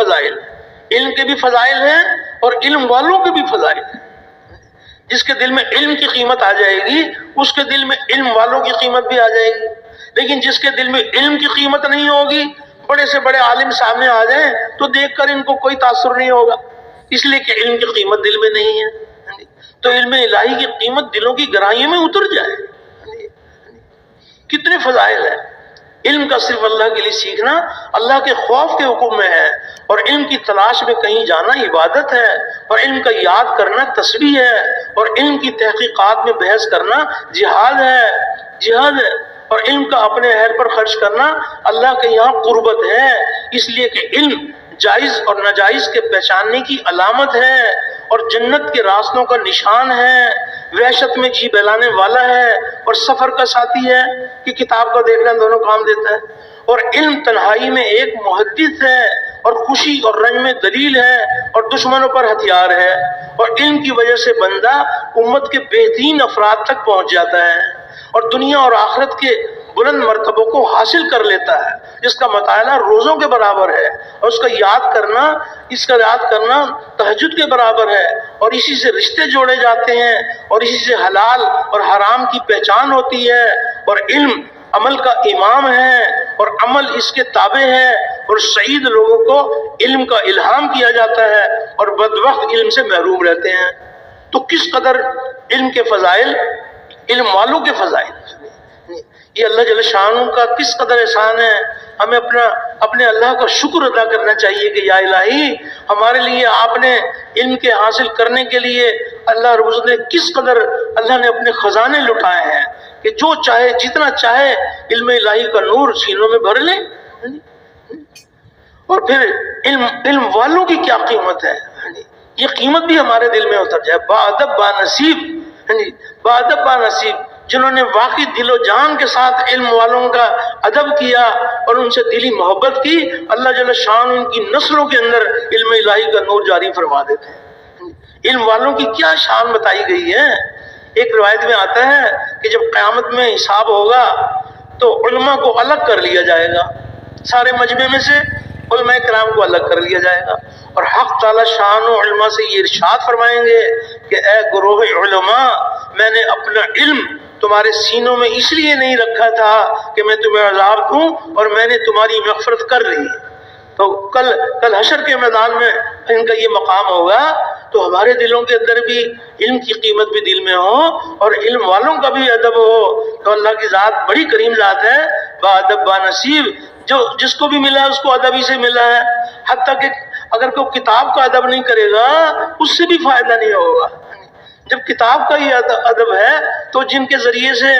فضائل، علم کے بھی فضائل ہیں اور علم والوں کے بھی فضائل ہیں۔ جس کے دل میں علم کی قیمت آ جائے گی اس کے دل میں علم والوں کی قیمت بھی آ جائے گی، لیکن جس کے دل میں علم کی قیمت نہیں ہوگی، بڑے سے بڑے عالم سامنے آ جائیں تو دیکھ کر ان کو کوئی تاثر نہیں ہوگا، اس لیے کہ علم کی قیمت دل میں نہیں ہے۔ تو علم الہی کی قیمت دلوں کی گہرائیوں میں اتر جائے۔ کتنے فضائل ہیں۔ علم کا صرف اللہ کے لیے سیکھنا اللہ کے خوف کے حکم میں ہے، اور علم کی تلاش میں کہیں جانا عبادت ہے، اور علم کا یاد کرنا تسبیح ہے، اور علم کی تحقیقات میں بحث کرنا جہاد ہے، اور علم کا اپنے اہل پر خرچ کرنا اللہ کے یہاں قربت ہے، اس لیے کہ علم جائز اور ناجائز کے پہچاننے کی علامت ہے اور جنت کے راستوں کا نشان ہے، وحشت میں جی بہلانے والا ہے اور سفر کا ساتھی ہے کہ کتاب کا دیکھنا دونوں کام دیتا ہے، اور علم تنہائی میں ایک محدث ہے اور خوشی اور رنج میں دلیل ہے اور دشمنوں پر ہتھیار ہے، اور علم کی وجہ سے بندہ امت کے بہترین افراد تک پہنچ جاتا ہے اور دنیا اور آخرت کے بلند مرتبوں کو حاصل کر لیتا ہے، جس کا مطالعہ روزوں کے برابر ہے، اور اس کا یاد کرنا تہجد کے برابر ہے، اور اسی سے رشتے جوڑے جاتے ہیں اور اسی سے حلال اور حرام کی پہچان ہوتی ہے، اور علم عمل کا امام ہے اور عمل اس کے تابع ہے، اور سعید لوگوں کو علم کا الہام کیا جاتا ہے اور بدبخت علم سے محروم رہتے ہیں۔ تو کس قدر علم کے فضائل، علم والوں کے فضائل، یہ اللہ جل شانہ کا کس قدر احسان ہے۔ ہمیں اپنے اللہ کا شکر ادا کرنا چاہیے کہ یا الہی، ہمارے لیے آپ نے علم کے حاصل کرنے کے لیے اللہ رب العزت نے کس قدر اللہ نے اپنے خزانے لٹائے ہیں کہ جو چاہے جتنا چاہے علم الہی کا نور سینوں میں بھر لیں۔ اور پھر علم والوں کی کیا قیمت ہے، یہ قیمت بھی ہمارے دل میں اتر جائے۔ باادب بانصیب جنہوں نے واقعی دل و جان کے ساتھ علم والوں کا ادب کیا اور ان سے دلی محبت کی، اللہ جل شان ان کی نسلوں کے اندر علم الہی کا نور جاری فرما دیتے ہیں۔ علم والوں کی کیا شان بتائی گئی ہے۔ ایک روایت میں آتا ہے کہ جب قیامت میں حساب ہوگا تو علماء کو الگ کر لیا جائے گا، سارے مجمع میں سے علماء کرام کو الگ کر لیا جائے گا، اور حق تعالی شان و علماء سے یہ ارشاد فرمائیں گے کہ اے گروہ علماء، میں نے اپنا علم تمہارے سینوں میں اس لیے نہیں رکھا تھا کہ میں تمہیں عذاب دوں، اور میں نے تمہاری مغفرت کر لی۔ تو کل حشر کے میدان میں ان کا یہ مقام ہوگا، تو ہمارے دلوں کے اندر بھی علم کی قیمت بھی دل میں ہو اور علم والوں کا بھی ادب ہو۔ تو اللہ کی ذات بڑی کریم ذات ہے، باادب بانصیب، جو جس کو بھی ملا اس کو ادب ہی سے ملا ہے، حتیٰ کہ اگر کوئی کتاب کا ادب نہیں کرے گا اس سے بھی فائدہ نہیں ہوگا۔ جب کتاب کا ہی ادب ہے تو جن کے ذریعے سے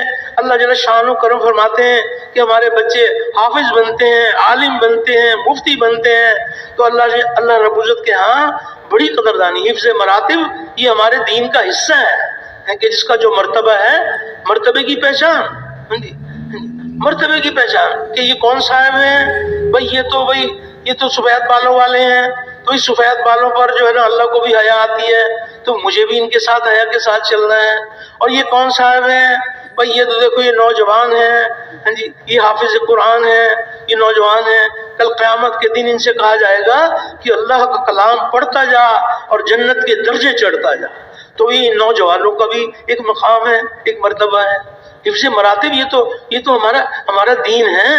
اللہ جل شانہ کرم فرماتے ہیں کہ ہمارے بچے حافظ بنتے ہیں، عالم بنتے ہیں، مفتی بنتے ہیں، تو اللہ رب العزت کے ہاں بڑی قدردانی، حفظ مراتب یہ ہمارے دین کا حصہ ہے کہ جس کا جو مرتبہ ہے، مرتبے کی پہچان، مرتبے کی پہچان کہ یہ کون صاحب ہیں، یہ تو سفید بالوں والے ہیں، تو اس سفید بالوں پر جو ہے نا اللہ کو بھی حیا آتی ہے، تو مجھے بھی ان کے ساتھ حیا کے ساتھ چلنا ہے۔ اور یہ کون صاحب ہیں، بھئی یہ تو دیکھو یہ نوجوان ہیں، یہ حافظ قرآن ہیں، یہ نوجوان ہیں، کل قیامت کے دن ان سے کہا جائے گا کہ اللہ کا کلام پڑھتا جا اور جنت کے درجے چڑھتا جا۔ تو یہ نوجوانوں کا بھی ایک مقام ہے، ایک مرتبہ ہے۔ حفظ مراتب یہ تو ہمارا دین ہے،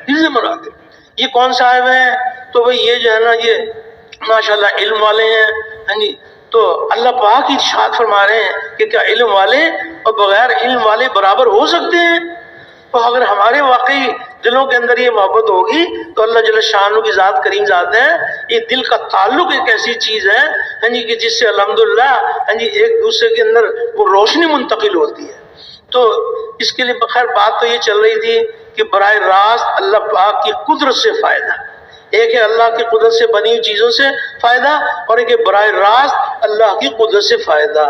حفظ مراتب۔ یہ کون صاحب ہیں، تو بھئی یہ جو ہے نا یہ ماشاءاللہ علم والے ہیں، تو اللہ پاک ارشاد فرما رہے ہیں کہ کیا علم والے اور بغیر علم والے برابر ہو سکتے ہیں؟ تو اگر ہمارے واقعی دلوں کے اندر یہ محبت ہوگی تو اللہ جل شانہ کی ذات کریم ذات ہے، یہ دل کا تعلق ایک ایسی چیز ہے کہ جس سے الحمدللہ ایک دوسرے کے اندر وہ روشنی منتقل ہوتی ہے۔ تو اس کے لیے بخیر بات تو یہ چل رہی تھی کہ براہ راست اللہ پاک کی قدرت سے فائدہ، ایک ہے اللہ کی قدرت سے بنی ہوئی چیزوں سے فائدہ، اور ایک ہے براہ راست اللہ کی قدرت سے فائدہ۔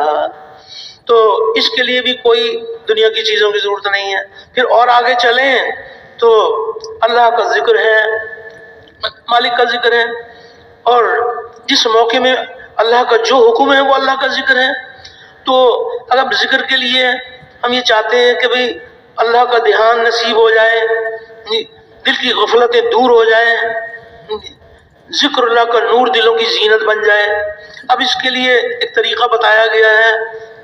تو اس کے لیے بھی کوئی دنیا کی چیزوں کی ضرورت نہیں ہے۔ پھر اور آگے چلیں تو اللہ کا ذکر ہے، مالک کا ذکر ہے، اور جس موقع میں اللہ کا جو حکم ہے وہ اللہ کا ذکر ہے۔ تو اگر ذکر کے لیے ہم یہ چاہتے ہیں کہ بھئی اللہ کا دھیان نصیب ہو جائے، دل کی غفلتیں دور ہو جائیں، ذکر اللہ کا نور دلوں کی زینت بن جائے۔ اب اس کے لیے ایک طریقہ بتایا گیا ہے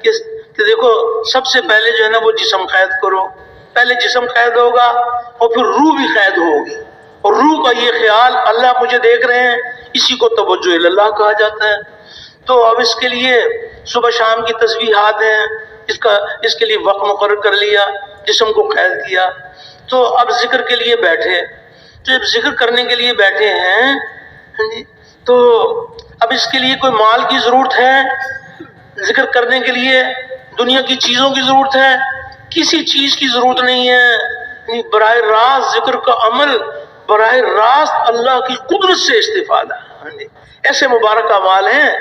کہ دیکھو سب سے پہلے جو ہے نا وہ جسم قید کرو، پہلے جسم قید ہوگا اور پھر روح بھی قید ہوگی، اور روح کا یہ خیال اللہ مجھے دیکھ رہے ہیں، اسی کو توجہ اللہ کہا جاتا ہے۔ تو اب اس کے لیے صبح شام کی تسبیحات ہیں، اس کے لیے وقت مقرر کر لیا، جسم کو قید کیا۔ تو اب ذکر کے لیے بیٹھے، تو جب ذکر کرنے کے لیے بیٹھے ہیں تو اب اس کے لیے کوئی مال کی ضرورت ہے؟ ذکر کرنے کے لیے دنیا کی چیزوں کی ضرورت ہے؟ کسی چیز کی ضرورت نہیں ہے۔ براہ راست ذکر کا عمل، براہ راست اللہ کی قدرت سے استفادہ، ایسے مبارک اعمال ہیں،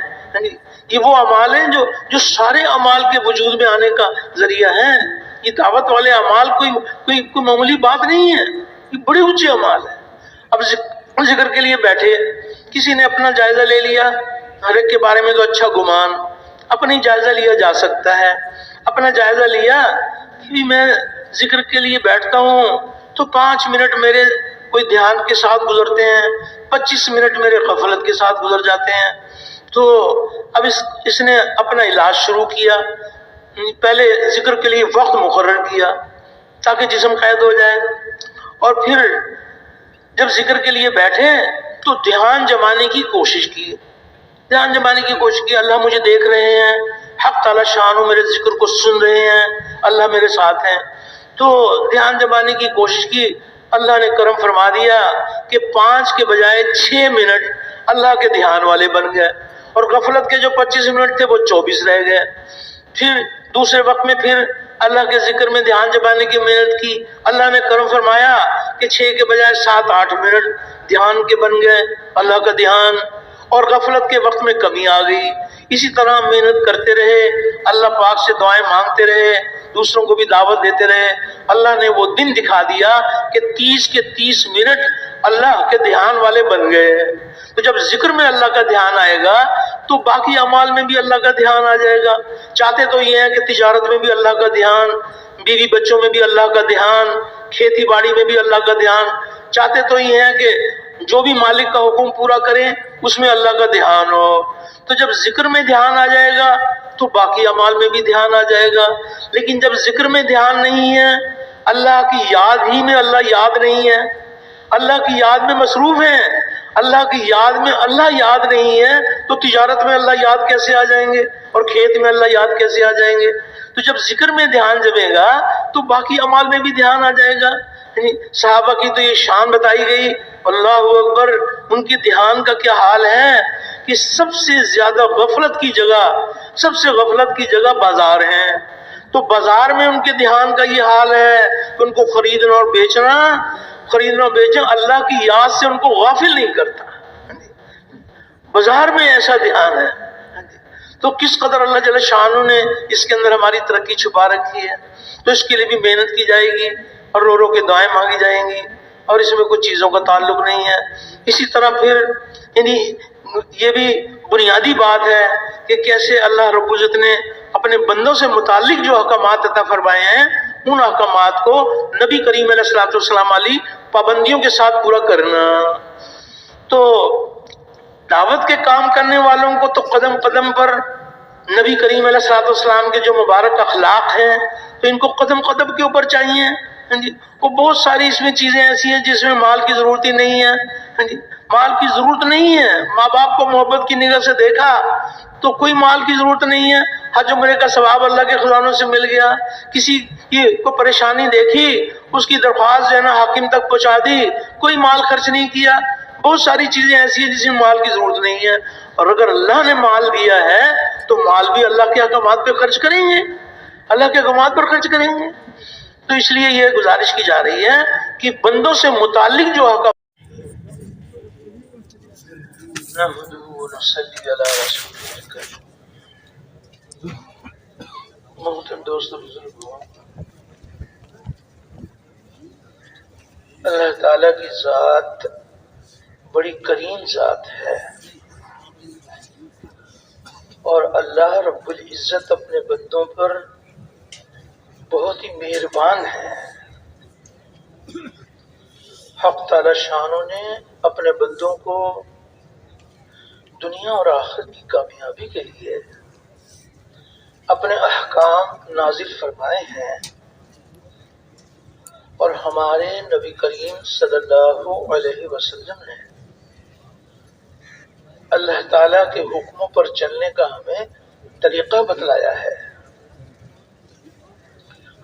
یہ وہ اعمال ہیں جو سارے اعمال کے وجود میں آنے کا ذریعہ ہیں۔ یہ دعوت والے اعمال کوئی معمولی بات نہیں ہے، یہ بڑے اونچے اعمال ہیں۔ اب ذکر کے لیے بیٹھے، کسی نے اپنا جائزہ لے لیا، ہر ایک کے بارے میں تو اچھا گمان، اپنی جائزہ لیا جا سکتا ہے۔ اپنا جائزہ لیا کہ میں ذکر کے لیے بیٹھتا ہوں تو 5 منٹ میرے کوئی دھیان کے ساتھ گزرتے ہیں، 25 منٹ میرے غفلت کے ساتھ گزر جاتے ہیں۔ تو اب اس نے اپنا علاج شروع کیا، پہلے ذکر کے لیے وقت مقرر کیا تاکہ جسم قید ہو جائے، اور پھر جب ذکر کے لیے بیٹھے تو دھیان جمانے کی کوشش کی، اللہ مجھے دیکھ رہے ہیں، حق تعالی شانو میرے ذکر کو سن رہے ہیں، اللہ میرے ساتھ ہیں۔ تو دھیان جمانے کی کوشش کی، اللہ نے کرم فرما دیا کہ 5 کے بجائے 6 منٹ اللہ کے دھیان والے بن گئے، اور غفلت کے جو 25 منٹ تھے وہ 24 رہ گئے۔ پھر دوسرے وقت میں پھر اللہ کے ذکر میں دھیان جمانے کی محنت کی، اللہ نے کرم فرمایا کہ 6 کے بجائے 7-8 منٹ دھیان کے بن گئے، اللہ کا دھیان، اور غفلت کے وقت میں کمی آ گئی۔ اسی طرح محنت کرتے رہے، اللہ پاک سے دعائیں مانگتے رہے، دوسروں کو بھی دعوت دیتے رہے۔ اللہ نے وہ دن دکھا دیا کہ 30 کے 30 منٹ اللہ کے دھیان والے بن گئے۔ تو جب ذکر میں اللہ کا دھیان آئے گا تو باقی اعمال میں بھی اللہ کا دھیان آ جائے گا۔ چاہتے تو یہ ہے کہ تجارت میں بھی اللہ کا دھیان، بیوی بچوں میں بھی اللہ کا دھیان، کھیتی باڑی میں بھی اللہ کا دھیان، چاہتے تو یہ ہے کہ جو بھی مالک کا حکم پورا کریں اس میں اللہ کا دھیان ہو۔ تو جب ذکر میں دھیان آ جائے گا تو باقی اعمال میں بھی دھیان آ جائے گا۔ لیکن جب ذکر میں دھیان نہیں ہے، اللہ کی یاد ہی میں اللہ یاد نہیں ہے، اللہ کی یاد میں مصروف ہیں، اللہ کی یاد میں اللہ یاد نہیں ہے، تو تجارت میں اللہ یاد کیسے آ جائیں گے اور کھیت میں اللہ یاد کیسے آ جائیں گے؟ تو جب ذکر میں دھیان جمے گا تو باقی اعمال میں بھی دھیان آ جائے گا۔ صحابہ کی تو یہ شان بتائی گئی، اللہ اکبر، ان کی دھیان کا کیا حال ہے کہ سب سے زیادہ غفلت کی جگہ بازار ہیں، تو بازار میں ان کے دھیان کا یہ حال ہے کہ ان کو خریدنا اور بیچنا اللہ کی یاد سے ان کو غافل نہیں کرتا۔ بازار میں ایسا دھیان ہے، تو کس قدر اللہ جل شانہ نے اس کے اندر ہماری ترقی چھپا رکھی ہے۔ تو اس کے لیے بھی محنت کی جائے گی اور رو رو کے دعائیں مانگی جائیں گی، اور اس میں کچھ چیزوں کا تعلق نہیں ہے۔ اسی طرح پھر یہ بھی بنیادی بات ہے کہ کیسے اللہ رب العزت نے اپنے بندوں سے متعلق جو احکامات عطا فرمائے ہیں، ان احکامات کو نبی کریم علیہ الصلوۃ والسلام علی پابندیوں کے ساتھ پورا کرنا۔ تو دعوت کے کام کرنے والوں کو تو قدم قدم پر نبی کریم علیہ الصلوۃ والسلام کے جو مبارک اخلاق ہیں تو ان کو قدم قدم کے اوپر چاہیے۔ وہ بہت ساری اس میں چیزیں ایسی ہیں جس میں مال کی ضرورت ہی نہیں ہے، مال کی ضرورت نہیں ہے۔ ماں باپ کو محبت کی نگاہ سے دیکھا تو کوئی مال کی ضرورت نہیں ہے، حج عمرے کا ثواب اللہ کے خزانوں سے مل گیا۔ کسی کی کوئی پریشانی دیکھی، اس کی درخواست جو ہے نا حاکم تک پہنچا دی، کوئی مال خرچ نہیں کیا۔ بہت ساری چیزیں ایسی ہیں جس میں مال کی ضرورت نہیں ہے، اور اگر اللہ نے مال دیا ہے تو مال بھی اللہ کے احکامات پہ خرچ کریں گے، اللہ کے احکامات پر خرچ کریں گے۔ تو اس لیے یہ گزارش کی جا رہی ہے کہ بندوں سے متعلق جو احکام محترم دوستو بزرگوں، اللہ تعالیٰ کی ذات بڑی کریم ذات ہے، اور اللہ رب العزت اپنے بندوں پر بہت ہی مہربان ہے۔ حق تعالی شانوں نے اپنے بندوں کو دنیا اور آخرت کی کامیابی کے لیے اپنے احکام نازل فرمائے ہیں، اور ہمارے نبی کریم صلی اللہ علیہ وسلم نے اللہ تعالیٰ کے حکموں پر چلنے کا ہمیں طریقہ بتلایا ہے۔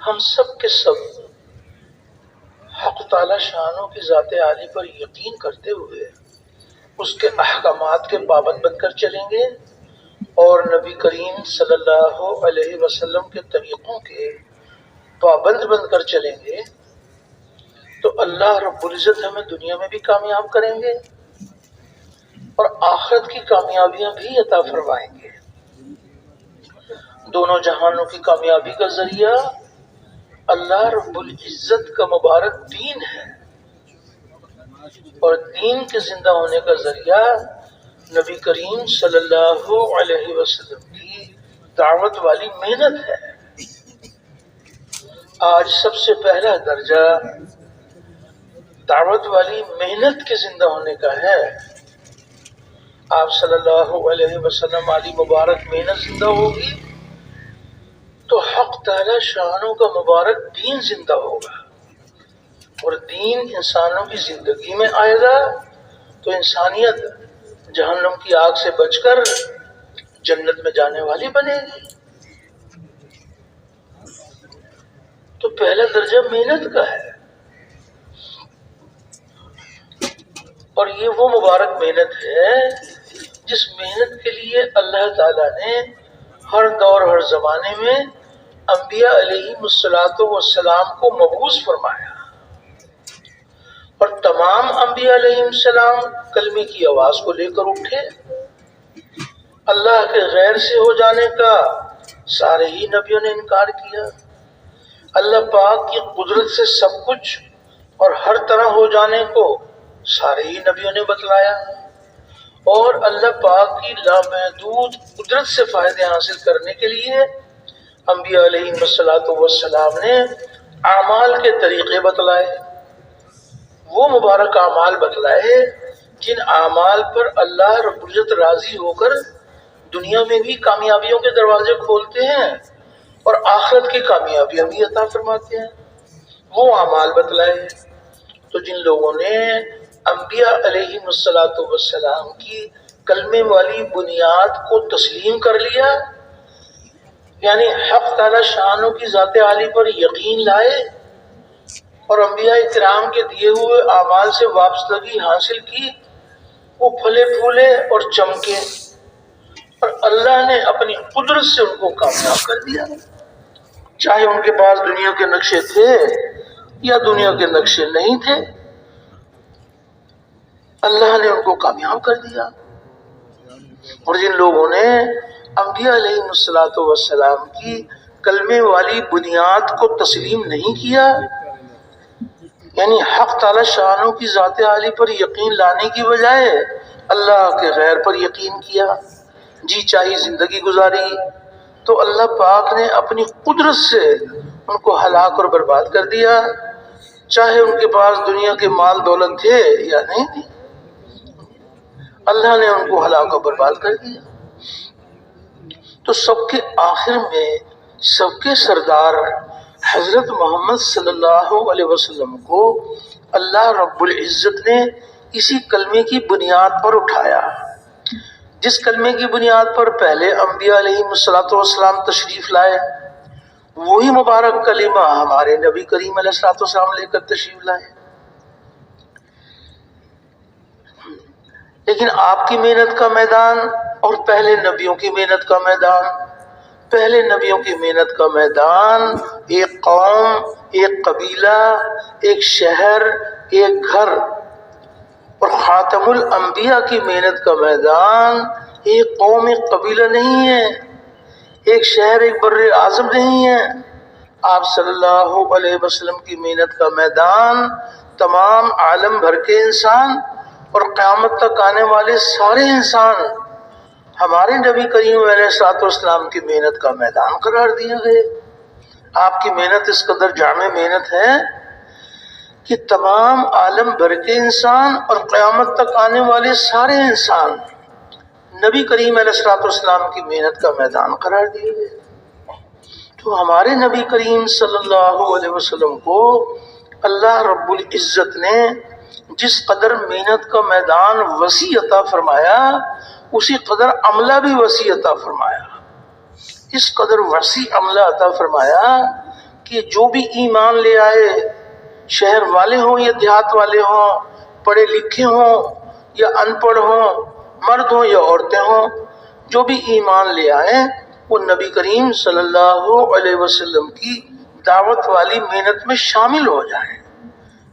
ہم سب کے سب حق تعالی شانوں کی ذات عالی پر یقین کرتے ہوئے اس کے احکامات کے پابند بن کر چلیں گے، اور نبی کریم صلی اللہ علیہ وسلم کے طریقوں کے پابند بن کر چلیں گے تو اللہ رب العزت ہمیں دنیا میں بھی کامیاب کریں گے اور آخرت کی کامیابیاں بھی عطا فرمائیں گے۔ دونوں جہانوں کی کامیابی کا ذریعہ اللہ رب العزت کا مبارک دین ہے، اور دین کے زندہ ہونے کا ذریعہ نبی کریم صلی اللہ علیہ وسلم کی دعوت والی محنت ہے۔ آج سب سے پہلا درجہ دعوت والی محنت کے زندہ ہونے کا ہے۔ آپ صلی اللہ علیہ وسلم والی مبارک محنت زندہ ہوگی تو حق تعالی شانوں کا مبارک دین زندہ ہوگا، اور دین انسانوں کی زندگی میں آئے گا تو انسانیت جہنم کی آگ سے بچ کر جنت میں جانے والی بنے گی۔ تو پہلا درجہ محنت کا ہے، اور یہ وہ مبارک محنت ہے جس محنت کے لیے اللہ تعالیٰ نے ہر دور ہر زمانے میں انبیاء علیہم السلام کو مبعوث فرمایا، اور تمام انبیاء علیہم السلام کلمے کی آواز کو لے کر اٹھے۔ اللہ کے غیر سے ہو جانے کا سارے ہی نبیوں نے انکار کیا۔ اللہ پاک کی قدرت سے سب کچھ اور ہر طرح ہو جانے کو سارے ہی نبیوں نے بتلایا، اور اللہ پاک کی لامحدود قدرت سے فائدے حاصل کرنے کے لیے انبیاء علیہم السلام نے اعمال کے طریقے بتلائے، وہ مبارک اعمال بتلائے جن اعمال پر اللہ رب العزت راضی ہو کر دنیا میں بھی کامیابیوں کے دروازے کھولتے ہیں اور آخرت کی کامیابیاں بھی عطا فرماتے ہیں، وہ اعمال بتلائے۔ تو جن لوگوں نے انبیاء علیہم السلام کی کلمے والی بنیاد کو تسلیم کر لیا، یعنی حق تعالی شانوں کی ذات عالی پر یقین لائے اور انبیاء کرام کے دیے ہوئے اعمال سے وابستگی حاصل کی، وہ پھلے پھولے اور چمکے، اور اللہ نے اپنی قدرت سے ان کو کامیاب کر دیا۔ چاہے ان کے پاس دنیا کے نقشے تھے یا دنیا کے نقشے نہیں تھے، اللہ نے ان کو کامیاب کر دیا۔ اور جن لوگوں نے انبیاء علیہم السلام کی کلمے والی بنیاد کو تسلیم نہیں کیا، یعنی حق تعالی شانوں کی ذات عالی پر یقین لانے کی بجائے اللہ کے غیر پر یقین کیا، جی چاہی زندگی گزاری، تو اللہ پاک نے اپنی قدرت سے ان کو ہلاک اور برباد کر دیا، چاہے ان کے پاس دنیا کے مال دولت تھے یا نہیں تھے، اللہ نے ان کو ہلاک اور برباد کر دیا۔ تو سب کے آخر میں سب کے سردار حضرت محمد صلی اللہ علیہ وسلم کو اللہ رب العزت نے اسی کلمے کی بنیاد پر اٹھایا، جس کلمے کی بنیاد پر پہلے انبیاء علیہم السلام تشریف لائے، وہی مبارک کلمہ ہمارے نبی کریم علیہ السلام لے کر تشریف لائے۔ لیکن آپ کی محنت کا میدان اور پہلے نبیوں کی محنت کا میدان، پہلے نبیوں کی محنت کا میدان ایک قوم، ایک قبیلہ، ایک شہر، ایک گھر، اور خاتم الانبیاء کی محنت کا میدان ایک قوم، ایک قبیلہ نہیں ہے، ایک شہر، ایک بر اعظم نہیں ہے۔ آپ صلی اللہ علیہ وسلم کی محنت کا میدان تمام عالم بھر کے انسان اور قیامت تک آنے والے سارے انسان ہمارے نبی کریم علیہ السلام کی محنت کا میدان قرار دیے گئے۔ آپ کی محنت اس قدر جامع محنت ہے کہ تمام عالم بھر کے انسان اور قیامت تک آنے والے سارے انسان نبی کریم علیہ الصلوۃ والسلام کی محنت کا میدان قرار دیے گئے۔ تو ہمارے نبی کریم صلی اللہ علیہ وسلم کو اللہ رب العزت نے جس قدر محنت کا میدان وسیع عطا فرمایا، اسی قدر عملہ بھی وسیع عطا فرمایا۔ اس قدر وسیع عملہ عطا فرمایا کہ جو بھی ایمان لے آئے، شہر والے ہوں یا دیہات والے ہوں، پڑھے لکھے ہوں یا ان پڑھ ہوں، مرد ہوں یا عورتیں ہوں، جو بھی ایمان لے آئے وہ نبی کریم صلی اللہ علیہ وسلم کی دعوت والی محنت میں شامل ہو جائیں۔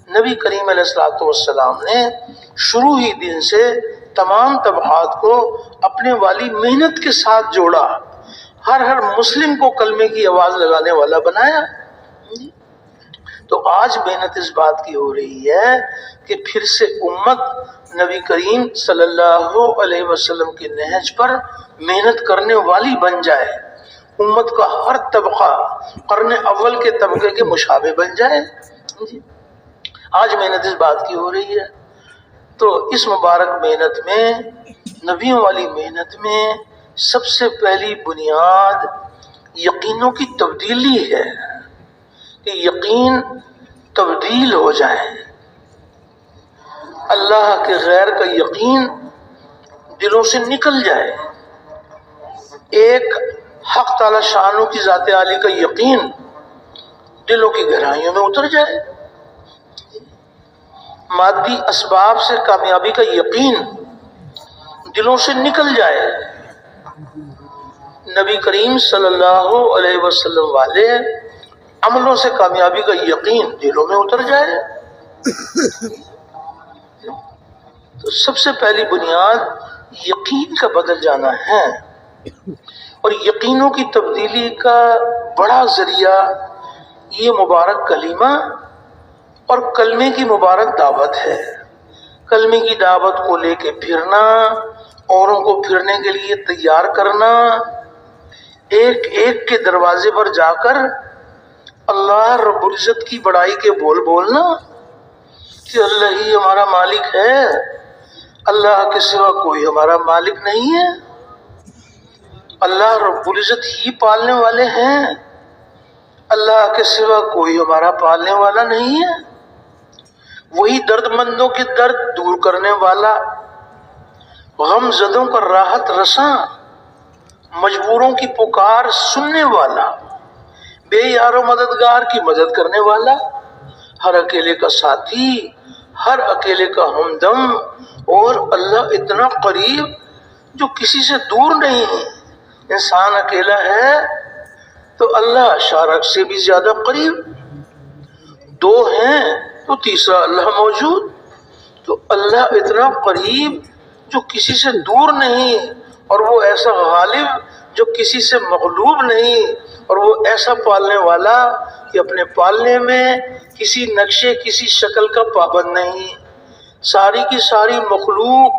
نبی کریم علیہ الصلوۃ والسلام نے شروع ہی دن سے تمام طبقات کو اپنے والی محنت کے ساتھ جوڑا، ہر مسلم کو کلمے کی آواز لگانے والا بنایا۔ تو آج محنت اس بات کی ہو رہی ہے کہ پھر سے امت نبی کریم صلی اللہ علیہ وسلم کے نہج پر محنت کرنے والی بن جائے، امت کا ہر طبقہ قرن اول کے طبقے کے مشابہ بن جائے۔ آج محنت اس بات کی ہو رہی ہے۔ تو اس مبارک محنت میں، نبیوں والی محنت میں، سب سے پہلی بنیاد یقینوں کی تبدیلی ہے کہ یقین تبدیل ہو جائے، اللہ کے غیر کا یقین دلوں سے نکل جائے، ایک حق تعالی شانوں کی ذات عالی کا یقین دلوں کی گہرائیوں میں اتر جائے، مادی اسباب سے کامیابی کا یقین دلوں سے نکل جائے، نبی کریم صلی اللہ علیہ وسلم والے عملوں سے کامیابی کا یقین دلوں میں اتر جائے۔ تو سب سے پہلی بنیاد یقین کا بدل جانا ہے، اور یقینوں کی تبدیلی کا بڑا ذریعہ یہ مبارک کلمہ اور کلمے کی مبارک دعوت ہے۔ کلمے کی دعوت کو لے کے پھرنا، اوروں کو پھرنے کے لیے تیار کرنا، ایک ایک کے دروازے پر جا کر اللہ رب العزت کی بڑائی کے بول بولنا کہ اللہ ہی ہمارا مالک ہے، اللہ کے سوا کوئی ہمارا مالک نہیں ہے، اللہ رب العزت ہی پالنے والے ہیں، اللہ کے سوا کوئی ہمارا پالنے والا نہیں ہے، وہی درد مندوں کے درد دور کرنے والا، غم زدوں کا راحت رساں، مجبوروں کی پکار سننے والا، بے یار و مددگار کی مدد کرنے والا، ہر اکیلے کا ساتھی، ہر اکیلے کا ہمدم، اور اللہ اتنا قریب جو کسی سے دور نہیں ہے۔ انسان اکیلا ہے تو اللہ شارک سے بھی زیادہ قریب، دو ہیں تو تیسرا اللہ موجود، تو اللہ اتنا قریب جو کسی سے دور نہیں، اور وہ ایسا غالب جو کسی سے مغلوب نہیں، اور وہ ایسا پالنے والا کہ اپنے پالنے میں کسی نقشے کسی شکل کا پابند نہیں۔ ساری کی ساری مخلوق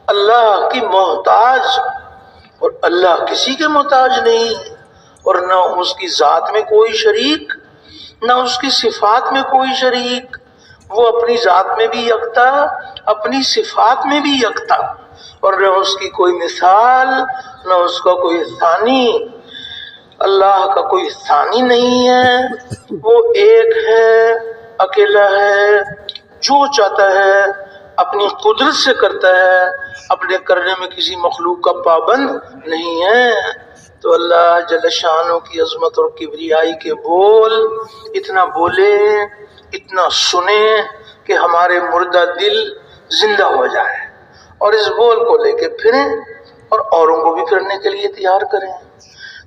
اللہ کی محتاج، اور اللہ کسی کے محتاج نہیں، اور نہ اس کی ذات میں کوئی شریک، نہ اس کی صفات میں کوئی شریک، وہ اپنی ذات میں بھی یکتا، اپنی صفات میں بھی یکتا، اور نہ اس کی کوئی مثال، نہ اس کا کوئی ثانی، اللہ کا کوئی ثانی نہیں ہے، وہ ایک ہے، اکیلا ہے، جو چاہتا ہے اپنی قدرت سے کرتا ہے، اپنے کرنے میں کسی مخلوق کا پابند نہیں ہے۔ تو اللہ جل شانہ کی عظمت اور کبریائی کے بول اتنا بولے، اتنا سنے کہ ہمارے مردہ دل زندہ ہو جائے، اور اس بول کو لے کے پھریں اور اوروں کو بھی پھرنے کے لیے تیار کریں۔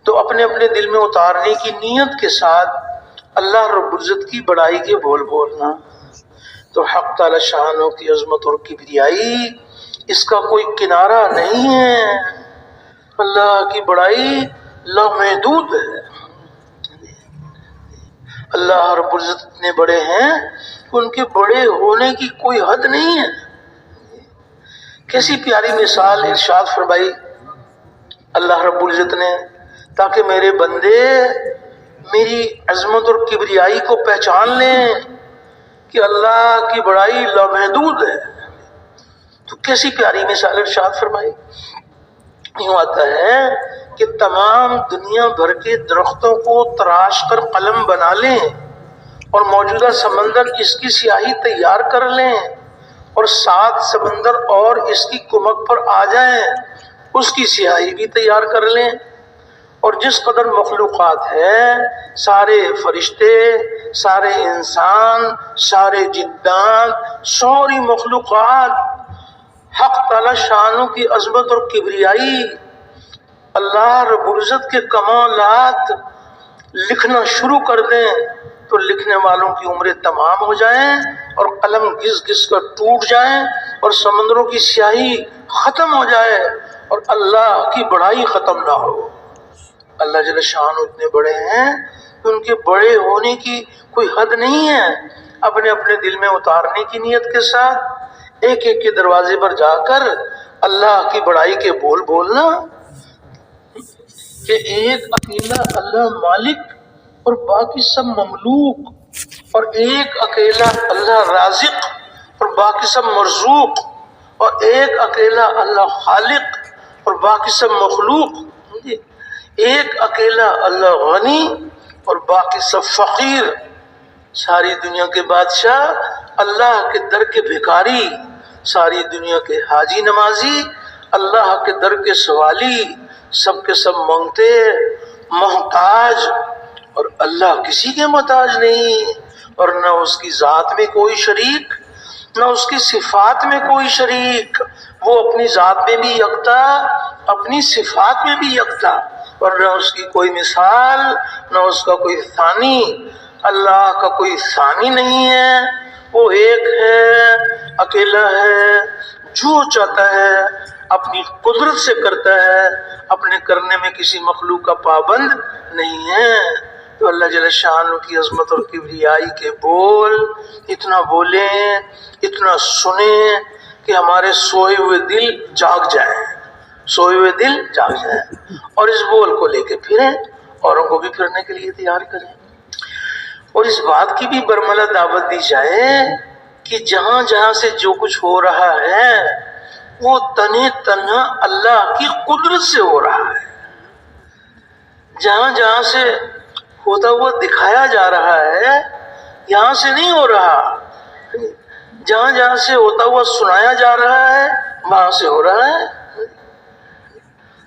تو اپنے اپنے دل میں اتارنے کی نیت کے ساتھ اللہ رب العزت کی بڑائی کے بول بولنا۔ تو حق تعالی شانوں کی عظمت اور کبریائی اس کا کوئی کنارہ نہیں ہے، اللہ کی بڑائی لامحدود ہے، اللہ رب العزت اتنے بڑے ہیں کہ ان کے بڑے ہونے کی کوئی حد نہیں ہے۔ کیسی پیاری مثال ارشاد فرمائی اللہ رب العزت نے، تاکہ میرے بندے میری عظمت اور کبریائی کو پہچان لیں کہ اللہ کی بڑائی لامحدود ہے۔ تو کیسی پیاری مثال ارشاد فرمائی، یوں آتا ہے کہ تمام دنیا بھر کے درختوں کو تراش کر قلم بنا لیں اور موجودہ سمندر اس کی سیاہی تیار کر لیں اور 7 سمندر اور اس کی کمک پر آ جائیں، اس کی سیاہی بھی تیار کر لیں، اور جس قدر مخلوقات ہے، سارے فرشتے، سارے انسان، سارے جندان، ساری مخلوقات حق تعالی شانوں کی عظمت اور کبریائی، اللہ رب العزت کے کمالات لکھنا شروع کر دیں تو لکھنے والوں کی عمریں تمام ہو جائیں اور قلم گھس گھس کر ٹوٹ جائیں اور سمندروں کی سیاہی ختم ہو جائے اور اللہ کی بڑائی ختم نہ ہو۔ اللہ جل شانہ اتنے بڑے ہیں کہ ان کے بڑے ہونے کی کوئی حد نہیں ہے۔ اپنے اپنے دل میں اتارنے کی نیت کے ساتھ ایک ایک کے دروازے پر جا کر اللہ کی بڑائی کے بول بولنا کہ ایک اکیلا اللہ مالک اور باقی سب مملوک، اور ایک اکیلا اللہ رازق اور باقی سب مرزوق، اور ایک اکیلا اللہ خالق اور باقی سب مخلوق، ایک اکیلا اللہ غنی اور باقی سب فقیر، ساری دنیا کے بادشاہ اللہ کے در کے بھکاری، ساری دنیا کے حاجی نمازی اللہ کے در کے سوالی، سب کے سب مانگتے محتاج، اور اللہ کسی کے محتاج نہیں، اور نہ اس کی ذات میں کوئی شریک، نہ اس کی صفات میں کوئی شریک، وہ اپنی ذات میں بھی یکتا، اپنی صفات میں بھی یکتا، اور نہ اس کی کوئی مثال، نہ اس کا کوئی ثانی، اللہ کا کوئی ثانی نہیں ہے، وہ ایک ہے، اکیلا ہے، جو چاہتا ہے اپنی قدرت سے کرتا ہے، اپنے کرنے میں کسی مخلوق کا پابند نہیں ہے۔ تو اللہ جل شانہ کی عظمت اور کبریائی کے بول اتنا بولیں، اتنا سنیں کہ ہمارے سوئے ہوئے دل جاگ جائیں، سوئے ہوئے دل جاگ جائیں، اور اس بول کو لے کے پھریں، اوروں کو بھی پھرنے کے لیے تیار کریں، اور اس بات کی بھی برملا دعوت دی جائے کہ جہاں جہاں سے جو کچھ ہو رہا ہے وہ تنہ تنہا اللہ کی قدرت سے ہو رہا ہے، جہاں جہاں سے ہوتا ہوا دکھایا جا رہا ہے یہاں سے نہیں ہو رہا، جہاں جہاں سے ہوتا ہوا سنایا جا رہا ہے وہاں سے ہو رہا ہے۔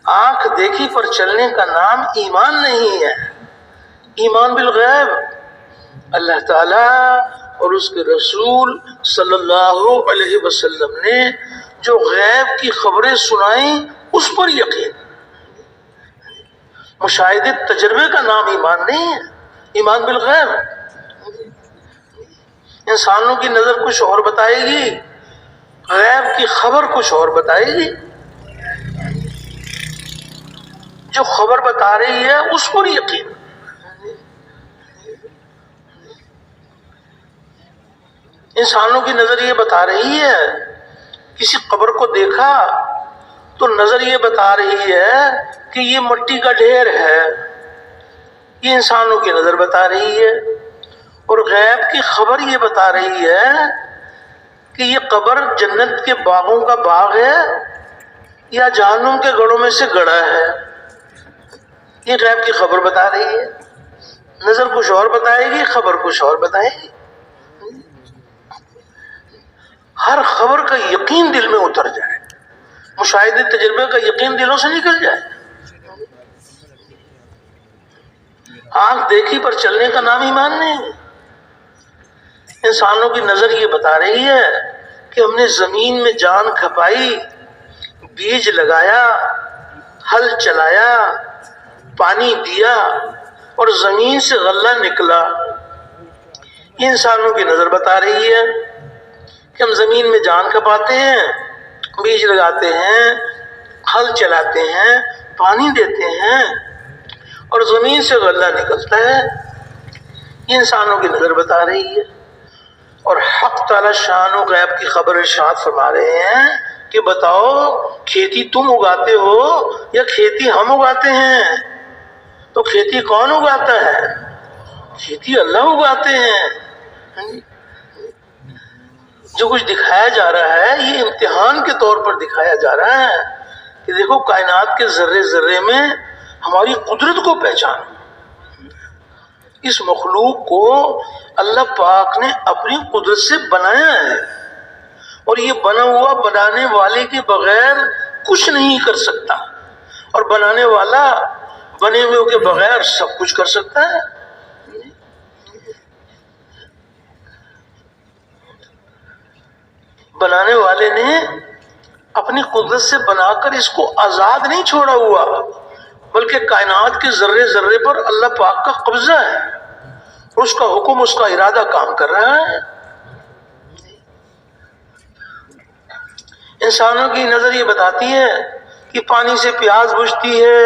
آنکھ دیکھی پر چلنے کا نام ایمان نہیں ہے، ایمان بالغیب، اللہ تعالیٰ اور اس کے رسول صلی اللہ علیہ وسلم نے جو غیب کی خبریں سنائیں اس پر یقین، مشاہدے تجربے کا نام ایمان نہیں ہے، ایمان بالغیب۔ انسانوں کی نظر کچھ اور بتائے گی، غیب کی خبر کچھ اور بتائے گی، جو خبر بتا رہی ہے اس پر یقین۔ انسانوں کی نظر یہ بتا رہی ہے، کسی قبر کو دیکھا تو نظر یہ بتا رہی ہے کہ یہ مٹی کا ڈھیر ہے، یہ انسانوں کی نظر بتا رہی ہے، اور غیب کی خبر یہ بتا رہی ہے کہ یہ قبر جنت کے باغوں کا باغ ہے یا جہنم کے گڑھوں میں سے گڑھا ہے، یہ غیب کی خبر بتا رہی ہے۔ نظر کچھ اور بتائے گی، خبر کچھ اور بتائے گی، ہر خبر کا یقین دل میں اتر جائے، مشاہدے تجربے کا یقین دلوں سے نکل جائے۔ آنکھ دیکھی پر چلنے کا نام ایمان نہیں۔ انسانوں کی نظر یہ بتا رہی ہے کہ ہم نے زمین میں جان کھپائی، بیج لگایا، ہل چلایا، پانی دیا اور زمین سے غلہ نکلا، یہ انسانوں کی نظر بتا رہی ہے کہ ہم زمین میں جان کھپاتے ہیں، بیج لگاتے ہیں، ہل چلاتے ہیں، پانی دیتے ہیں اور زمین سے غلہ نکلتا ہے، یہ انسانوں کی نظر بتا رہی ہے۔ اور حق تعالی شان و غیب کی خبر ارشاد فرما رہے ہیں کہ بتاؤ کھیتی تم اگاتے ہو یا کھیتی ہم اگاتے ہیں؟ تو کھیتی کون اگاتا ہے؟ کھیتی اللہ اگاتے ہیں۔ جو کچھ دکھایا جا رہا ہے یہ امتحان کے طور پر دکھایا جا رہا ہے کہ دیکھو کائنات کے ذرے ذرے میں ہماری قدرت کو پہچانو. اس مخلوق کو اللہ پاک نے اپنی قدرت سے بنایا ہے، اور یہ بنا ہوا بنانے والے کے بغیر کچھ نہیں کر سکتا، اور بنانے والا بنے ہوئے کے بغیر سب کچھ کر سکتا ہے. بنانے والے نے اپنی قدرت سے بنا کر اس کو آزاد نہیں چھوڑا ہوا، بلکہ کائنات کے ذرے ذرے پر اللہ پاک کا قبضہ ہے، اس کا حکم، اس کا ارادہ کام کر رہا ہے. انسانوں کی نظر یہ بتاتی ہے کہ پانی سے پیاس بجھتی ہے،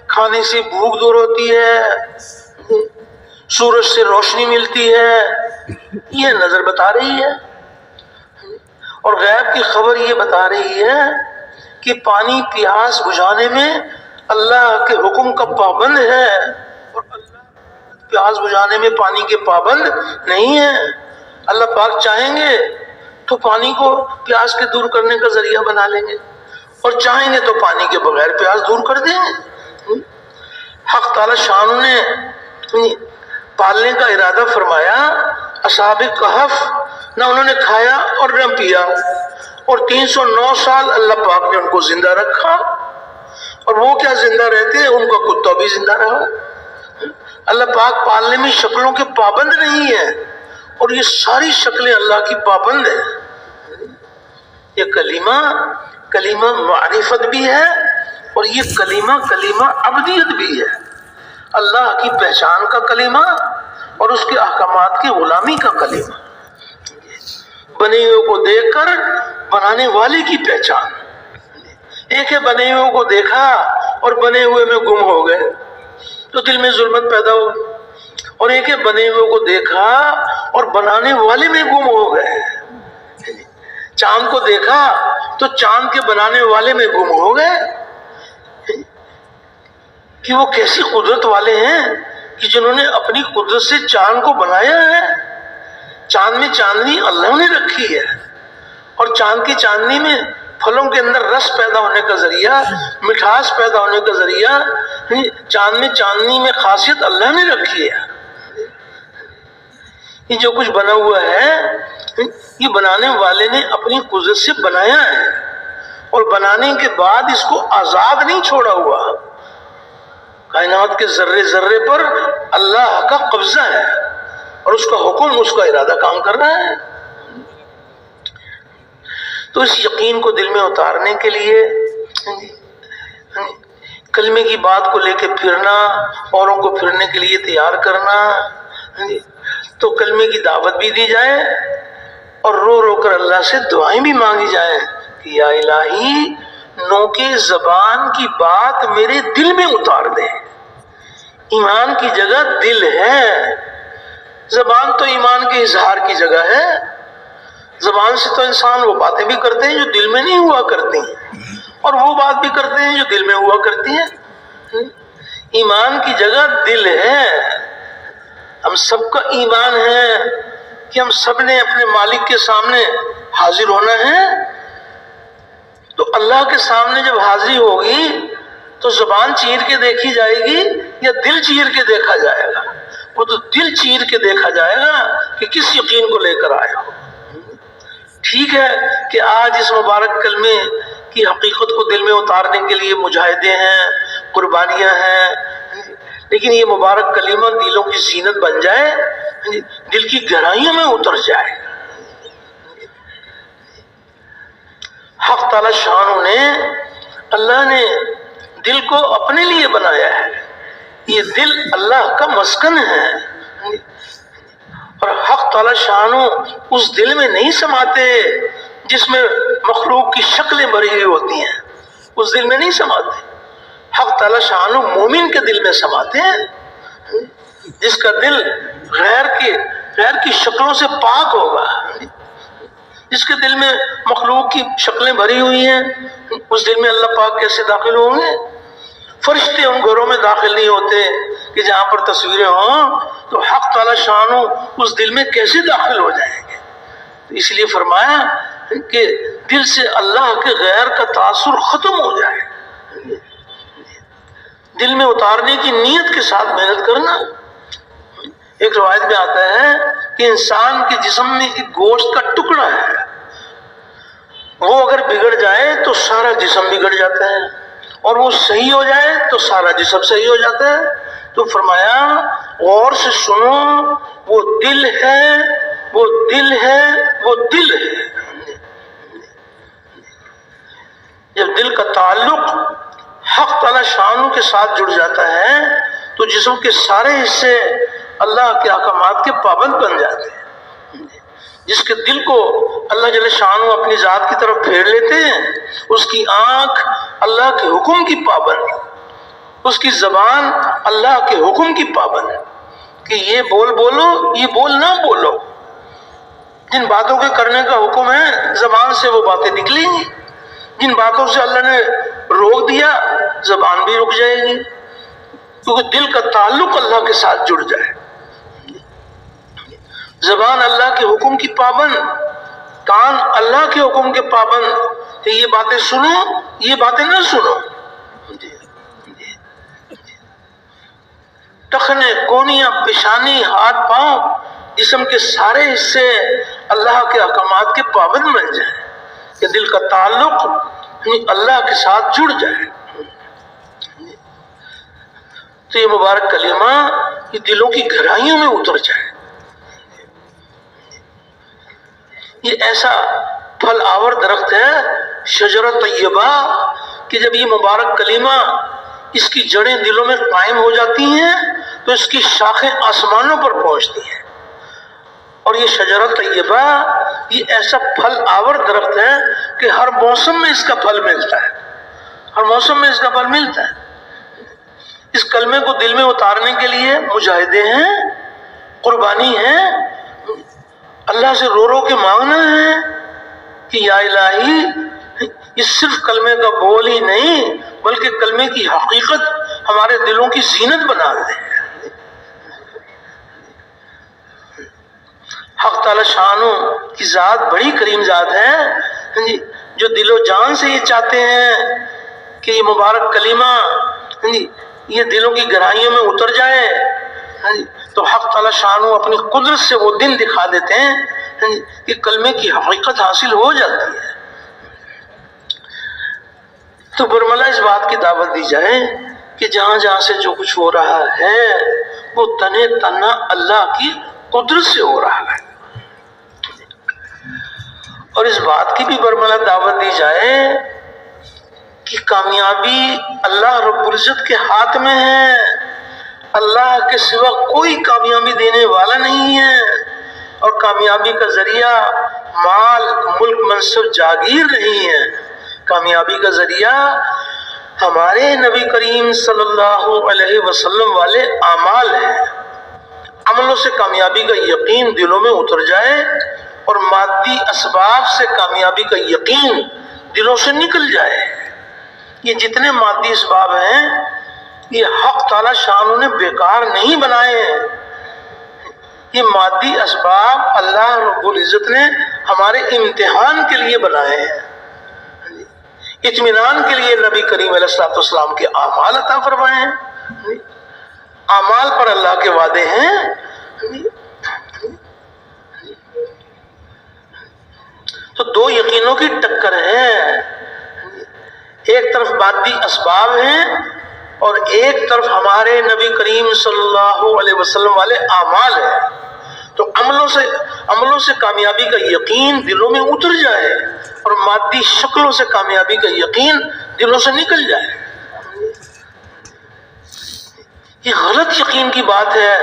کھانے سے بھوک دور ہوتی ہے، سورج سے روشنی ملتی ہے، یہ نظر بتا رہی ہے. اور غیب کی خبر یہ بتا رہی ہے کہ پانی پیاس بجھانے میں اللہ کے حکم کا پابند ہے، اور اللہ پیاس بجھانے میں پانی کے پابند نہیں ہے. اللہ پاک چاہیں گے تو پانی کو پیاس کے دور کرنے کا ذریعہ بنا لیں گے، اور چاہیں گے تو پانی کے بغیر پیاس دور کر دیں گے. حق تعالی شان نے پالنے کا ارادہ فرمایا. اصحاب کہف نہ انہوں نے کھایا اور نہ پیا، اور 309 سال اللہ پاک نے ان کو زندہ رکھا. اور وہ کیا زندہ رہتے ہیں، ان کا کتا بھی زندہ رہا. اللہ پاک پالنے میں شکلوں کے پابند نہیں ہے، اور یہ ساری شکلیں اللہ کی پابند ہیں. یہ کلمہ معرفت بھی ہے، اور یہ کلمہ عبدیت بھی ہے. اللہ کی پہچان کا کلمہ اور اس کے احکامات کی غلامی کا کلمہ. بنے ہوئے کو دیکھ کر بنانے والے کی پہچان. ایک ہے بنے ہوئے کو دیکھا اور بنے ہوئے میں گم ہو گئے تو دل میں ظلمت پیدا ہو گئی، اور ایک ہے بنے ہوئے کو دیکھا اور بنانے والے میں گم ہو گئے. چاند کو دیکھا تو چاند کے بنانے والے میں گم ہو گئے کہ وہ کیسی قدرت والے ہیں کہ جنہوں نے اپنی قدرت سے چاند کو بنایا ہے. چاند میں چاندنی اللہ نے رکھی ہے، اور چاند کی چاندنی میں پھلوں کے اندر رس پیدا ہونے کا ذریعہ، مٹھاس پیدا ہونے کا ذریعہ، چاند میں چاندنی میں خاصیت اللہ نے رکھی ہے. یہ جو کچھ بنا ہوا ہے یہ بنانے والے نے اپنی قدرت سے بنایا ہے، اور بنانے کے بعد اس کو آزاد نہیں چھوڑا ہوا. کائنات کے ذرے ذرے پر اللہ کا قبضہ ہے، اور اس کا حکم، اس کا ارادہ کام کر رہا ہے. تو اس یقین کو دل میں اتارنے کے لیے کلمے کی بات کو لے کے پھرنا، اوروں کو پھرنے کے لیے تیار کرنا، تو کلمے کی دعوت بھی دی جائے اور رو رو کر اللہ سے دعائیں بھی مانگی جائیں کہ یا الہی نو کے زبان کی بات میرے دل میں اتار دے. ایمان کی جگہ دل ہے، زبان تو ایمان کے اظہار کی جگہ ہے. زبان سے تو انسان وہ باتیں بھی کرتے ہیں جو دل میں نہیں ہوا کرتی ہیں، اور وہ بات بھی کرتے ہیں جو دل میں ہوا کرتی ہیں. ایمان کی جگہ دل ہے. ہم سب کا ایمان ہے کہ ہم سب نے اپنے مالک کے سامنے حاضر ہونا ہے. تو اللہ کے سامنے جب حاضری ہوگی تو زبان چیر کے دیکھی جائے گی یا دل چیر کے دیکھا جائے گا؟ وہ تو دل چیر کے دیکھا جائے گا کہ کس یقین کو لے کر آئے ہو. ٹھیک ہے کہ آج اس مبارک کلمے کی حقیقت کو دل میں اتارنے کے لیے مجاہدے ہیں، قربانیاں ہیں، لیکن یہ مبارک کلمہ دلوں کی زینت بن جائے، دل کی گہرائیوں میں اتر جائے. حق تعالی شان نے، اللہ نے دل کو اپنے لیے بنایا ہے. یہ دل اللہ کا مسکن ہے، اور حق تعالی شان اس دل میں نہیں سماتے جس میں مخلوق کی شکلیں بھری ہوئی ہوتی ہیں. اس دل میں نہیں سماتے. حق تعالی شان مومن کے دل میں سماتے ہیں، جس کا دل غیر کی شکلوں سے پاک ہوگا، جس کے دل میں مخلوق کی شکلیں بھری ہوئی ہیں. اس دل میں اللہ پاک کیسے داخل ہوں گے؟ فرشتے ان گھروں میں داخل نہیں ہوتے کہ جہاں پر تصویریں ہوں، تو حق تعالی شان اس دل میں کیسے داخل ہو جائیں گے؟ اس لیے فرمایا کہ دل سے اللہ کے غیر کا تاثر ختم ہو جائے. دل میں اتارنے کی نیت کے ساتھ محنت کرنا۔ ایک روایت میں آتا ہے کہ انسان کے جسم میں ایک گوشت کا ٹکڑا ہے، وہ اگر بگڑ جائے تو سارا جسم بگڑ جاتا ہے، اور وہ صحیح ہو جائے تو سارا جسم صحیح ہو جاتا ہے۔ تو فرمایا غور سے سنو، وہ دل ہے، وہ دل ہے، وہ دل ہے۔ جب دل کا تعلق حق تعالی شانوں کے ساتھ جڑ جاتا ہے تو جسم کے سارے حصے اللہ کے احکامات کے پابند بن جاتے ہیں۔ جس کے دل کو اللہ جل شانہ اپنی ذات کی طرف پھیر لیتے ہیں، اس کی آنکھ اللہ کے حکم کی پابند، اس کی زبان اللہ کے حکم کی پابند، کہ یہ بول بولو، یہ بول نہ بولو۔ جن باتوں کے کرنے کا حکم ہے زبان سے وہ باتیں نکلیں گی، جن باتوں سے اللہ نے روک دیا زبان بھی رک جائے گی، کیونکہ دل کا تعلق اللہ کے ساتھ جڑ جائے۔ زبان اللہ کے حکم کی پابند، کان اللہ کے حکم کے پابند، کہ یہ باتیں سنو، یہ باتیں نہ سنو۔ ٹخنے، کونیاں، پیشانی، ہاتھ پاؤں، جسم کے سارے حصے اللہ کے احکامات کے پابند بن جائیں، کہ دل کا تعلق اللہ کے ساتھ جڑ جائے۔ تو یہ مبارک کلمہ یہ دلوں کی گہرائیوں میں اتر جائے۔ یہ ایسا پھل آور درخت ہے شجرہ طیبہ کہ جب یہ مبارک کلمہ اس کی جڑیں دلوں میں قائم ہو جاتی ہیں تو اس کی شاخیں آسمانوں پر پہنچتی ہیں۔ اور یہ شجرہ طیبہ یہ ایسا پھل آور درخت ہے کہ ہر موسم میں اس کا پھل ملتا ہے، ہر موسم میں اس کا پھل ملتا ہے۔ اس کلمے کو دل میں اتارنے کے لیے مجاہدے ہیں، قربانی ہے، اللہ سے رو رو کے مانگنا ہے کہ یا الہی یہ صرف کلمے کا بول ہی نہیں بلکہ کلمے کی حقیقت ہمارے دلوں کی زینت بنا دے۔ حق تعالی شانوں کی ذات بڑی کریم ذات ہے، جو دل و جان سے یہ چاہتے ہیں کہ یہ مبارک کلمہ یہ دلوں کی گہرائیوں میں اتر جائے، تو حق تعالی شانوں اپنی قدرت سے وہ دن دکھا دیتے ہیں کہ کلمے کی حقیقت حاصل ہو جاتی ہے۔ تو برملا اس بات کی دعوت دی جائے کہ جہاں جہاں سے جو کچھ ہو رہا ہے وہ تنے تنہا اللہ کی قدرت سے ہو رہا ہے، اور اس بات کی بھی برملا دعوت دی جائے کہ کامیابی اللہ رب العزت کے ہاتھ میں ہے، اللہ کے سوا کوئی کامیابی دینے والا نہیں ہے، اور کامیابی کا ذریعہ مال، ملک، منصب، جاگیر نہیں ہے۔ کامیابی کا ذریعہ ہمارے نبی کریم صلی اللہ علیہ وسلم والے اعمال ہیں۔ عملوں سے کامیابی کا یقین دلوں میں اتر جائے اور مادی اسباب سے کامیابی کا یقین دلوں سے نکل جائے۔ یہ جتنے مادی اسباب ہیں یہ حق تعالی شانوں نے بیکار نہیں بنائے ہیں، یہ مادی اسباب اللہ رب العزت نے ہمارے امتحان کے لیے بنائے ہیں، اطمینان کے لیے نبی کریم علیہ الصلوۃ والسلام کے اعمال عطا فرمائے ہیں، اعمال پر اللہ کے وعدے ہیں۔ تو دو یقینوں کی ٹکر ہے، ایک طرف مادی اسباب ہیں اور ایک طرف ہمارے نبی کریم صلی اللہ علیہ وسلم والے اعمال ہیں۔ تو عملوں سے کامیابی کا یقین دلوں میں اتر جائے اور مادی شکلوں سے کامیابی کا یقین دلوں سے نکل جائے۔ یہ غلط یقین کی بات ہے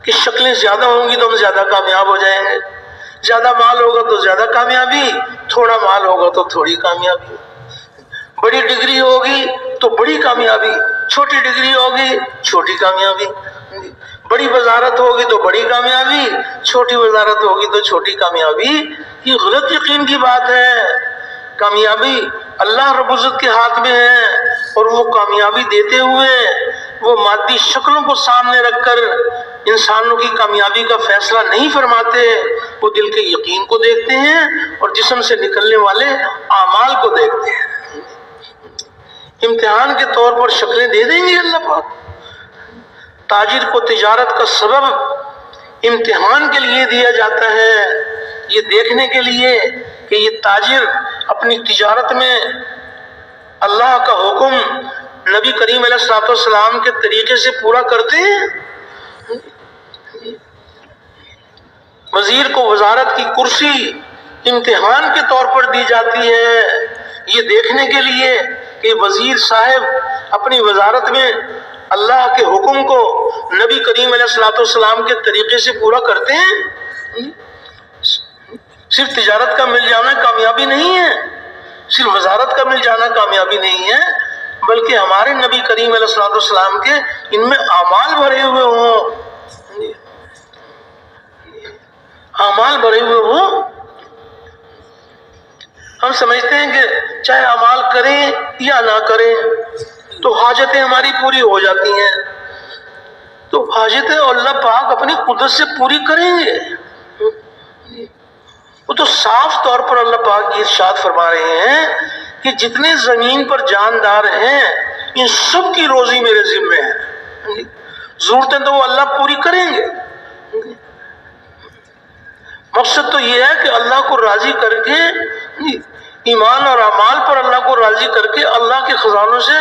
کہ شکلیں زیادہ ہوں گی تو ہم زیادہ کامیاب ہو جائیں گے، زیادہ مال ہوگا تو زیادہ کامیابی، تھوڑا مال ہوگا تو تھوڑی کامیابی، بڑی ڈگری ہوگی تو بڑی کامیابی، چھوٹی ڈگری ہوگی چھوٹی کامیابی، بڑی وزارت ہوگی تو بڑی کامیابی، چھوٹی وزارت ہوگی تو چھوٹی کامیابی۔ یہ غلط یقین کی بات ہے۔ کامیابی اللہ رب العزت کے ہاتھ میں ہے، اور وہ کامیابی دیتے ہوئے وہ مادی شکلوں کو سامنے رکھ کر انسانوں کی کامیابی کا فیصلہ نہیں فرماتے، وہ دل کے یقین کو دیکھتے ہیں اور جسم سے نکلنے والے اعمال کو دیکھتے ہیں۔ امتحان کے طور پر شکلیں دے دیں گے اللہ پاک. تاجر کو تجارت کا سبب امتحان کے لیے دیا جاتا ہے، یہ دیکھنے کے لیے کہ یہ تاجر اپنی تجارت میں اللہ کا حکم نبی کریم علیہ الصلوۃ والسلام کے طریقے سے پورا کرتے ہیں. وزیر کو وزارت کی کرسی امتحان کے طور پر دی جاتی ہے، یہ دیکھنے کے لیے کہ وزیر صاحب اپنی وزارت میں اللہ کے حکم کو نبی کریم علیہ الصلوۃ والسلام کے طریقے سے پورا کرتے ہیں. صرف تجارت کا مل جانا کامیابی نہیں ہے، صرف وزارت کا مل جانا کامیابی نہیں ہے، بلکہ ہمارے نبی کریم علیہ الصلوۃ والسلام کے ان میں اعمال بھرے ہوئے ہوں، اعمال بھرے ہوئے ہوں. ہم سمجھتے ہیں کہ چاہے اعمال کریں یا نہ کریں تو حاجتیں ہماری پوری ہو جاتی ہیں، تو حاجتیں اللہ پاک اپنی قدرت سے پوری کریں گے. وہ تو صاف طور پر اللہ پاک یہ ارشاد فرما رہے ہیں کہ جتنے زمین پر جاندار ہیں ان سب کی روزی میرے ذمہ ہے، ضرورتیں تو وہ اللہ پوری کریں گے. مقصد تو یہ ہے کہ اللہ کو راضی کر کے، ایمان اور اعمال پر اللہ کو راضی کر کے اللہ کے خزانوں سے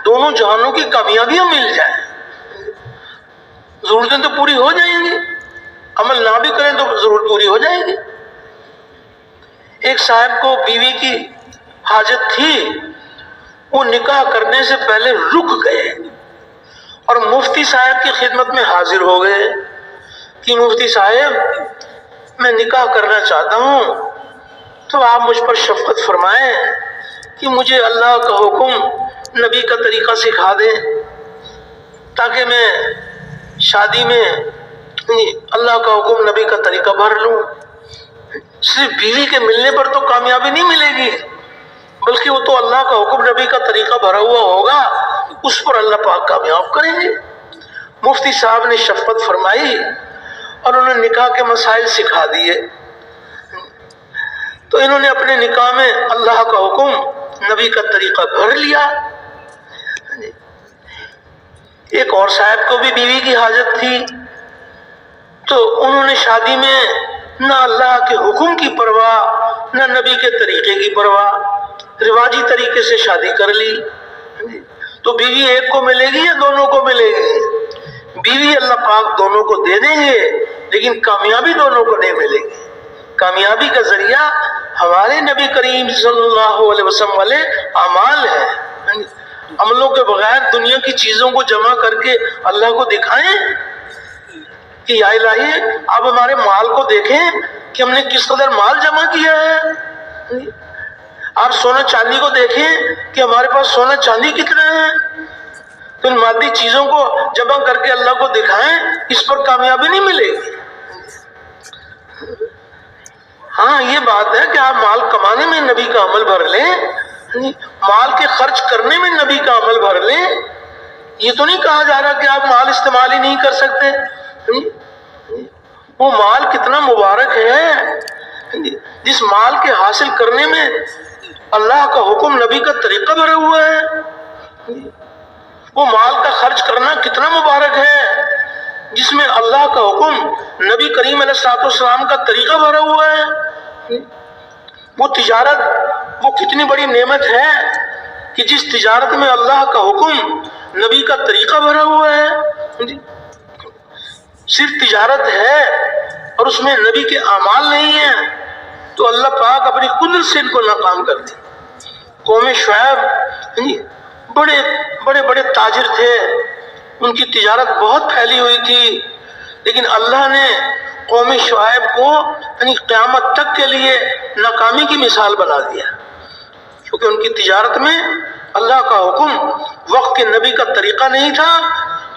دونوں جہانوں کی کامیابیاں مل جائیں. ضرورتیں تو پوری ہو جائیں گی، عمل نہ بھی کریں تو ضرورت پوری ہو جائے گی. ایک صاحب کو بیوی کی حاجت تھی، وہ نکاح کرنے سے پہلے رک گئے اور مفتی صاحب کی خدمت میں حاضر ہو گئے کہ مفتی صاحب میں نکاح کرنا چاہتا ہوں، تو آپ مجھ پر شفقت فرمائیں کہ مجھے اللہ کا حکم نبی کا طریقہ سکھا دیں تاکہ میں شادی میں اللہ کا حکم نبی کا طریقہ بھر لوں. صرف بیوی کے ملنے پر تو کامیابی نہیں ملے گی، بلکہ وہ تو اللہ کا حکم نبی کا طریقہ بھرا ہوا ہوگا، اس پر اللہ پاک کامیاب کریں گے. مفتی صاحب نے شفقت فرمائی اور انہوں نے نکاح کے مسائل سکھا دیے. تو انہوں نے اپنے نکاح میں اللہ کا حکم نبی کا طریقہ بھر لیا. ایک اور صاحب کو بھی بیوی کی حاجت تھی، تو انہوں نے شادی میں نہ اللہ کے حکم کی پرواہ نہ نبی کے طریقے کی پرواہ، رواجی طریقے سے شادی کر لی. تو بیوی ایک کو ملے گی یا دونوں کو ملے گی؟ بیوی اللہ پاک دونوں کو دے دیں گے، لیکن کامیابی دونوں کو نہیں ملے گی. کامیابی کا ذریعہ ہمارے نبی کریم صلی اللہ علیہ وسلم والے اعمال ہیں. عملوں کے بغیر دنیا کی چیزوں کو جمع کر کے اللہ کو دکھائیں کہ یا الہی آپ ہمارے مال کو دیکھیں کہ ہم نے کس قدر مال جمع کیا ہے. آپ سونا چاندی کو دیکھیں کہ ہمارے پاس سونا چاندی کتنا ہے. تو ان مادی چیزوں کو جمع کر کے اللہ کو دکھائیں، اس پر کامیابی نہیں ملے گی. ہاں یہ بات ہے کہ آپ مال کمانے میں نبی کا عمل بھر لیں، مال کے خرچ کرنے میں نبی کا عمل بھر لیں. یہ تو نہیں کہا جا رہا کہ آپ مال استعمال ہی نہیں کر سکتے. وہ مال کتنا مبارک ہے جس مال کے حاصل کرنے میں اللہ کا حکم نبی کا طریقہ بھرا ہوا ہے. وہ مال کا خرچ کرنا کتنا مبارک ہے جس میں اللہ کا حکم نبی کریم علیہ الصلوۃ والسلام کا طریقہ بھرا ہوا ہے. وہ تجارت وہ کتنی بڑی نعمت ہے کہ جس تجارت میں اللہ کا حکم نبی کا طریقہ بھرا ہوا ہے. صرف تجارت ہے اور اس میں نبی کے اعمال نہیں ہیں تو اللہ پاک اپنی قدرت سے ان کو ناکام کر دے. قوم شعیب بڑے بڑے بڑے تاجر تھے، ان کی تجارت بہت پھیلی ہوئی تھی، لیکن اللہ نے قوم شعیب کو قیامت تک کے لیے ناکامی کی مثال بنا دیا، کیونکہ ان کی تجارت میں اللہ کا حکم وقت کے نبی کا طریقہ نہیں تھا.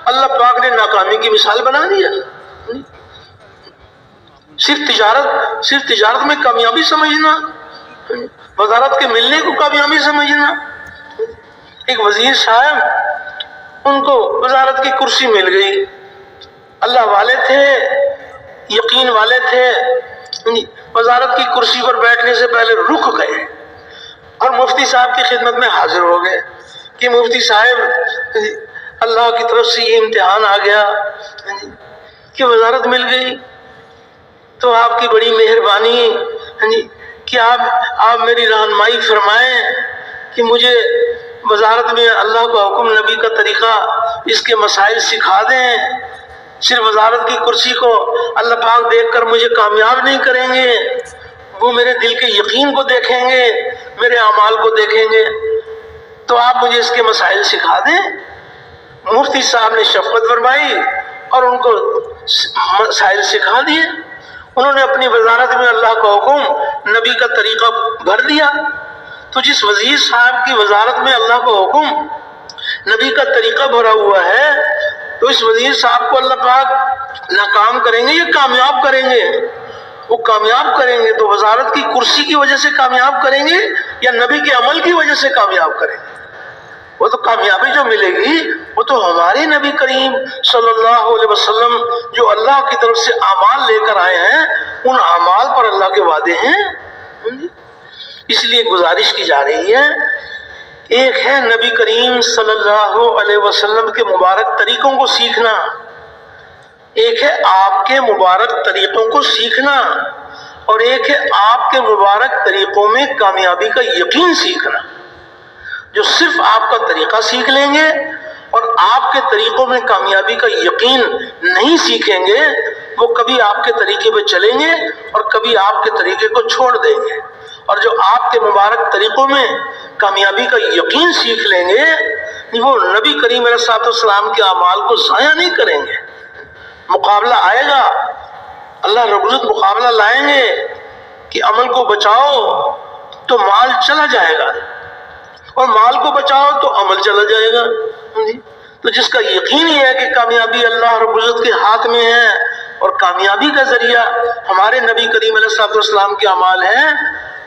اللہ پاک نے ناکامی کی مثال بنا دیا. صرف تجارت میں کامیابی سمجھنا، وزارت کے ملنے کو کامیابی سمجھنا. ایک وزیر صاحب، ان کو وزارت کی کرسی مل گئی، اللہ والے تھے، یقین والے تھے، وزارت کی کرسی پر بیٹھنے سے پہلے رک گئے اور مفتی صاحب کی خدمت میں حاضر ہو گئے کہ مفتی صاحب اللہ کی طرف سے یہ امتحان آ گیا کہ وزارت مل گئی، تو آپ کی بڑی مہربانی کہ آپ میری رہنمائی فرمائیں کہ مجھے وزارت میں اللہ کا حکم، نبی کا طریقہ، اس کے مسائل سکھا دیں۔ صرف وزارت کی کرسی کو اللہ پاک دیکھ کر مجھے کامیاب نہیں کریں گے، وہ میرے دل کے یقین کو دیکھیں گے، میرے اعمال کو دیکھیں گے، تو آپ مجھے اس کے مسائل سکھا دیں۔ مفتی صاحب نے شفقت فرمائی اور ان کو مسائل سکھا دیے۔ انہوں نے اپنی وزارت میں اللہ کا حکم، نبی کا طریقہ بھر دیا۔ تو جس وزیر صاحب کی وزارت میں اللہ کا حکم، نبی کا طریقہ بھرا ہوا ہے، تو اس وزیر صاحب کو اللہ پاک ناکام کریں گے یا کامیاب کریں گے؟ وہ کامیاب کریں گے۔ تو وزارت کی کرسی کی وجہ سے کامیاب کریں گے یا نبی کے عمل کی وجہ سے کامیاب کریں گے؟ وہ تو کامیابی جو ملے گی وہ تو ہمارے نبی کریم صلی اللہ علیہ وسلم جو اللہ کی طرف سے اعمال لے کر آئے ہیں، ان اعمال پر اللہ کے وعدے ہیں۔ اس لیے گزارش کی جا رہی ہے، ایک ہے نبی کریم صلی اللہ علیہ وسلم کے مبارک طریقوں کو سیکھنا، ایک ہے آپ کے مبارک طریقوں کو سیکھنا، اور ایک ہے آپ کے مبارک طریقوں میں کامیابی کا یقین سیکھنا۔ جو صرف آپ کا طریقہ سیکھ لیں گے اور آپ کے طریقوں میں کامیابی کا یقین نہیں سیکھیں گے، وہ کبھی آپ کے طریقے پہ چلیں گے اور کبھی آپ کے طریقے کو چھوڑ دیں گے۔ اور جو آپ کے مبارک طریقوں میں کامیابی کا یقین سیکھ لیں گے، وہ نبی کریم علیہ الصلوۃ والسلام کے اعمال کو ضائع نہیں کریں گے۔ مقابلہ آئے گا، اللہ رب العزت مقابلہ لائیں گے کہ عمل کو بچاؤ تو مال چلا جائے گا، اور مال کو بچاؤ تو عمل چلا جائے گا۔ تو جس کا یقین ہی ہے کہ کامیابی اللہ رب العزت کے ہاتھ میں ہے اور کامیابی کا ذریعہ ہمارے نبی کریم علیہ الصلوۃ والسلام کے اعمال ہیں،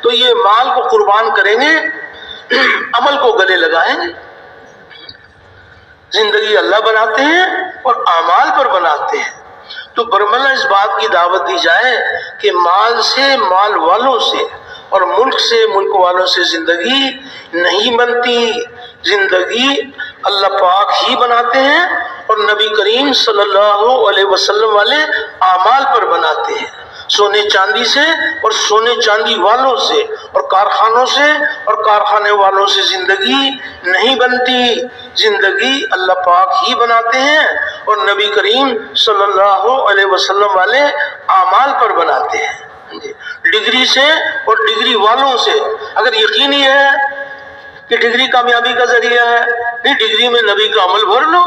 تو یہ مال کو قربان کریں گے، عمل کو گلے لگائیں گے۔ زندگی اللہ بناتے ہیں اور اعمال پر بناتے ہیں۔ تو برملا اس بات کی دعوت دی جائے کہ مال سے، مال والوں سے اور ملک سے، ملک والوں سے زندگی نہیں بنتی، زندگی اللہ پاک ہی بناتے ہیں اور نبی کریم صلی اللہ علیہ وسلم والے اعمال پر بناتے ہیں۔ سونے چاندی سے اور سونے چاندی والوں سے اور کارخانوں سے اور کارخانے والوں سے زندگی نہیں بنتی، زندگی اللہ پاک ہی بناتے ہیں اور نبی کریم صلی اللہ علیہ وسلم والے اعمال پر بناتے ہیں۔ ڈگری سے اور ڈگری والوں سے اگر یقینی ہے کہ ڈگری کامیابی کا ذریعہ ہے، نہیں ڈگری میں نبی کا عمل بھر لو،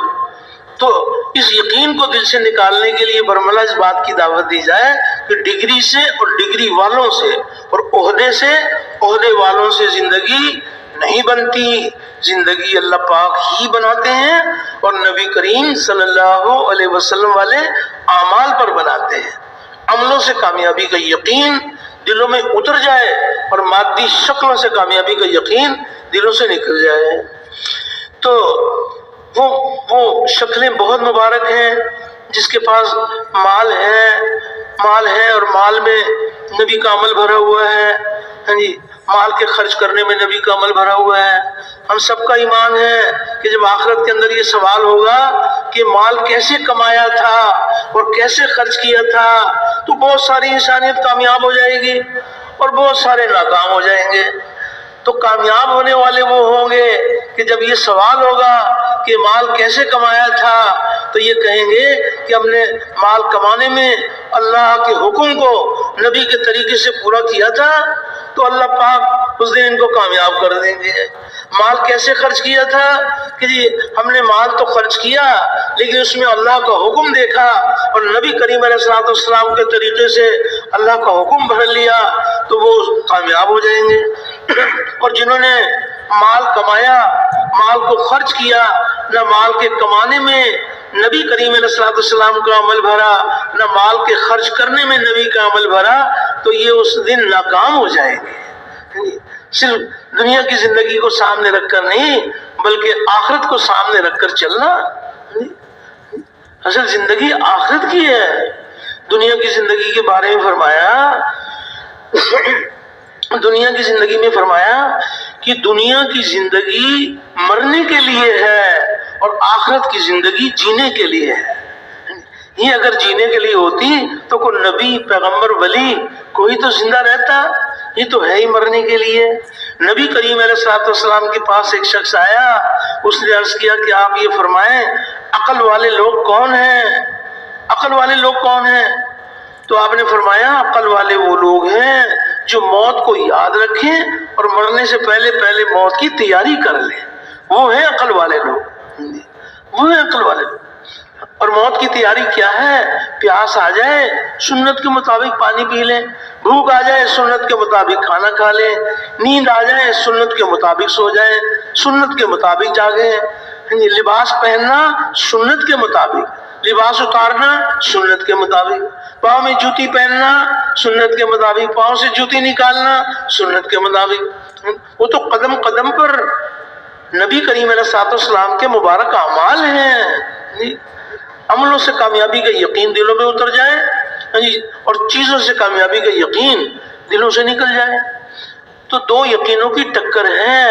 تو اس یقین کو دل سے نکالنے کے لیے برملا اس بات کی دعوت دی جائے کہ ڈگری سے اور ڈگری والوں سے اور عہدے سے، عہدے والوں سے زندگی نہیں بنتی، زندگی اللہ پاک ہی بناتے ہیں اور نبی کریم صلی اللہ علیہ وسلم والے اعمال پر بناتے ہیں۔ عملوں سے کامیابی کا یقین دلوں میں اتر جائے اور مادی شکلوں سے کامیابی کا یقین دلوں سے نکل جائے، تو وہ شکلیں بہت مبارک ہیں۔ جس کے پاس مال ہے اور مال میں نبی کا عمل بھرا ہوا ہے، مال کے خرچ کرنے میں نبی کا عمل بھرا ہوا ہے۔ ہم سب کا ایمان ہے کہ جب آخرت کے اندر یہ سوال ہوگا کہ مال کیسے کمایا تھا اور کیسے خرچ کیا تھا، تو بہت ساری انسانیت کامیاب ہو جائے گی اور بہت سارے ناکام ہو جائیں گے۔ تو کامیاب ہونے والے وہ ہوں گے کہ جب یہ سوال ہوگا کہ مال کیسے کمایا تھا، تو یہ کہیں گے کہ ہم نے مال کمانے میں اللہ کے حکم کو نبی کے طریقے سے پورا کیا تھا، تو اللہ پاک اس دن ان کو کامیاب کر دیں گے۔ مال کیسے خرچ کیا تھا کہ جی ہم نے مال تو خرچ کیا لیکن اس میں اللہ کا حکم دیکھا اور نبی کریم علیہ الصلوۃ والسلام کے طریقے سے اللہ کا حکم بھر لیا، تو وہ کامیاب ہو جائیں گے۔ اور جنہوں نے مال کمایا، مال کو خرچ کیا، نہ مال کے کمانے میں نبی کریم علیہ الصلوۃ والسلام کا عمل بھرا، نہ مال کے خرچ کرنے میں نبی کا عمل بھرا، تو یہ اس دن ناکام ہو جائیں گے۔ صرف دنیا کی زندگی کو سامنے رکھ کر نہیں بلکہ آخرت کو سامنے رکھ کر چلنا۔ اصل زندگی آخرت کی ہے۔ دنیا کی زندگی کے بارے میں فرمایا، دنیا کی زندگی میں فرمایا کہ دنیا کی زندگی مرنے کے لیے ہے اور آخرت کی زندگی جینے کے لیے ہے۔ یہ اگر جینے کے لیے ہوتی تو کوئی نبی، پیغمبر، ولی کوئی تو زندہ رہتا، یہ تو ہے ہی مرنے کے لیے۔ نبی کریم علیہ الصلوۃ والسلام کے پاس ایک شخص آیا، اس نے عرض کیا کہ آپ یہ فرمائیں عقل والے لوگ کون ہیں؟ عقل والے لوگ کون ہیں؟ تو آپ نے فرمایا عقل والے وہ لوگ ہیں جو موت کو یاد رکھیں اور مرنے سے پہلے پہلے موت کی تیاری کر لیں، وہ ہیں عقل والے لوگ، وہ ہیں عقل والے لوگ۔ اور موت کی تیاری کیا ہے؟ پیاس آ جائے سنت کے مطابق پانی پی لیں، بھوک آ جائے سنت کے مطابق کھانا کھا لیں، نیند آ جائے سنت کے مطابق سو جائیں، سنت کے مطابق جاگیں، لباس پہننا سنت کے مطابق، لباس اتارنا سنت کے مطابق، پاؤں میں جوتی پہننا سنت کے مطابق، پاؤں سے جوتی نکالنا سنت کے مطابق۔ وہ تو قدم قدم پر نبی کریم علیہ الصلوۃ والسلام کے مبارک اعمال ہیں۔ عملوں سے کامیابی کا یقین دلوں میں اتر جائے اور چیزوں سے کامیابی کا یقین دلوں سے نکل جائے، تو دو یقینوں کی ٹکر ہے،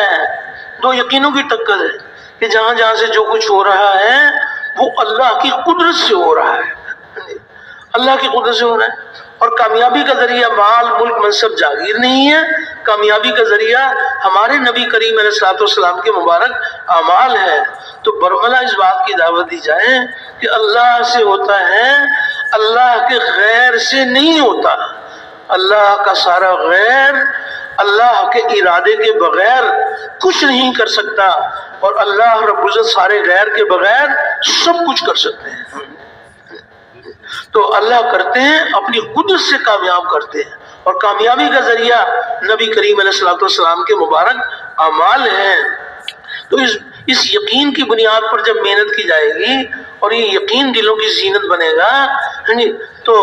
دو یقینوں کی ٹکر ہے کہ جہاں جہاں سے جو کچھ ہو رہا ہے وہ اللہ کی قدرت سے ہو رہا ہے، اللہ کی قدرت سے ہو رہا ہے۔ اور کامیابی کا ذریعہ مال، ملک، منصب، جاگیر نہیں ہے، کامیابی کا ذریعہ ہمارے نبی کریم علیہ الصلوۃ والسلام کے مبارک اعمال ہے۔ تو برملا اس بات کی دعوت دی جائے کہ اللہ سے ہوتا ہے، اللہ کے غیر سے نہیں ہوتا۔ اللہ کا سارا غیر اللہ کے ارادے کے بغیر کچھ نہیں کر سکتا، اور اللہ رب العزت سارے غیر کے بغیر سب کچھ کر سکتے ہیں۔ تو اللہ کرتے ہیں، اپنی قدرت سے کامیاب کرتے ہیں، اور کامیابی کا ذریعہ نبی کریم علیہ الصلوۃ والسلام کے مبارک اعمال ہیں۔ تو اس یقین کی بنیاد پر جب محنت کی جائے گی اور یہ یقین دلوں کی زینت بنے گا تو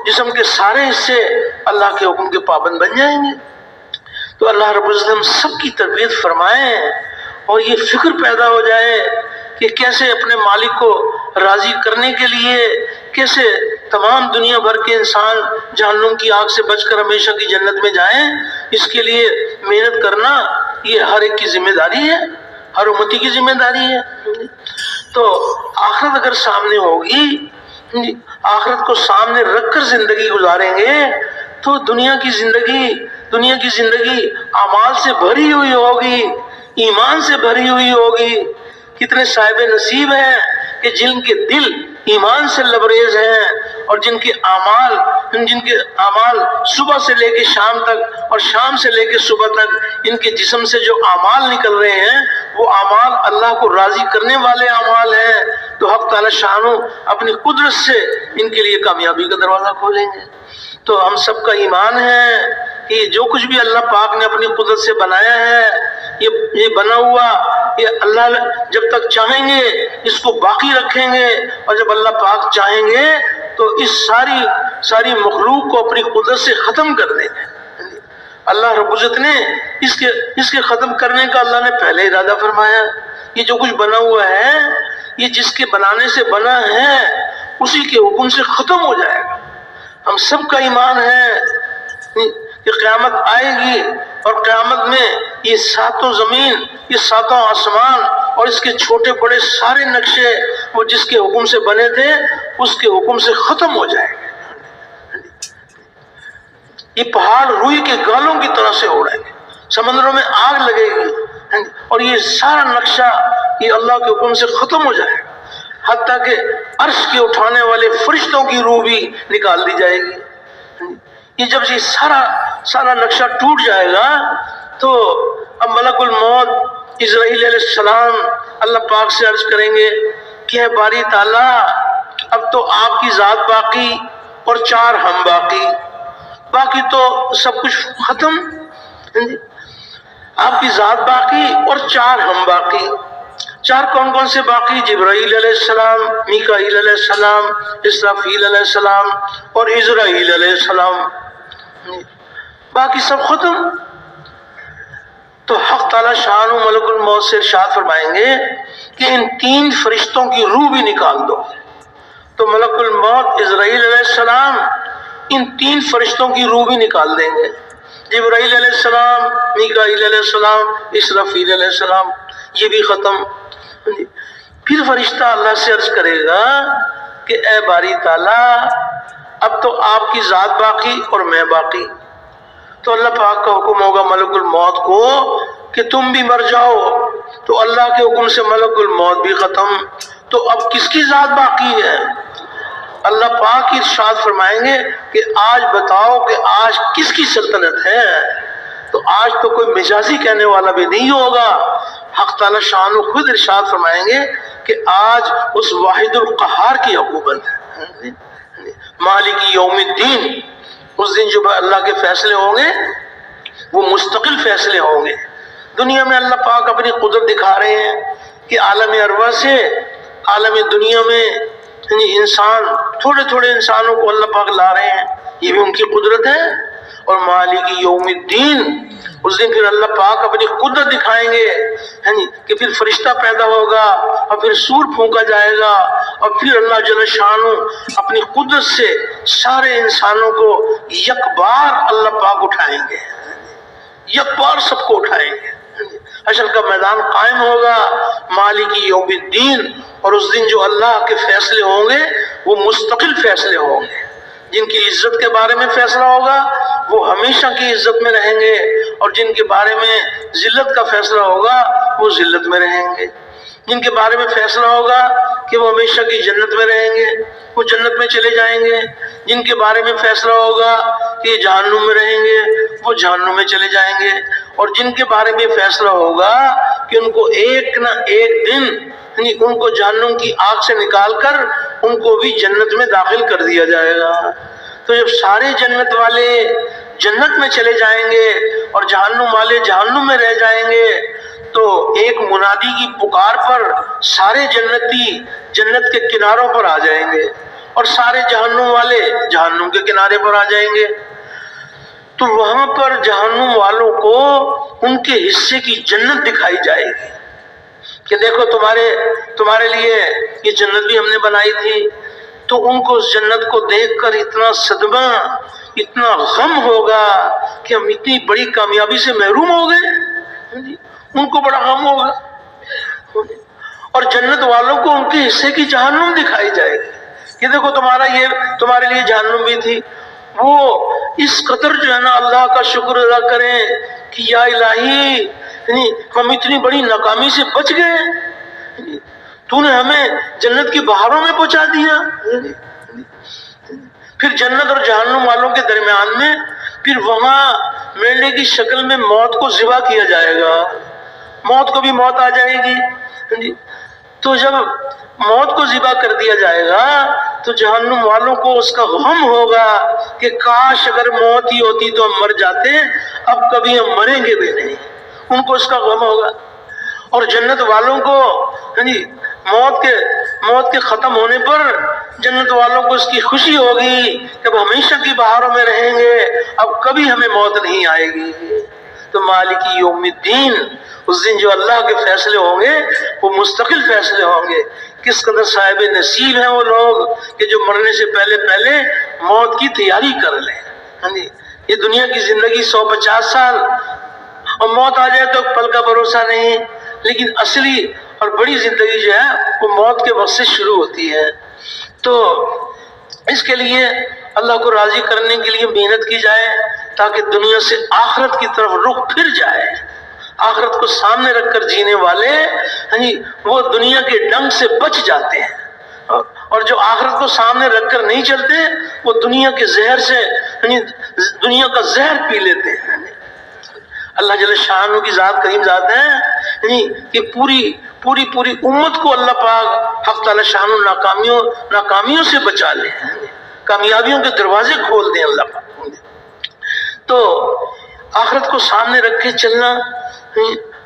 جسم کے سارے حصے اللہ کے حکم کے پابند بن جائیں گے۔ تو اللہ رب العزت ہم سب کی تربیت فرمائیں اور یہ فکر پیدا ہو جائے کہ کیسے اپنے مالک کو راضی کرنے کے لیے کیسے تمام دنیا بھر کے انسان جہنم کی آگ سے بچ کر ہمیشہ کی جنت میں جائیں، اس کے لیے محنت کرنا یہ ہر ایک کی ذمہ داری ہے، ہر امتی کی ذمہ داری ہے۔ تو آخرت اگر سامنے ہوگی، آخرت کو سامنے رکھ کر زندگی گزاریں گے تو دنیا کی زندگی اعمال سے بھری ہوئی ہوگی، ایمان سے بھری ہوئی ہوگی۔ کتنے صاحب نصیب ہیں کہ جن کے دل ایمان سے لبریز ہیں اور جن کے اعمال صبح سے لے کے شام تک اور شام سے لے کے صبح تک ان کے جسم سے جو اعمال نکل رہے ہیں وہ اعمال اللہ کو راضی کرنے والے اعمال ہیں۔ تو حق تعالی شانہ اپنی قدرت سے ان کے لیے کامیابی کا دروازہ کھولیں گے۔ تو ہم سب کا ایمان ہے کہ جو کچھ بھی اللہ پاک نے اپنی قدرت سے بنایا ہے، یہ بنا ہوا، یہ اللہ جب تک چاہیں گے اس کو باقی رکھیں گے، اور جب اللہ پاک چاہیں گے تو اس ساری مخلوق کو اپنی قدرت سے ختم کر دیں گے۔ اللہ رب العزت نے اس کے ختم کرنے کا اللہ نے پہلے ارادہ فرمایا۔ یہ جو کچھ بنا ہوا ہے یہ جس کے بنانے سے بنا ہے اسی کے حکم سے ختم ہو جائے گا۔ ہم سب کا ایمان ہے کہ قیامت آئے گی اور قیامت میں یہ ساتوں زمین، یہ ساتوں آسمان اور اس کے چھوٹے بڑے سارے نقشے وہ جس کے حکم سے بنے تھے اس کے حکم سے ختم ہو جائیں گے۔ یہ پہاڑ روئی کے گالوں کی طرح سے اڑیں گے، سمندروں میں آگ لگے گی اور یہ سارا نقشہ یہ اللہ کے حکم سے ختم ہو جائے گا، حتیٰ کہ عرش کے اٹھانے والے فرشتوں کی روح بھی نکال دی جائے گی۔ یہ جب یہ سارا نقشہ ٹوٹ جائے گا تو اب ملک الموت اسرائیل علیہ السلام اللہ پاک سے عرض کریں گے کہ اے باری تعالیٰ اب تو آپ کی ذات باقی اور چار ہم باقی تو سب کچھ ختم، آپ کی ذات باقی اور چار ہم باقی۔ چار کون کون سے باقی؟ جبرائیل علیہ السلام، میکائیل علیہ السلام، اسرافیل علیہ السلام اور عزرائیل علیہ السلام، باقی سب ختم۔ تو حق تعالی شان و ملک الموت سے ارشاد فرمائیں گے کہ ان تین فرشتوں کی روح بھی نکال دو۔ تو ملک الموت اسرائیل علیہ السلام ان تین فرشتوں کی روح بھی نکال دیں گے۔ جبرائیل علیہ السلام، میکائیل علیہ السلام، اسرافیل علیہ السلام، یہ بھی ختم۔ پھر فرشتہ اللہ سے عرض کرے گا کہ اے باری تعالیٰ، اب تو آپ کی ذات باقی اور میں باقی۔ تو اللہ پاک کا حکم ہوگا ملک الموت کو کہ تم بھی مر جاؤ، تو اللہ کے حکم سے ملک الموت بھی ختم۔ تو اب کس کی ذات باقی ہے؟ اللہ پاک ارشاد فرمائیں گے کہ آج بتاؤ کہ آج کس کی سلطنت ہے؟ تو آج تو کوئی مجازی کہنے والا بھی نہیں ہوگا۔ حق تعالی شان و خود ارشاد فرمائیں گے کہ آج اس واحد القہار کی حکومت ہے، مالک یوم الدین۔ اس دن جو اللہ کے فیصلے ہوں گے وہ مستقل فیصلے ہوں گے۔ دنیا میں اللہ پاک اپنی قدرت دکھا رہے ہیں کہ عالم ارواح سے عالم دنیا میں انسان، تھوڑے تھوڑے انسانوں کو اللہ پاک لا رہے ہیں، یہ بھی ان کی قدرت ہے۔ اور مالک یوم الدین، اس دن پھر اللہ پاک اپنی قدرت دکھائیں گے کہ پھر فرشتہ پیدا ہوگا اور پھر سور پھونکا جائے گا، اور پھر اللہ جل شانہ اپنی قدرت سے سارے انسانوں کو یک بار اللہ پاک اٹھائیں گے، یک بار سب کو اٹھائیں گے۔ حشر کا میدان قائم ہوگا، مالک یوم الدین، اور اس دن جو اللہ کے فیصلے ہوں گے وہ مستقل فیصلے ہوں گے۔ جن کی عزت کے بارے میں فیصلہ ہوگا وہ ہمیشہ کی عزت میں رہیں گے، اور جن کے بارے میں ذلت کا فیصلہ ہوگا وہ ذلت میں رہیں گے۔ جن کے بارے میں فیصلہ ہوگا کہ وہ ہمیشہ کی جنت میں رہیں گے وہ جنت میں چلے جائیں گے۔ جن کے بارے میں فیصلہ ہوگا کہ یہ جہنم میں رہیں گے وہ جہنم میں چلے جائیں گے۔ اور جن کے بارے میں فیصلہ ہوگا کہ ان کو ایک نہ ایک دن ان کو جہنم کی آگ سے نکال کر ان کو بھی جنت میں داخل کر دیا جائے گا۔ تو جب سارے جنت والے جنت میں چلے جائیں گے اور جہنم والے جہنم میں رہ جائیں گے، تو ایک منادی کی پکار پر سارے جنتی جنت کے کناروں پر آ جائیں گے اور سارے جہنم والے جہنم کے کنارے پر آ جائیں گے۔ تو وہاں پر جہنم والوں کو ان کے حصے کی جنت دکھائی جائے گی کہ دیکھو تمہارے لیے یہ جنت بھی ہم نے بنائی تھی۔ تو ان کو اس جنت کو دیکھ کر اتنا صدمہ، اتنا غم ہوگا کہ ہم اتنی بڑی کامیابی سے محروم ہو گئے، ان کو بڑا غم ہوگا۔ اور جنت والوں کو ان کے حصے کی جہنم دکھائی جائے گی کہ دیکھو تمہارے لیے جہنم بھی تھی۔ وہ اس قدر جو ہے نا اللہ کا شکر ادا کریں کہ یا الہی ہم اتنی بڑی ناکامی سے بچ گئے، تو نے ہمیں جنت کی بہاروں میں پہنچا دیا۔ پھر جنت اور جہنم والوں کے درمیان میں پھر وہاں میلے کی شکل میں موت کو ذبح کیا جائے گا، موت کو بھی موت آ جائے گی۔ تو جب موت کو ذبح کر دیا جائے گا تو جہنم والوں کو اس کا غم ہوگا کہ کاش اگر موت ہی ہوتی تو ہم مر جاتے، اب کبھی ہم مریں گے بھی نہیں، ان کو اس کا غم ہوگا۔ اور جنت والوں کو موت کے ختم ہونے پر جنت والوں کو اس کی خوشی ہوگی کہ اب ہمیشہ کی بہاروں میں رہیں گے، اب کبھی ہمیں موت نہیں آئے گی۔ تو مالک یوم الدین، اس دن جو اللہ کے فیصلے ہوں گے وہ مستقل فیصلے ہوں گے۔ کس قدر صاحب نصیب ہیں وہ لوگ کہ جو مرنے سے پہلے موت کی تیاری کر لیں۔ یہ دنیا کی زندگی 150 سال، اور موت آ جائے تو پل کا بھروسہ نہیں، لیکن اصلی اور بڑی زندگی جو ہے وہ موت کے وقت سے شروع ہوتی ہے۔ تو اس کے لیے اللہ کو راضی کرنے کے لیے محنت کی جائے تاکہ دنیا سے آخرت کی طرف رخ پھر جائے۔ آخرت کو سامنے رکھ کر جینے والے وہ دنیا کے ڈنگ سے بچ جاتے ہیں، اور جو آخرت کو سامنے رکھ کر نہیں چلتے وہ دنیا کے زہر سے دنیا کا زہر پی لیتے ہیں۔ اللہ جل شانہ کی ذات کریم ذات ہے کہ پوری امت کو اللہ پاک حق تعالی شانہ ناکامیوں سے بچا لے، کامیابیوں کے دروازے کھول دیں اللہ پاک۔ تو آخرت کو سامنے رکھ کے چلنا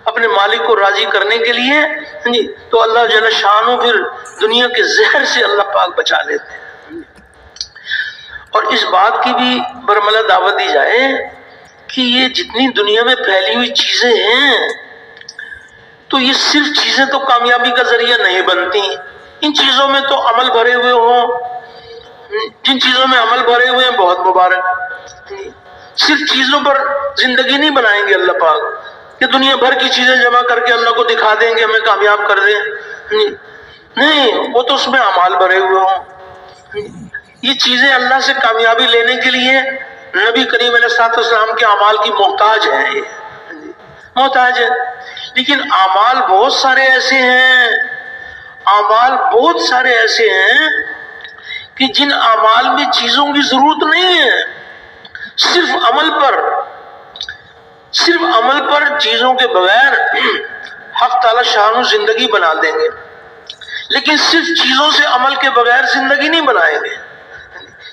اپنے مالک کو راضی کرنے کے لیے، تو اللہ جل شانہ پھر دنیا کے زہر سے اللہ پاک بچا لیتے ہیں۔ اور اس بات کی بھی برملا دعوت دی جائے کہ یہ جتنی دنیا میں پھیلی ہوئی چیزیں ہیں تو یہ صرف چیزیں تو کامیابی کا ذریعہ نہیں بنتی، ان چیزوں میں تو عمل بھرے ہوئے ہوں، جن چیزوں میں عمل بھرے ہوئے ہیں بہت مبارک۔ صرف چیزوں پر زندگی نہیں بنائیں گے اللہ پاک کہ دنیا بھر کی چیزیں جمع کر کے اللہ کو دکھا دیں گے ہمیں کامیاب کر دیں، نہیں، وہ تو اس میں اعمال بھرے ہوئے ہوں۔ یہ چیزیں اللہ سے کامیابی لینے کے لیے نبی کریم علیہ السلام کے اعمال کی محتاج ہیں، یہ محتاج ہے۔ لیکن اعمال بہت سارے ایسے ہیں، اعمال بہت سارے ایسے ہیں کہ جن اعمال میں چیزوں کی ضرورت نہیں ہے، صرف عمل پر چیزوں کے بغیر حق تعالی شان زندگی بنا دیں گے، لیکن صرف چیزوں سے عمل کے بغیر زندگی نہیں بنائیں گے۔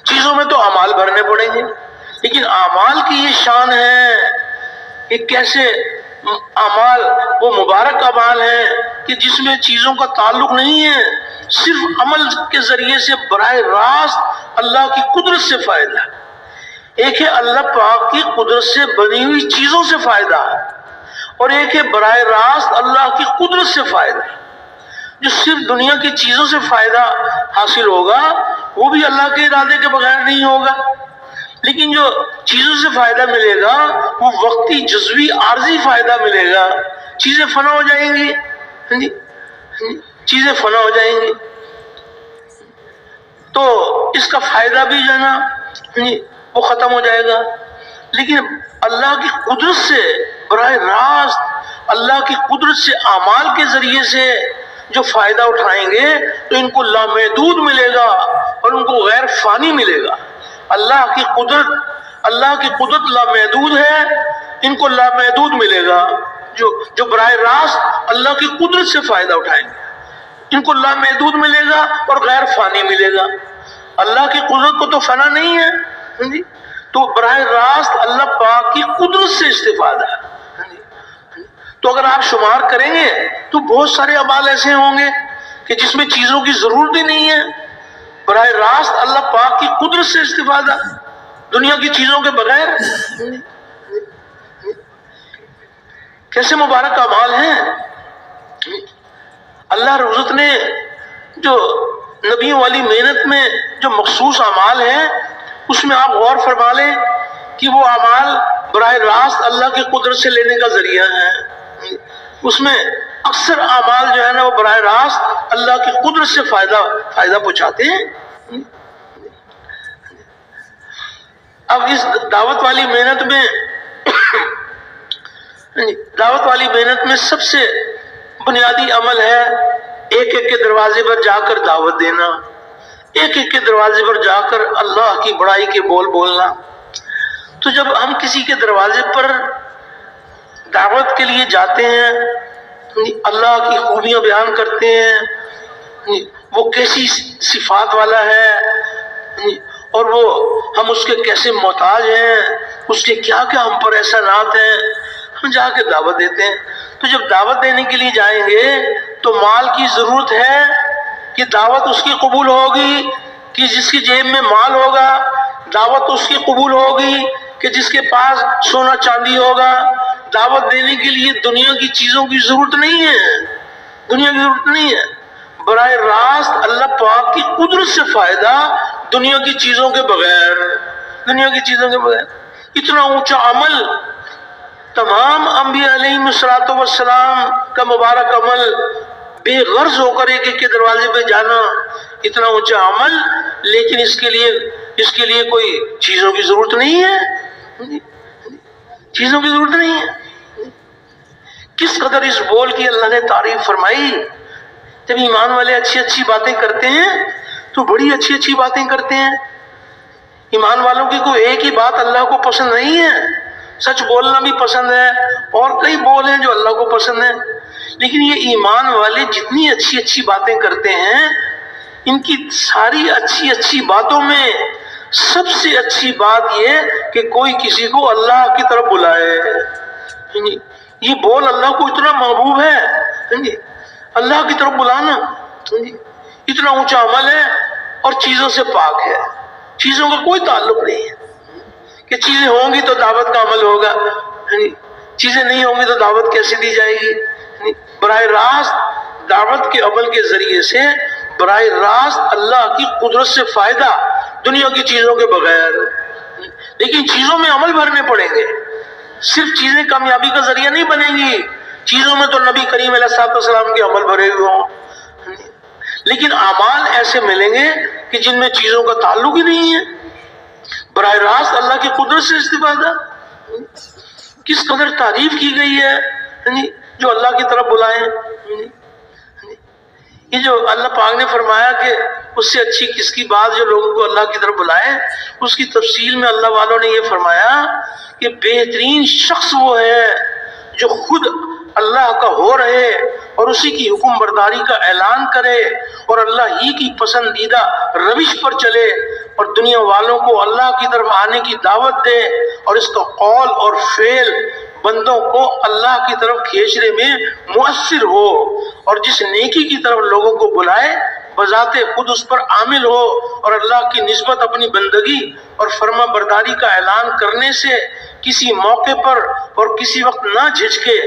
چیزوں میں تو اعمال بھرنے پڑیں گے، لیکن اعمال کی یہ شان ہے کہ کیسے اعمال وہ مبارک اعمال ہیں کہ جس میں چیزوں کا تعلق نہیں ہے، صرف عمل کے ذریعے سے براہ راست اللہ کی قدرت سے فائدہ۔ ایک ہے اللہ پاک کی قدرت سے بنی ہوئی چیزوں سے فائدہ، اور ایک ہے براہ راست اللہ کی قدرت سے فائدہ۔ جو صرف دنیا کی چیزوں سے فائدہ حاصل ہوگا وہ بھی اللہ کے ارادے کے بغیر نہیں ہوگا، لیکن جو چیزوں سے فائدہ ملے گا وہ وقتی جزوی عارضی فائدہ ملے گا، چیزیں فنا ہو جائیں گی، چیزیں فنا ہو جائیں گی، تو اس کا فائدہ بھی جو ہے نا وہ ختم ہو جائے گا۔ لیکن اللہ کی قدرت سے براہ راست اللہ کی قدرت سے اعمال کے ذریعے سے جو فائدہ اٹھائیں گے تو ان کو لامحدود ملے گا اور ان کو غیر فانی ملے گا۔ اللہ کی قدرت لامحدود ہے، ان کو لامحدود ملے گا۔ جو براہ راست اللہ کی قدرت سے فائدہ اٹھائیں گے ان کو لامحدود ملے گا اور غیر فانی ملے گا۔ اللہ کی قدرت کو تو فنا نہیں ہے، تو براہ راست اللہ پاک کی قدرت سے استفادہ ہے۔ تو اگر آپ شمار کریں گے تو بہت سارے اعمال ایسے ہوں گے کہ جس میں چیزوں کی ضرورت ہی نہیں ہے، براہ راست اللہ پاک کی قدرت سے استفادہ دنیا کی چیزوں کے بغیر۔ کیسے مبارک اعمال ہیں۔ اللہ رب نے جو نبیوں والی محنت میں جو مخصوص اعمال ہیں اس میں آپ غور فرما لیں کہ وہ اعمال براہ راست اللہ کی قدرت سے لینے کا ذریعہ ہے۔ اس میں اکثر اعمال جو ہے نا وہ براہ راست اللہ کی قدرت سے فائدہ پہنچاتے ہیں۔ اب اس دعوت والی محنت میں سب سے بنیادی عمل ہے ایک ایک کے دروازے پر جا کر دعوت دینا، ایک ایک کے دروازے پر جا کر اللہ کی بڑائی کے بول بولنا۔ تو جب ہم کسی کے دروازے پر دعوت کے لیے جاتے ہیں، اللہ کی خوبیاں بیان کرتے ہیں، وہ کیسی صفات والا ہے اور وہ ہم اس کے کیسے محتاج ہیں، اس کے کیا کیا ہم پر احسانات ہیں، ہم جا کے دعوت دیتے ہیں۔ تو جب دعوت دینے کے لیے جائیں گے تو مال کی ضرورت ہے کہ دعوت اس کی قبول ہوگی کہ جس کی جیب میں مال ہوگا، دعوت اس کی قبول ہوگی کہ جس کے پاس سونا چاندی ہوگا۔ دعوت دینے کے لیے دنیا کی چیزوں کی ضرورت نہیں ہے، براہ راست اللہ پاک کی قدرت سے فائدہ دنیا کی چیزوں کے بغیر۔ اتنا اونچا عمل تمام انبیاء علیہم السلام کا مبارک عمل، بے غرض ہو کر ایک ایک کے دروازے پہ جانا، اتنا اونچا عمل، لیکن اس کے لیے کوئی چیزوں کی ضرورت نہیں ہے، چیزوں کی ضرورت نہیں ہے۔ کس قدر اس بول کی اللہ نے تعریف فرمائی۔ جب ایمان والے اچھی اچھی باتیں کرتے ہیں تو بڑی اچھی اچھی باتیں کرتے ہیں۔ ایمان والوں کی کوئی ایک ہی بات اللہ کو پسند نہیں ہے، سچ بولنا بھی پسند ہے اور کئی بول ہیں جو اللہ کو پسند ہیں، لیکن یہ ایمان والے جتنی اچھی اچھی باتیں کرتے ہیں ان کی ساری اچھی اچھی باتوں میں سب سے اچھی بات یہ کہ کوئی کسی کو اللہ کی طرف بلائے۔ یہ بول اللہ کو اتنا محبوب ہے، اللہ کی طرف بلانا اتنا اونچا عمل ہے اور چیزوں سے پاک ہے، چیزوں کا کوئی تعلق نہیں ہے کہ چیزیں ہوں گی تو دعوت کا عمل ہوگا، چیزیں نہیں ہوں گی تو دعوت کیسے دی جائے گی۔ براہ راست دعوت کے عمل کے ذریعے سے براہ راست اللہ کی قدرت سے فائدہ دنیا کی چیزوں کے بغیر۔ لیکن چیزوں میں عمل بھرنے پڑیں گے. صرف چیزیں کامیابی کا ذریعہ نہیں بنیں گی. چیزوں میں تو نبی کریم علیہ السلام کے عمل بھرے ہوئے ہوں، لیکن اعمال ایسے ملیں گے کہ جن میں چیزوں کا تعلق ہی نہیں ہے. براہ راست اللہ کی قدرت سے استفادہ. کس قدر تعریف کی گئی ہے جو اللہ کی طرف بلائیں. یہ جو اللہ پاک نے فرمایا کہ اس سے اچھی کس کی بات جو لوگوں کو اللہ کی طرف بلائے، اس کی تفصیل میں اللہ والوں نے یہ فرمایا کہ بہترین شخص وہ ہے جو خود اللہ کا ہو رہے اور اسی کی حکم برداری کا اعلان کرے اور اللہ ہی کی پسندیدہ روش پر چلے اور دنیا والوں کو اللہ کی طرف آنے کی دعوت دے اور اس کا قول اور فعل بندوں کو اللہ کی طرف کھینچنے میں مؤثر ہو، اور جس نیکی کی طرف لوگوں کو بلائے بذات خود اس پر عامل ہو اور اللہ کی نسبت اپنی بندگی اور فرما برداری کا اعلان کرنے سے کسی موقع پر اور کسی وقت نہ جھجکے،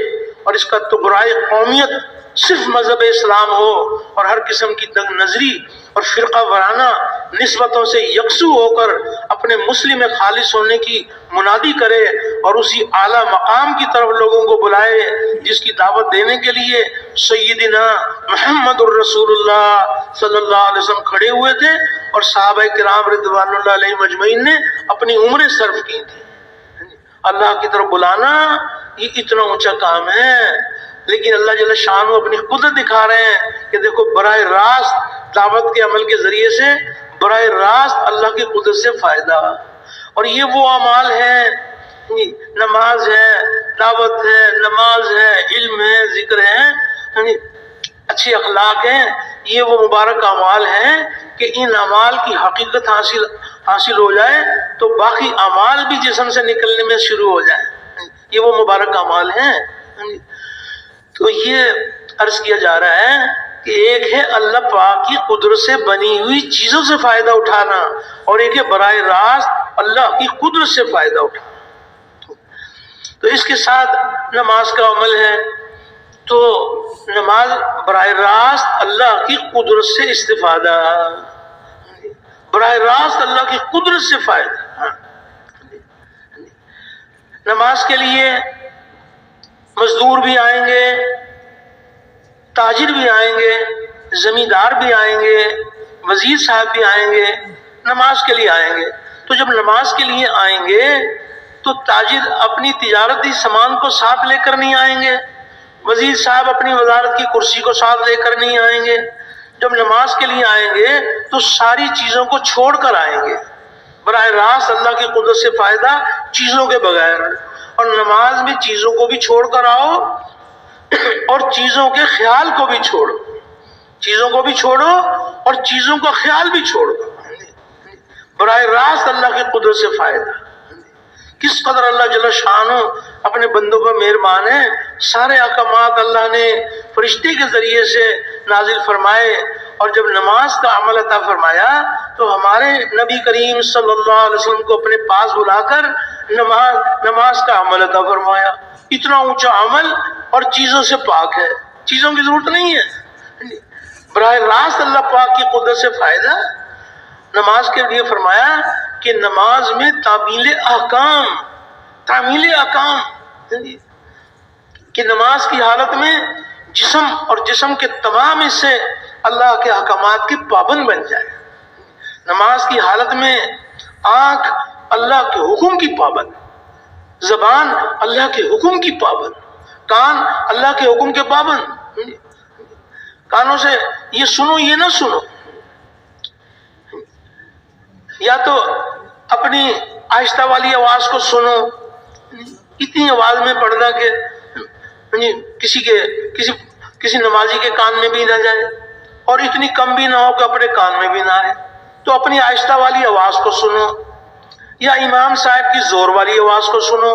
اور اس کا تو برائے قومیت صرف مذہب اسلام ہو اور ہر قسم کی تنگ نظری اور فرقہ وارانہ نسبتوں سے یکسو ہو کر اپنے مسلم خالص ہونے کی منادی کرے اور اسی اعلیٰ مقام کی طرف لوگوں کو بلائے جس کی دعوت دینے کے لیے سیدنا محمد الرسول اللہ صلی اللہ علیہ وسلم کھڑے ہوئے تھے اور صحابہ کرام رضوان اللہ علیہم اجمعین نے اپنی عمریں صرف کی تھی. اللہ کی طرف بلانا یہ اتنا اونچا کام ہے، لیکن اللہ جل شان اپنی قدرت دکھا رہے ہیں کہ دیکھو براہ راست دعوت کے عمل کے ذریعے سے براہ راست اللہ کی قدرت سے فائدہ. اور یہ وہ اعمال ہیں، نماز ہے، دعوت ہے، نماز ہے، علم ہے، ذکر ہے، اچھے اخلاق ہیں، یہ وہ مبارک اعمال ہیں کہ ان اعمال کی حقیقت حاصل ہو جائے تو باقی اعمال بھی جسم سے نکلنے میں شروع ہو جائیں. یہ وہ مبارک اعمال ہیں. تو یہ عرض کیا جا رہا ہے کہ ایک ہے اللہ پاک کی قدرت سے بنی ہوئی چیزوں سے فائدہ اٹھانا اور ایک ہے براہ راست اللہ کی قدرت سے فائدہ اٹھانا. تو اس کے ساتھ نماز کا عمل ہے، تو نماز براہ راست اللہ کی قدرت سے استفادہ، براہ راست اللہ کی قدرت سے فائدہ. نماز کے لیے مزدور بھی آئیں گے، تاجر بھی آئیں گے، زمیندار بھی آئیں گے، وزیر صاحب بھی آئیں گے، نماز کے لیے آئیں گے. تو جب نماز کے لیے آئیں گے تو تاجر اپنی تجارتی سامان کو ساتھ لے کر نہیں آئیں گے، وزیر صاحب اپنی وزارت کی کرسی کو ساتھ لے کر نہیں آئیں گے. جب نماز کے لیے آئیں گے تو ساری چیزوں کو چھوڑ کر آئیں گے، براہ راست اللہ کی قدرت سے فائدہ چیزوں کے بغیر. اور نماز میں چیزوں کو بھی چھوڑ کر آؤ اور چیزوں کے خیال کو بھی چھوڑو، چیزوں کو بھی چھوڑو اور چیزوں کا خیال بھی چھوڑو، براہ راست اللہ کی قدرت سے فائدہ. کس قدر اللہ جل شانہ اپنے بندوں پر مہربان ہے. سارے احکامات اللہ نے فرشتے کے ذریعے سے نازل فرمائے، اور جب نماز کا عمل عطا فرمایا تو ہمارے نبی کریم صلی اللہ علیہ وسلم کو اپنے پاس بلا کر نماز کا عمل عطا فرمایا. اتنا اونچا عمل اور چیزوں سے پاک ہے، چیزوں کی ضرورت نہیں ہے، براہ راست اللہ پاک کی قدرت سے فائدہ. نماز کے لیے فرمایا کہ نماز میں تعمیل احکام کہ نماز کی حالت میں جسم اور جسم کے تمام حصے اللہ کے احکامات کے پابند بن جائے. نماز کی حالت میں آنکھ اللہ کے حکم کی پابند، زبان اللہ کے حکم کی پابند، کان اللہ کے حکم کے پابند. کانوں سے یہ سنو یہ نہ سنو، یا تو اپنی آہستہ والی آواز کو سنو، اتنی آواز میں پڑھنا کہ کسی نمازی کے کان میں بھی نہ جائے اور اتنی کم بھی نہ ہو کہ اپنے کان میں بھی نہ آئے. تو اپنی آہستہ والی آواز کو سنو یا امام صاحب کی زور والی آواز کو سنو،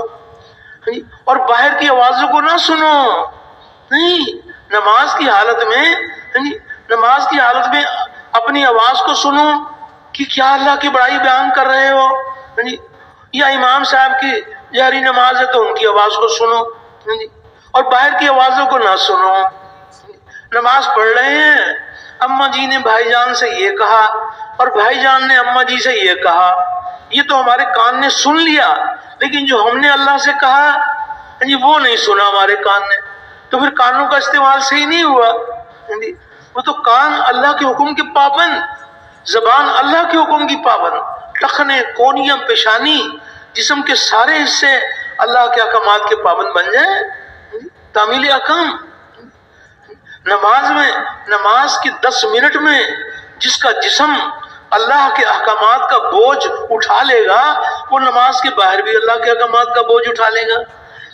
اور باہر کی آوازوں کو نہ سنو. نہیں، نماز کی حالت میں اپنی آواز کو سنو کہ کیا اللہ کی بڑائی بیان کر رہے ہو، یا امام صاحب کی جہری نماز ہے تو ان کی آواز کو سنو اور باہر کی آوازوں کو نہ سنو. نماز پڑھ رہے ہیں اماں جی نے بھائی جان سے یہ کہا اور بھائی جان نے اماں جی سے یہ کہا، یہ تو ہمارے کان نے سن لیا، لیکن جو ہم نے اللہ سے کہا وہ نہیں سنا ہمارے کان نے، تو پھر کانوں کا استعمال صحیح نہیں ہوا۔ وہ تو کان اللہ کے حکم کے پابند، زبان اللہ کے حکم کی پابند، ٹخنے، کونیاں، پیشانی، جسم کے سارے حصے اللہ کے احکامات کے پابند بن جائیں۔ تعمیل احکام، نماز کے 10 منٹ میں جس کا جسم اللہ کے احکامات کا بوجھ اٹھا لے گا، وہ نماز کے باہر بھی اللہ کے احکامات کا بوجھ اٹھا لے گا۔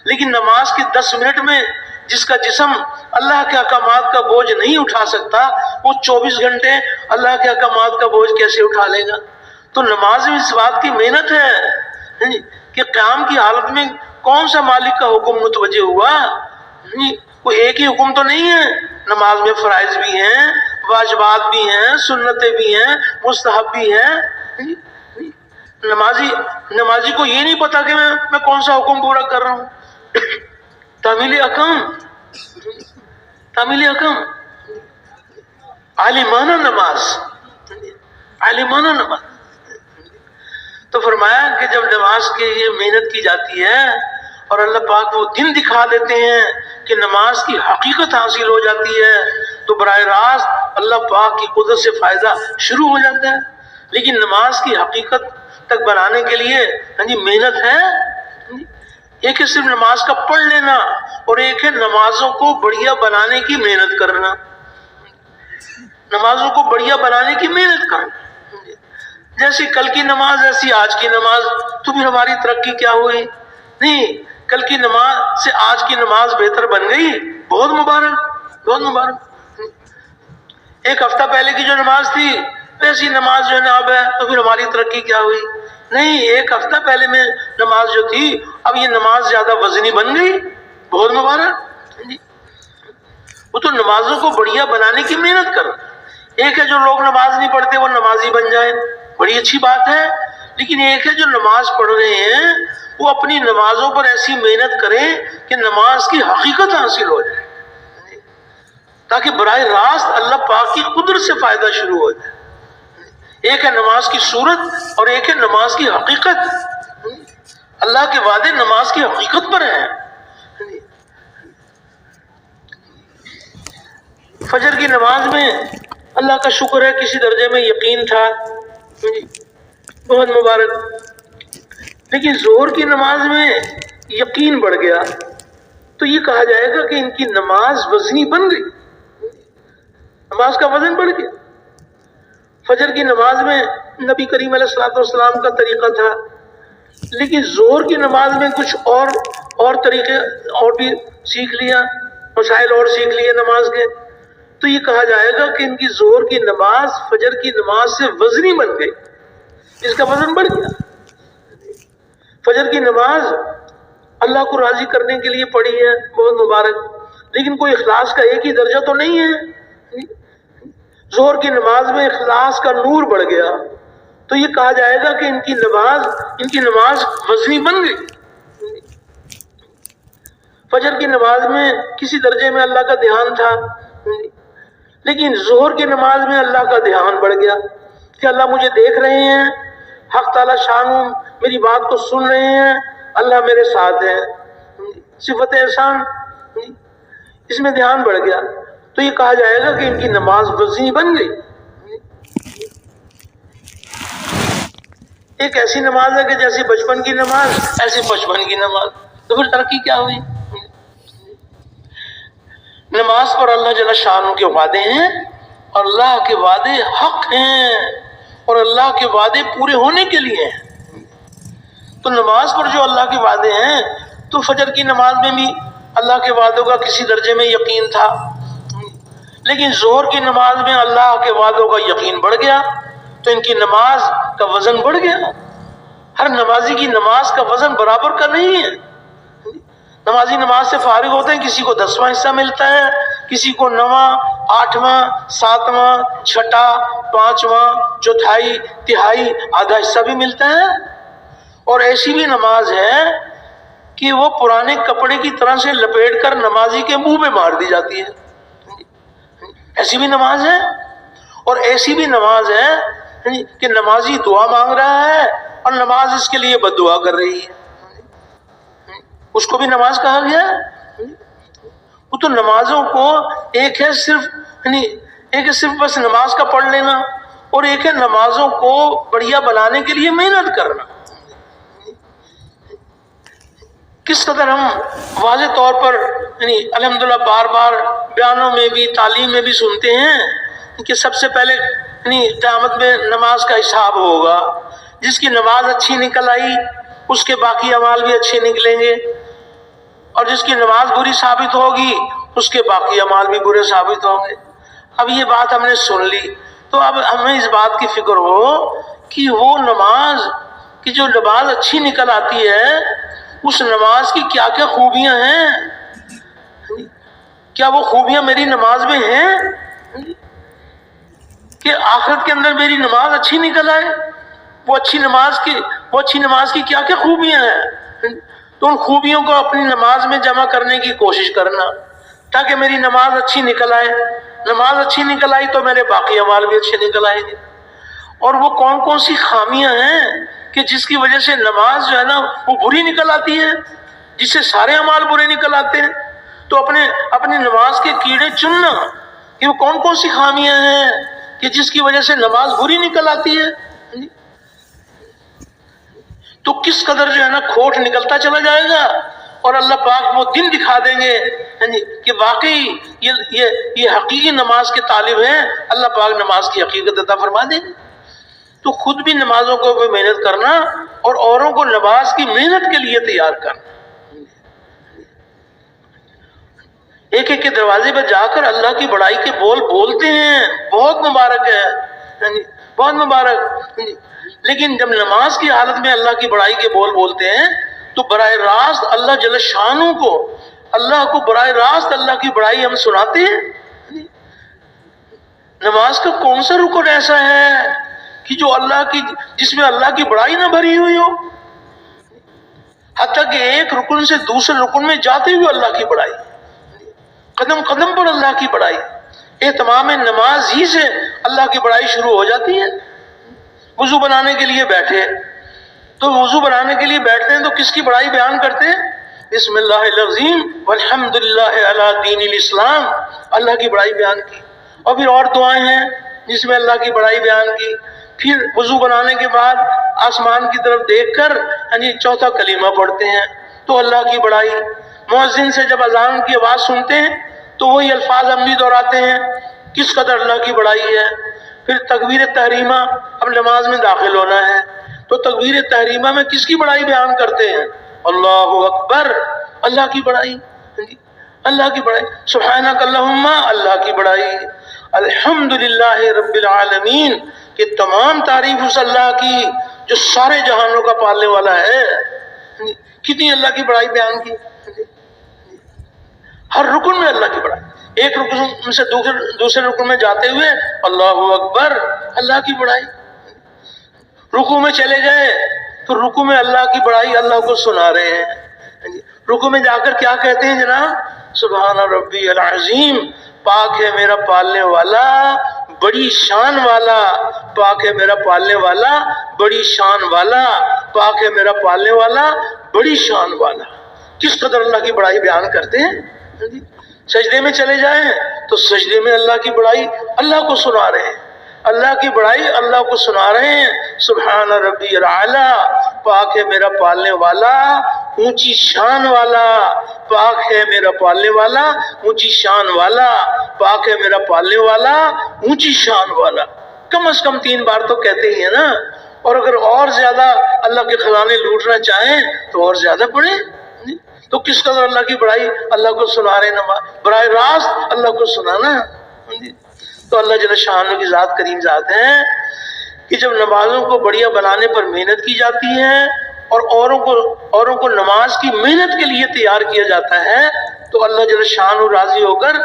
لیکن نماز کے 10 منٹ میں جس کا جسم اللہ کے احکامات کا بوجھ نہیں اٹھا سکتا، وہ 24 گھنٹے اللہ کے احکامات کا بوجھ کیسے اٹھا لے گا؟ تو نماز میں اس بات کی محنت ہے کہ قیام کی حالت میں کون سا مالک کا حکم متوجہ ہوا؟ کوئی ایک ہی حکم تو نہیں ہے، نماز میں فرائض بھی ہیں، واجبات بھی ہیں، سنتیں بھی ہیں، مستحب بھی ہیں۔ نمازی کو یہ نہیں پتا کہ میں کون سا حکم پورا کر رہا ہوں۔ تعمیل احکام، عالمانہ نماز، عالمانہ نماز۔ تو فرمایا کہ جب نماز کے لیے محنت کی جاتی ہے اور اللہ پاک وہ دن دکھا دیتے ہیں کہ نماز کی حقیقت حاصل ہو جاتی ہے، تو براہ راست اللہ پاک کی قدرت سے فائدہ شروع ہو جاتا ہے۔ لیکن نماز کی حقیقت تک بنانے کے لیے محنت ہے۔ ایک ہے صرف نماز کا پڑھ لینا، اور ایک ہے نمازوں کو بڑھیا بنانے کی محنت کرنا، نمازوں کو بڑھیا بنانے کی محنت کرنا۔ جیسی کل کی نماز ایسی آج کی نماز، تو پھر ہماری ترقی کیا ہوئی؟ نہیں، کل کی نماز سے آج کی نماز بہتر بن گئی، بہت مبارک، بہت مبارک۔ ایک ہفتہ پہلے کی جو نماز تھی ویسی نماز جو ہے نا اب ہے، تو پھر ہماری ترقی کیا ہوئی؟ نہیں، ایک ہفتہ پہلے میں نماز جو تھی اب یہ نماز زیادہ وزنی بن گئی، بہت مبارک۔ وہ تو نمازوں کو بڑھیا بنانے کی محنت کر۔ ایک ہے جو لوگ نماز نہیں پڑھتے وہ نمازی بن جائیں، بڑی اچھی بات ہے، لیکن ایک ہے جو نماز پڑھ رہے ہیں وہ اپنی نمازوں پر ایسی محنت کریں کہ نماز کی حقیقت حاصل ہو جائے، تاکہ براہ راست اللہ پاک کی قدرت سے فائدہ شروع ہو جائے۔ ایک ہے نماز کی صورت اور ایک ہے نماز کی حقیقت۔ اللہ کے وعدے نماز کی حقیقت پر ہیں۔ فجر کی نماز میں اللہ کا شکر ہے کسی درجے میں یقین تھا، بہت مبارک۔ لیکن ظہر کی نماز میں یقین بڑھ گیا تو یہ کہا جائے گا کہ ان کی نماز وزنی بن گئی، نماز کا وزن بڑھ گیا۔ فجر کی نماز میں نبی کریم علیہ الصلوۃ والسلام کا طریقہ تھا، لیکن ظہر کی نماز میں کچھ اور طریقے اور بھی سیکھ لیا، مسائل اور سیکھ لیے نماز کے، تو یہ کہا جائے گا کہ ان کی ظہر کی نماز فجر کی نماز سے وزنی بن گئی، اس کا وزن بڑھ گیا۔ فجر کی نماز اللہ کو راضی کرنے کے لیے پڑھی ہے، بہت مبارک، لیکن کوئی اخلاص کا ایک ہی درجہ تو نہیں ہے۔ ظہر کی نماز میں اخلاص کا نور بڑھ گیا تو یہ کہا جائے گا کہ ان کی نماز وزنی بن گئی۔ فجر کی نماز میں کسی درجے میں اللہ کا دھیان تھا، لیکن ظہر کی نماز میں اللہ کا دھیان بڑھ گیا کہ اللہ مجھے دیکھ رہے ہیں، حق تعالی شان میری بات کو سن رہے ہیں، اللہ میرے ساتھ ہے، صفت احسان، اس میں دھیان بڑھ گیا تو یہ کہا جائے گا کہ ان کی نماز وزنی بن گئی۔ ایک ایسی نماز ہے کہ جیسی بچپن کی نماز ایسی بچپن کی نماز، تو پھر ترقی کیا ہوئی؟ نماز پر اللہ جل شانہ کے وعدے ہیں اور اللہ کے وعدے حق ہیں اور اللہ کے وعدے پورے ہونے کے لیے ہیں۔ تو نماز پر جو اللہ کے وعدے ہیں، تو فجر کی نماز میں بھی اللہ کے وعدوں کا کسی درجے میں یقین تھا، لیکن ظہر کی نماز میں اللہ کے وعدوں کا یقین بڑھ گیا تو ان کی نماز کا وزن بڑھ گیا۔ ہر نمازی کی نماز کا وزن برابر کا نہیں ہے۔ نمازی نماز سے فارغ ہوتے ہیں، کسی کو 10واں حصہ ملتا ہے، کسی کو 9واں، 8واں، 7واں، 6واں، 5واں، چوتھائی، تہائی، آدھا حصہ بھی ملتا ہے۔ اور ایسی بھی نماز ہے کہ وہ پرانے کپڑے کی طرح سے لپیٹ کر نمازی کے منہ پہ مار دی جاتی ہے، ایسی بھی نماز ہے۔ اور ایسی بھی نماز ہے کہ نمازی دعا مانگ رہا ہے اور نماز اس کے لیے بد دعا کر رہی ہے، اس کو بھی نماز کہا گیا ہے؟ وہ تو نمازوں کو ایک ہے صرف بس نماز کا پڑھ لینا، اور ایک ہے نمازوں کو بڑھیا بنانے کے لیے محنت کرنا۔ کس قدر ہم واضح طور پر الحمدللہ بار بار بیانوں میں بھی تعلیم میں بھی سنتے ہیں کہ سب سے پہلے قیامت میں نماز کا حساب ہوگا، جس کی نماز اچھی نکل آئی اس کے باقی اعمال بھی اچھے نکلیں گے، اور جس کی نماز بری ثابت ہوگی اس کے باقی اعمال بھی برے ثابت ہوں گے۔ اب یہ بات ہم نے سن لی تو اب ہمیں اس بات کی فکر ہو کہ وہ نماز کی جو نماز اچھی نکل آتی ہے اس نماز کی کیا کیا خوبیاں ہیں، کیا وہ خوبیاں میری نماز میں ہیں کہ آخرت کے اندر میری نماز اچھی نکل آئے؟ وہ اچھی نماز کی کیا کیا خوبیاں ہیں؟ تو ان خوبیوں کو اپنی نماز میں جمع کرنے کی کوشش کرنا تاکہ میری نماز اچھی نکل آئے۔ نماز اچھی نکل آئی تو میرے باقی اعمال بھی اچھے نکل آئیں گے۔ اور وہ کون کون سی خامیاں ہیں کہ جس کی وجہ سے نماز جو ہے نا وہ بری نکل آتی ہے، جس سے سارے اعمال برے نکل آتے ہیں، تو اپنی نماز کے کیڑے چننا کہ وہ کون کون سی خامیاں ہیں کہ جس کی وجہ سے نماز بری نکل آتی ہے، تو کس قدر جو ہے نا کھوٹ نکلتا چلا جائے گا، اور اللہ پاک وہ دن دکھا دیں گے کہ واقعی یہ حقیقی نماز کے طالب ہیں، اللہ پاک نماز کی حقیقت عطا فرما دیں گے۔ تو خود بھی نمازوں کو محنت کرنا اور اوروں کو نماز کی محنت کے لیے تیار کرنا۔ ایک ایک کے دروازے پر جا کر اللہ کی بڑائی کے بول بولتے ہیں، بہت مبارک ہے، بہت مبارک۔ لیکن جب نماز کی حالت میں اللہ کی بڑائی کے بول بولتے ہیں تو براہ راست اللہ جل شانہ کو براہ راست اللہ کی بڑائی ہم سناتے ہیں۔ نماز کا کون سا رکن ایسا ہے کہ جس میں اللہ کی بڑائی نہ بھری ہوئی ہو؟ حتیٰ کہ ایک رکن سے دوسرے رکن میں جاتے ہوئے اللہ کی بڑائی، قدم قدم پر اللہ کی بڑائی، اہتمام نماز ہی سے اللہ کی بڑائی شروع ہو جاتی ہے۔ وضو بنانے کے لیے بیٹھے تو وضو بنانے کے لیے بیٹھتے ہیں تو کس کی بڑائی بیان کرتے ہیں؟ بسم اللہ العظیم والحمدللہ علی دین الاسلام، اللہ کی بڑائی بیان کی، اور پھر اور دعائیں ہیں جس میں اللہ کی بڑائی بیان کی۔ پھر وضو بنانے کے بعد آسمان کی طرف دیکھ کر چوتھا کلمہ پڑھتے ہیں تو اللہ کی بڑائی۔ مؤذن سے جب اذان کی آواز سنتے ہیں تو وہی الفاظ ہم بھی دہراتے ہیں، کس قدر اللہ کی بڑائی ہے۔ پھر تکبیر تحریمہ، اب نماز میں داخل ہونا ہے تو تکبیر تحریمہ میں کس کی بڑائی بیان کرتے ہیں؟ اللہ اکبر، اللہ کی بڑائی، اللہ کی بڑائی، سبحانک اللہم، اللہ کی بڑائی، الحمدللہ رب العالمین، کہ تمام تعریف اس اللہ کی جو سارے جہانوں کا پالنے والا ہے۔ کتنی اللہ کی بڑائی بیان کی، ہر رکن میں اللہ کی بڑائی۔ ایک رکن سے دوسرے رکن میں جاتے ہوئے اللہ اکبر، اللہ کی بڑائی۔ رکوع میں چلے گئے تو رکوع میں اللہ کی بڑائی اللہ کو سنا رہے ہیں۔ رکوع میں جا کر کیا کہتے ہیں جناب؟ سبحان ربی العظیم، پاک ہے میرا پالنے والا بڑی شان والا، پاک ہے میرا پالنے والا بڑی شان والا، پاک ہے میرا پالنے والا بڑی شان والا۔ کس قدر اللہ کی بڑائی بیان کرتے ہیں۔ سجدے میں چلے جائیں تو سجدے میں اللہ کی بڑائی اللہ کو سنا رہے ہیں، اللہ کی بڑائی اللہ کو سنا رہے ہیں۔ سبحان ربی العالی، پاک ہے میرا پالنے والا اونچی شان والا، پاک ہے میرا پالنے والا اونچی شان والا، پاک ہے میرا پالنے والا اونچی شان والا۔ کم از کم 3 بار تو کہتے ہی ہیں نا، اور اگر اور زیادہ اللہ کے خزانے لوٹنا چاہیں تو اور زیادہ پڑھیں۔ تو کس قدر اللہ کی بڑائی اللہ کو سنا رہے ہیں، براہ راست اللہ کو سنانا۔ تو اللہ جل شانہ کی ذات کریم ذات ہے کہ جب نمازوں کو بڑھیا بنانے پر محنت کی جاتی ہے اور اوروں کو نماز کی محنت کے لیے تیار کیا جاتا ہے تو اللہ جل شانہ راضی ہو کر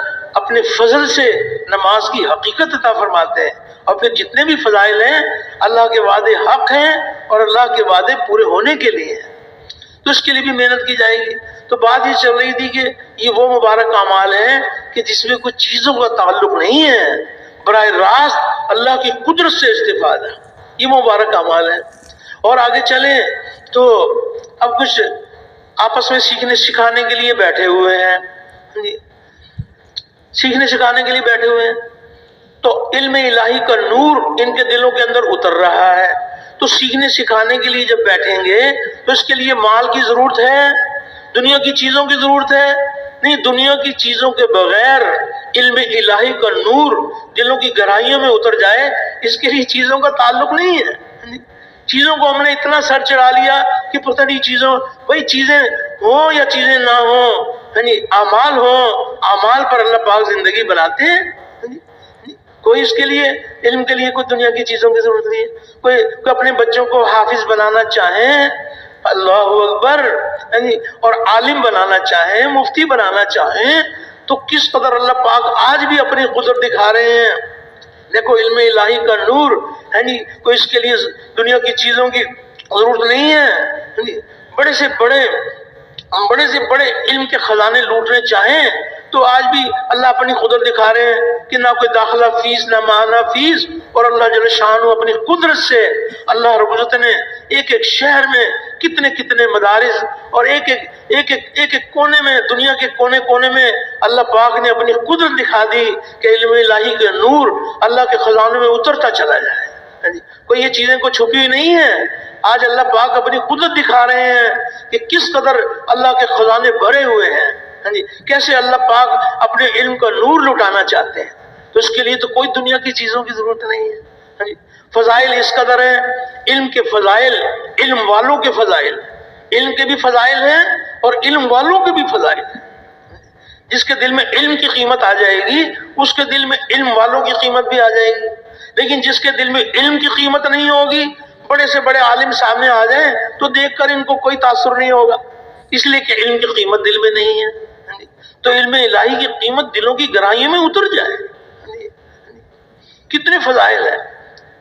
اپنے فضل سے نماز کی حقیقت عطا فرماتے ہیں۔ اور پھر جتنے بھی فضائل ہیں اللہ کے وعدے حق ہیں اور اللہ کے وعدے پورے ہونے کے لیے ہیں، تو اس کے لیے بھی محنت کی جائے گی۔ تو بات یہ چل رہی تھی کہ یہ وہ مبارک اعمال ہیں کہ جس میں کچھ چیزوں کا تعلق نہیں ہے، براہ راست اللہ کی قدرت سے استفادہ، یہ مبارک اعمال ہے۔ اور آگے چلیں تو اب کچھ آپس میں سیکھنے سکھانے کے لیے بیٹھے ہوئے ہیں، سیکھنے سکھانے کے لیے بیٹھے ہوئے ہیں، تو علم الہی کا نور ان کے دلوں کے اندر اتر رہا ہے۔ تو سیکھنے سکھانے کے لیے جب بیٹھیں گے تو اس کے لیے مال کی ضرورت ہے، دنیا کی چیزوں کی ضرورت ہے نہیں۔ دنیا کی چیزوں کے بغیر علم الہی کا نور دلوں کی گہرائیوں میں اتر جائے، اس کے لیے چیزوں کا تعلق نہیں ہے۔ چیزوں کو ہم نے اتنا سر چڑھا لیا کہ پتہ نہیں چیزوں، بھئی چیزیں ہوں یا چیزیں نہ ہوں، یعنی اعمال ہوں، اعمال پر اللہ پاک زندگی بناتے ہیں۔ کوئی اس کے لیے علم کے لیے کوئی دنیا کی چیزوں کی ضرورت نہیں ہے۔ کوئی اپنے بچوں کو حافظ بنانا چاہیں، اللہ اکبر، یعنی اور عالم بنانا چاہیں، مفتی بنانا چاہیں، تو کس قدر اللہ پاک آج بھی اپنی قدرت دکھا رہے ہیں۔ دیکھو علم الہی کا نور، یعنی کوئی اس کے لیے دنیا کی چیزوں کی ضرورت نہیں ہے۔ بڑے سے بڑے علم کے خزانے لوٹنے چاہیں تو آج بھی اللہ اپنی قدرت دکھا رہے ہیں کہ نہ کوئی داخلہ فیس نہ ماہانہ فیس، اور اللہ جل شانہ اپنی قدرت سے، اللہ رب العزت نے ایک ایک شہر میں کتنے کتنے مدارس، اور ایک کونے میں، دنیا کے کونے کونے میں اللہ پاک نے اپنی قدرت دکھا دی کہ علم الہی کا نور اللہ کے خزانوں میں اترتا چلا جائے۔ کوئی یہ چیزیں کو چھپی ہوئی نہیں ہیں، آج اللہ پاک اپنی قدرت دکھا رہے ہیں کہ کس قدر اللہ کے خزانے بھرے ہوئے ہیں، کیسے اللہ پاک اپنے علم کا نور لٹانا چاہتے ہیں۔ تو اس کے لیے تو کوئی دنیا کی چیزوں کی ضرورت نہیں ہے۔ فضائل اس قدر ہیں، علم کے فضائل، علم والوں کے فضائل، علم کے بھی فضائل ہیں اور علم والوں کے بھی فضائل ہیں۔ جس کے دل میں علم کی قیمت آ جائے گی، اس کے دل میں علم والوں کی قیمت بھی آ جائے گی۔ لیکن جس کے دل میں علم کی قیمت نہیں ہوگی، بڑے سے بڑے عالم سامنے آ جائیں تو دیکھ کر ان کو کوئی تاثر نہیں ہوگا، اس لیے کہ علم کی قیمت دل میں نہیں ہے۔ تو علم الہی کی قیمت دلوں کی گہرائیوں میں اتر جائے۔ کتنے فضائل ہیں۔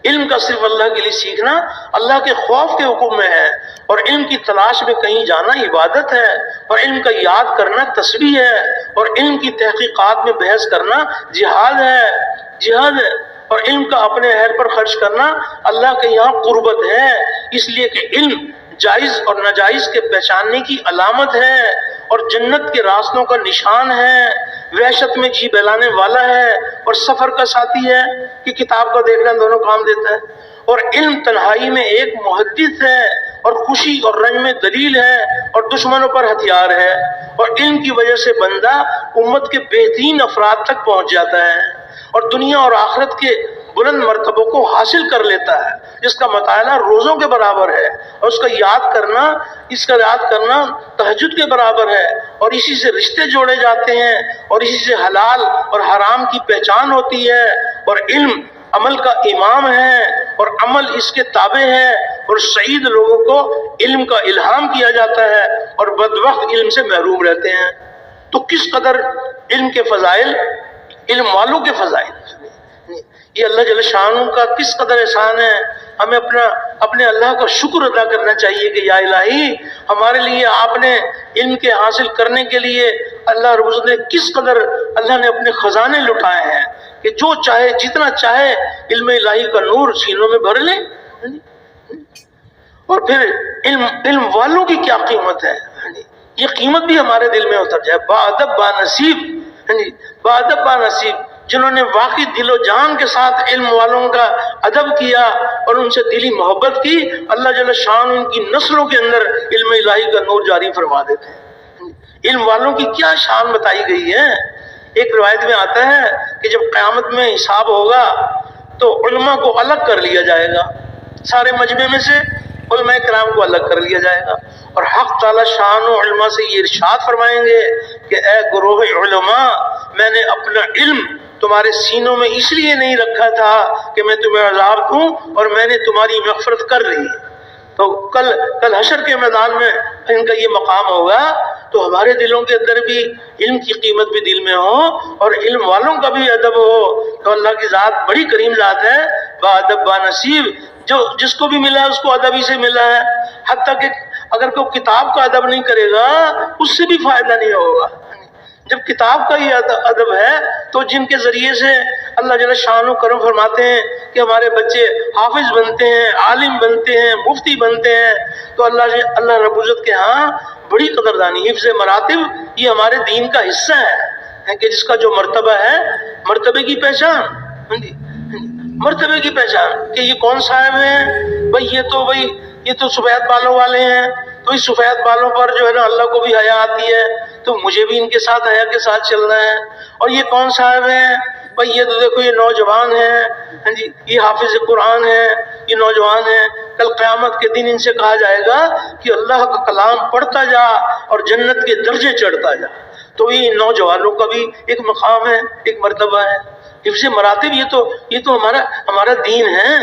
علم کا صرف اللہ کے لیے سیکھنا اللہ کے خوف کے حکم میں ہے، اور علم کی تلاش میں کہیں جانا عبادت ہے، اور علم کا یاد کرنا تسبیح ہے، اور علم کی تحقیقات میں بحث کرنا جہاد ہے، اور علم کا اپنے اہل پر خرچ کرنا اللہ کے یہاں قربت ہے، اس لیے کہ علم جائز اور ناجائز کے پہچاننے کی علامت ہے، اور جنت کے راستوں کا نشان ہے، وحشت میں جی بہلانے والا ہے، اور سفر کا ساتھی ہے کہ کتاب کا دیکھنا دونوں کام دیتا ہے، اور علم تنہائی میں ایک محدث ہے، اور خوشی اور رنج میں دلیل ہے، اور دشمنوں پر ہتھیار ہے، اور علم کی وجہ سے بندہ امت کے بہترین افراد تک پہنچ جاتا ہے، اور دنیا اور آخرت کے بلند مرتبوں کو حاصل کر لیتا ہے، جس کا مطالعہ روزوں کے برابر ہے، اور اس کا یاد کرنا تہجد کے برابر ہے، اور اسی سے رشتے جوڑے جاتے ہیں، اور اسی سے حلال اور حرام کی پہچان ہوتی ہے، اور علم عمل کا امام ہے، اور عمل اس کے تابع ہے، اور سعید لوگوں کو علم کا الہام کیا جاتا ہے، اور بدبخت علم سے محروم رہتے ہیں۔ تو کس قدر علم کے فضائل، علم والوں کے فضائل، یہ اللہ جل شانہ کا کس قدر احسان ہے۔ ہمیں اپنے اللہ کا شکر ادا کرنا چاہیے کہ یا الہی، ہمارے لیے آپ نے علم کے حاصل کرنے کے لیے اللہ رب العزت نے کس قدر اللہ نے اپنے خزانے لٹائے ہیں کہ جو چاہے جتنا چاہے علم الہی کا نور سینوں میں بھر لیں۔ اور پھر علم والوں کی کیا قیمت ہے، یہ قیمت بھی ہمارے دل میں اتر جائے۔ باادب بانصیب جنہوں نے واقعی دل و جان کے ساتھ علم والوں کا ادب کیا اور ان سے دلی محبت کی، اللہ جل شان ان کی نسلوں کے اندر علم الہی کا نور جاری فرما دیتے ہیں۔ علم والوں کی کیا شان بتائی گئی ہے۔ ایک روایت میں آتا ہے کہ جب قیامت میں حساب ہوگا تو علماء کو الگ کر لیا جائے گا، سارے مجمع میں سے علماء کرام کو الگ کر لیا جائے گا، اور حق تعالی شان و علماء سے یہ ارشاد فرمائیں گے کہ اے گروہ علماء، میں نے اپنا علم تمہارے سینوں میں اس لیے نہیں رکھا تھا کہ میں تمہیں عذاب دوں، اور میں نے تمہاری مغفرت کر لی۔ تو کل حشر کے میدان میں ان کا یہ مقام ہوگا، تو ہمارے دلوں کے اندر بھی علم کی قیمت بھی دل میں ہو، اور علم والوں کا بھی ادب ہو۔ تو اللہ کی ذات بڑی کریم ذات ہے، باادب بانصیب، جو جس کو بھی ملا اس کو ادب ہی سے ملا ہے، حتیٰ کہ اگر کوئی کتاب کا ادب نہیں کرے گا اس سے بھی فائدہ نہیں ہوگا۔ جب کتاب کا یہ ادب ہے تو جن کے ذریعے سے اللہ جل شان و کرم فرماتے ہیں کہ ہمارے بچے حافظ بنتے ہیں، عالم بنتے ہیں، مفتی بنتے ہیں، تو اللہ رب العزت کے ہاں بڑی قدردانی، حفظ مراتب یہ ہمارے دین کا حصہ ہے کہ جس کا جو مرتبہ ہے، مرتبے کی پہچان، مرتبے کی پہچان کہ یہ کون صاحب ہیں، بھئی یہ تو سفید بالوں والے ہیں، تو اس سفید بالوں پر جو ہے نا اللہ کو بھی حیا آتی ہے، تو مجھے بھی ان کے ساتھ حیا کے ساتھ چلنا ہے۔ اور یہ کون صاحب ہیں، بھئی یہ تو دیکھو یہ نوجوان ہیں، یہ حافظ قرآن ہیں، یہ نوجوان ہیں، کل قیامت کے دن ان سے کہا جائے گا کہ اللہ کا کلام پڑھتا جا اور جنت کے درجے چڑھتا جا۔ تو یہ نوجوانوں کا بھی ایک مقام ہے، ایک مرتبہ ہے۔ حفظ مراتب یہ تو ہمارا دین ہے،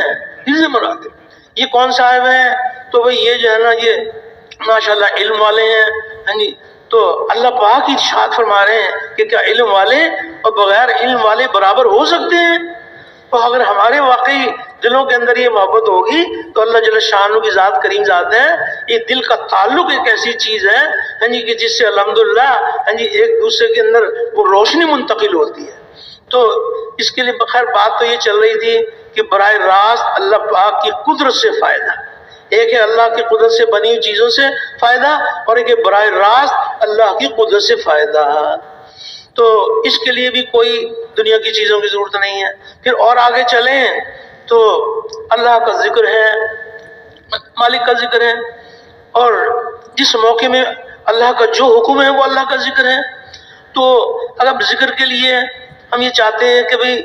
حفظ مراتب۔ یہ کون صاحب ہیں، تو بھئی یہ جو ہے نا یہ ماشاءاللہ علم والے ہیں، تو اللہ پاک ارشاد فرما رہے ہیں کہ کیا علم والے اور بغیر علم والے برابر ہو سکتے ہیں؟ تو اگر ہمارے واقعی دلوں کے اندر یہ محبت ہوگی تو اللہ جل شانہ کی ذات کریم ذات ہے، یہ دل کا تعلق ایک ایسی چیز ہے کہ جس سے الحمدللہ ایک دوسرے کے اندر وہ روشنی منتقل ہوتی ہے۔ تو اس کے لیے بخیر بات تو یہ چل رہی تھی کہ براہ راست اللہ پاک کی قدرت سے فائدہ، ایک ہے اللہ کی قدرت سے بنی ہوئی چیزوں سے فائدہ، اور ایک ہے براہ راست اللہ کی قدرت سے فائدہ۔ تو اس کے لیے بھی کوئی دنیا کی چیزوں کی ضرورت نہیں ہے۔ پھر اور آگے چلیں تو اللہ کا ذکر ہے، مالک کا ذکر ہے، اور جس موقع میں اللہ کا جو حکم ہے وہ اللہ کا ذکر ہے۔ تو اگر ذکر کے لیے ہم یہ چاہتے ہیں کہ بھئی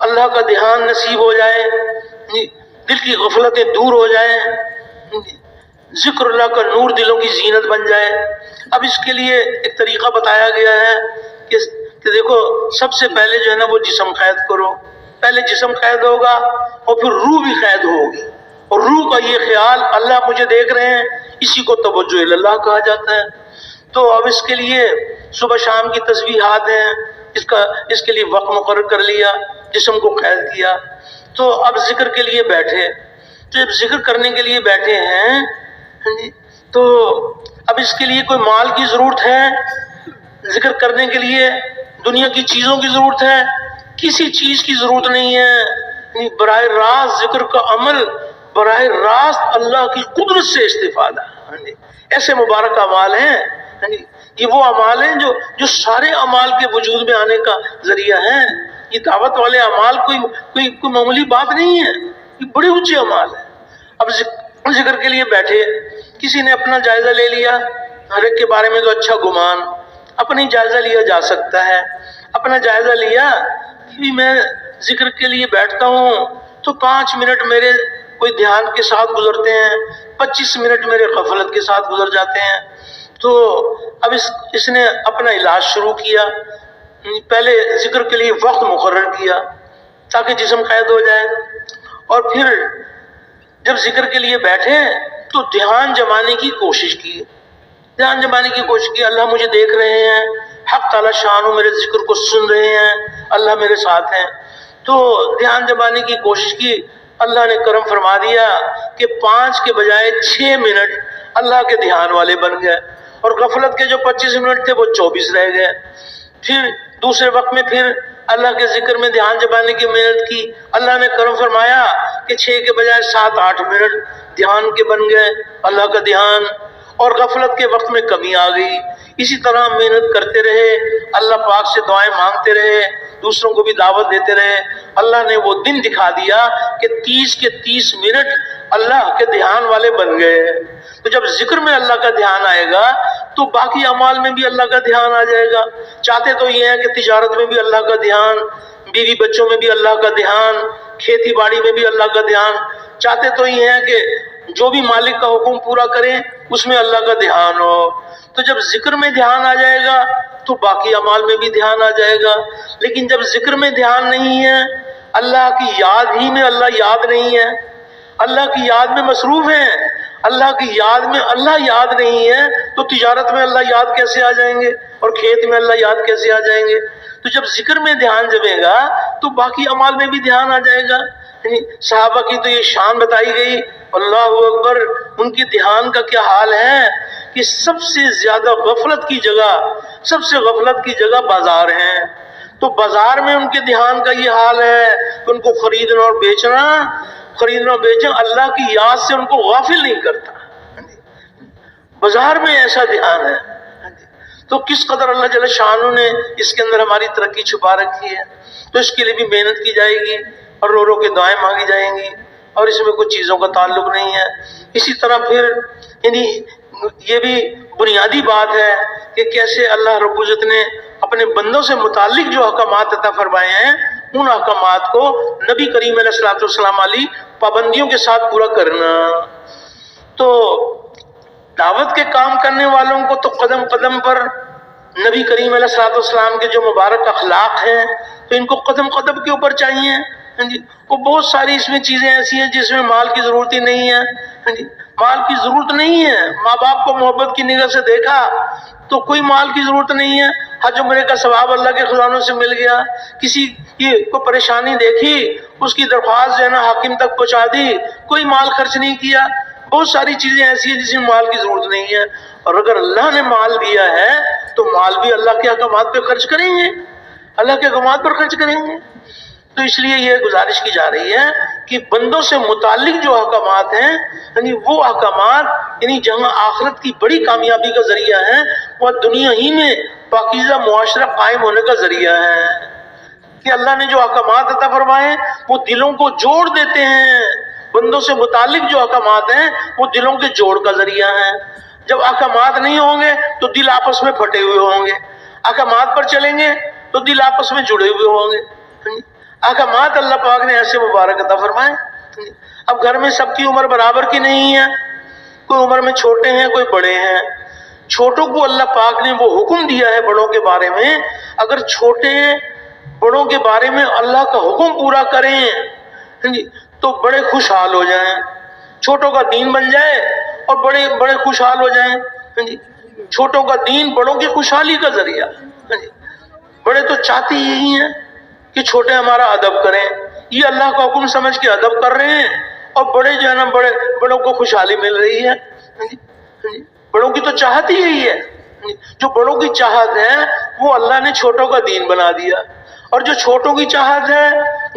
اللہ کا دھیان نصیب ہو جائے، دل کی غفلتیں دور ہو جائیں، ذکر اللہ کا نور دلوں کی زینت بن جائے۔ اب اس کے لیے ایک طریقہ بتایا گیا ہے کہ دیکھو سب سے پہلے جو ہے نا وہ جسم قید کرو، پہلے جسم قید ہوگا اور پھر روح بھی قید ہوگی، اور روح کا یہ خیال اللہ مجھے دیکھ رہے ہیں، اسی کو توجہ اللہ کہا جاتا ہے۔ تو اب اس کے لیے صبح شام کی تسبیحات ہیں، اس کے لیے وقت مقرر کر لیا، جسم کو قید کیا۔ تو اب ذکر کے لیے بیٹھے، تو جب ذکر کرنے کے لیے بیٹھے ہیں تو اب اس کے لیے کوئی مال کی ضرورت ہے، ذکر کرنے کے لیے دنیا کی چیزوں کی ضرورت ہے، کسی چیز کی ضرورت نہیں ہے۔ براہ راست ذکر کا عمل، براہ راست اللہ کی قدرت سے استفادہ، ایسے مبارک اعمال ہیں، یہ وہ اعمال ہیں جو سارے اعمال کے وجود میں آنے کا ذریعہ ہیں۔ یہ دعوت والے اعمال کوئی معمولی بات نہیں ہے، یہ بڑے اونچے اعمال ہیں۔ اب ذکر کے لیے بیٹھے، کسی نے اپنا جائزہ لے لیا، ہر ایک کے بارے میں تو اچھا گمان، اپنی جائزہ لیا جا سکتا ہے۔ اپنا جائزہ لیا کہ میں ذکر کے لیے بیٹھتا ہوں تو 5 منٹ میرے کوئی دھیان کے ساتھ گزرتے ہیں، 25 منٹ میرے غفلت کے ساتھ گزر جاتے ہیں۔ تو اب اس نے اپنا علاج شروع کیا، پہلے ذکر کے لیے وقت مقرر کیا تاکہ جسم قید ہو جائے، اور پھر جب ذکر کے لیے بیٹھے تو دھیان جمانے کی کوشش کی، دھیان جمانے کی کوشش کی، اللہ مجھے دیکھ رہے ہیں، حق تعالی شانہ میرے ذکر کو سن رہے ہیں، اللہ میرے ساتھ ہیں۔ تو دھیان جمانے کی کوشش کی، اللہ نے کرم فرما دیا کہ 5 کے بجائے 6 منٹ اللہ کے دھیان والے بن گئے، اور غفلت کے جو 25 منٹ تھے وہ 24 رہ گئے۔ پھر دوسرے وقت میں پھر اللہ کے ذکر میں دھیان جمانے کی محنت کی، اللہ نے کرم فرمایا کہ 6 کے بجائے 7-8 منٹ دھیان کے بن گئے، اللہ کا دھیان، اور غفلت کے وقت میں کمی آ گئی۔ اسی طرح محنت کرتے رہے، اللہ پاک سے دعائیں مانگتے رہے، دوسروں کو بھی دعوت دیتے رہے، اللہ نے وہ دن دکھا دیا کہ 30 کے 30 منٹ اللہ کے دھیان والے بن گئے۔ تو جب ذکر میں اللہ کا دھیان آئے گا تو باقی اعمال میں بھی اللہ کا دھیان آ جائے گا۔ چاہتے تو یہ ہے کہ تجارت میں بھی اللہ کا دھیان، بیوی بچوں میں بھی اللہ کا دھیان، کھیتی باڑی میں بھی اللہ کا دھیان، چاہتے تو یہ ہے کہ جو بھی مالک کا حکم پورا کریں اس میں اللہ کا دھیان ہو۔ تو جب ذکر میں دھیان آ جائے گا تو باقی اعمال میں بھی دھیان آ جائے گا۔ لیکن جب ذکر میں دھیان نہیں ہے، اللہ کی یاد ہی میں اللہ یاد نہیں ہے، اللہ کی یاد میں مصروف ہیں، اللہ کی یاد میں اللہ یاد نہیں ہے، تو تجارت میں اللہ یاد کیسے آ جائیں گے، اور کھیت میں اللہ یاد کیسے آ جائیں گے؟ تو جب ذکر میں دھیان جمے گا تو باقی اعمال میں بھی دھیان آ جائے گا۔ صحابہ کی تو یہ شان بتائی گئی، اللہ اکبر، ان کی دھیان کا کیا حال ہے کہ سب سے زیادہ غفلت کی جگہ سب سے غفلت کی جگہ بازار ہیں، تو بازار میں ان کے دھیان کا یہ حال ہے کہ ان کو خریدنا اور بیچنا اللہ کی یاد سے ان کو غافل نہیں کرتا، بازار میں ایسا دھیان ہے۔ تو کس قدر اللہ جل شانہ نے اس کے اندر ہماری ترقی چھپا رکھی ہے، تو اس کے لیے بھی محنت کی جائے گی اور رو رو کے دعائیں مانگی جائیں گی، اور اس میں کچھ چیزوں کا تعلق نہیں ہے۔ اسی طرح پھر یعنی یہ بھی بنیادی بات ہے کہ کیسے اللہ رب العزت نے اپنے بندوں سے متعلق جو احکامات عطا فرمائے ہیں، ان احکامات کو نبی کریم علیہ الصلوۃ والسلام علی پابندیوں کے ساتھ پورا کرنا۔ تو دعوت کے کام کرنے والوں کو تو قدم قدم پر نبی کریم علیہ الصلوۃ والسلام کے جو مبارک اخلاق ہیں، تو ان کو قدم قدم کے اوپر چاہیے۔ وہ بہت ساری اس میں چیزیں ایسی ہیں جس میں مال کی ضرورت ہی نہیں ہے، مال کی ضرورت نہیں ہے۔ ماں باپ کو محبت کی نگاہ سے دیکھا تو کوئی مال کی ضرورت نہیں ہے، حج عمرے کا ثواب اللہ کے خزانوں سے مل گیا۔ کسی کی کوئی پریشانی دیکھی، اس کی درخواست جو ہے نا حاکم تک پہنچا دی، کوئی مال خرچ نہیں کیا۔ بہت ساری چیزیں ایسی ہیں جس میں مال کی ضرورت نہیں ہے، اور اگر اللہ نے مال دیا ہے تو مال بھی اللہ کے احکامات پہ خرچ کریں گے، اللہ کے احکامات پر خرچ کریں گے۔ تو اس لیے یہ گزارش کی جا رہی ہے کہ بندوں سے متعلق جو احکامات ہیں، یعنی وہ احکامات یعنی جہاں آخرت کی بڑی کامیابی کا ذریعہ ہے، وہ دنیا ہی میں پاکیزہ معاشرہ قائم ہونے کا ذریعہ ہے۔ کہ اللہ نے جو احکامات عطا فرمائے وہ دلوں کو جوڑ دیتے ہیں، بندوں سے متعلق جو احکامات ہیں وہ دلوں کے جوڑ کا ذریعہ ہیں۔ جب احکامات نہیں ہوں گے تو دل آپس میں پھٹے ہوئے ہوں گے، احکامات پر چلیں گے تو دل آپس میں جڑے ہوئے ہوں گے۔ احکامات اللہ پاک نے ایسے مبارک عطا فرمائے۔ اب گھر میں سب کی عمر برابر کی نہیں ہے، کوئی عمر میں چھوٹے ہیں، کوئی بڑے ہیں۔ چھوٹوں کو اللہ پاک نے وہ حکم دیا ہے بڑوں کے بارے میں، اگر چھوٹے بڑوں کے بارے میں اللہ کا حکم پورا کریں تو بڑے خوشحال ہو جائیں، چھوٹوں کا دین بن جائے اور بڑے بڑے خوشحال ہو جائیں۔ چھوٹوں کا دین بڑوں کی خوشحالی کا ذریعہ۔ بڑے تو چاہتے یہی ہیں کہ چھوٹے ہمارا ادب کریں، یہ اللہ کا حکم سمجھ کے ادب کر رہے ہیں، اور بڑے جو ہے نا بڑوں کو خوشحالی مل رہی ہے۔ بڑوں کی تو چاہت ہی یہی ہے، جو بڑوں کی چاہت ہے وہ اللہ نے چھوٹوں کا دین بنا دیا، اور جو چھوٹوں کی چاہت ہے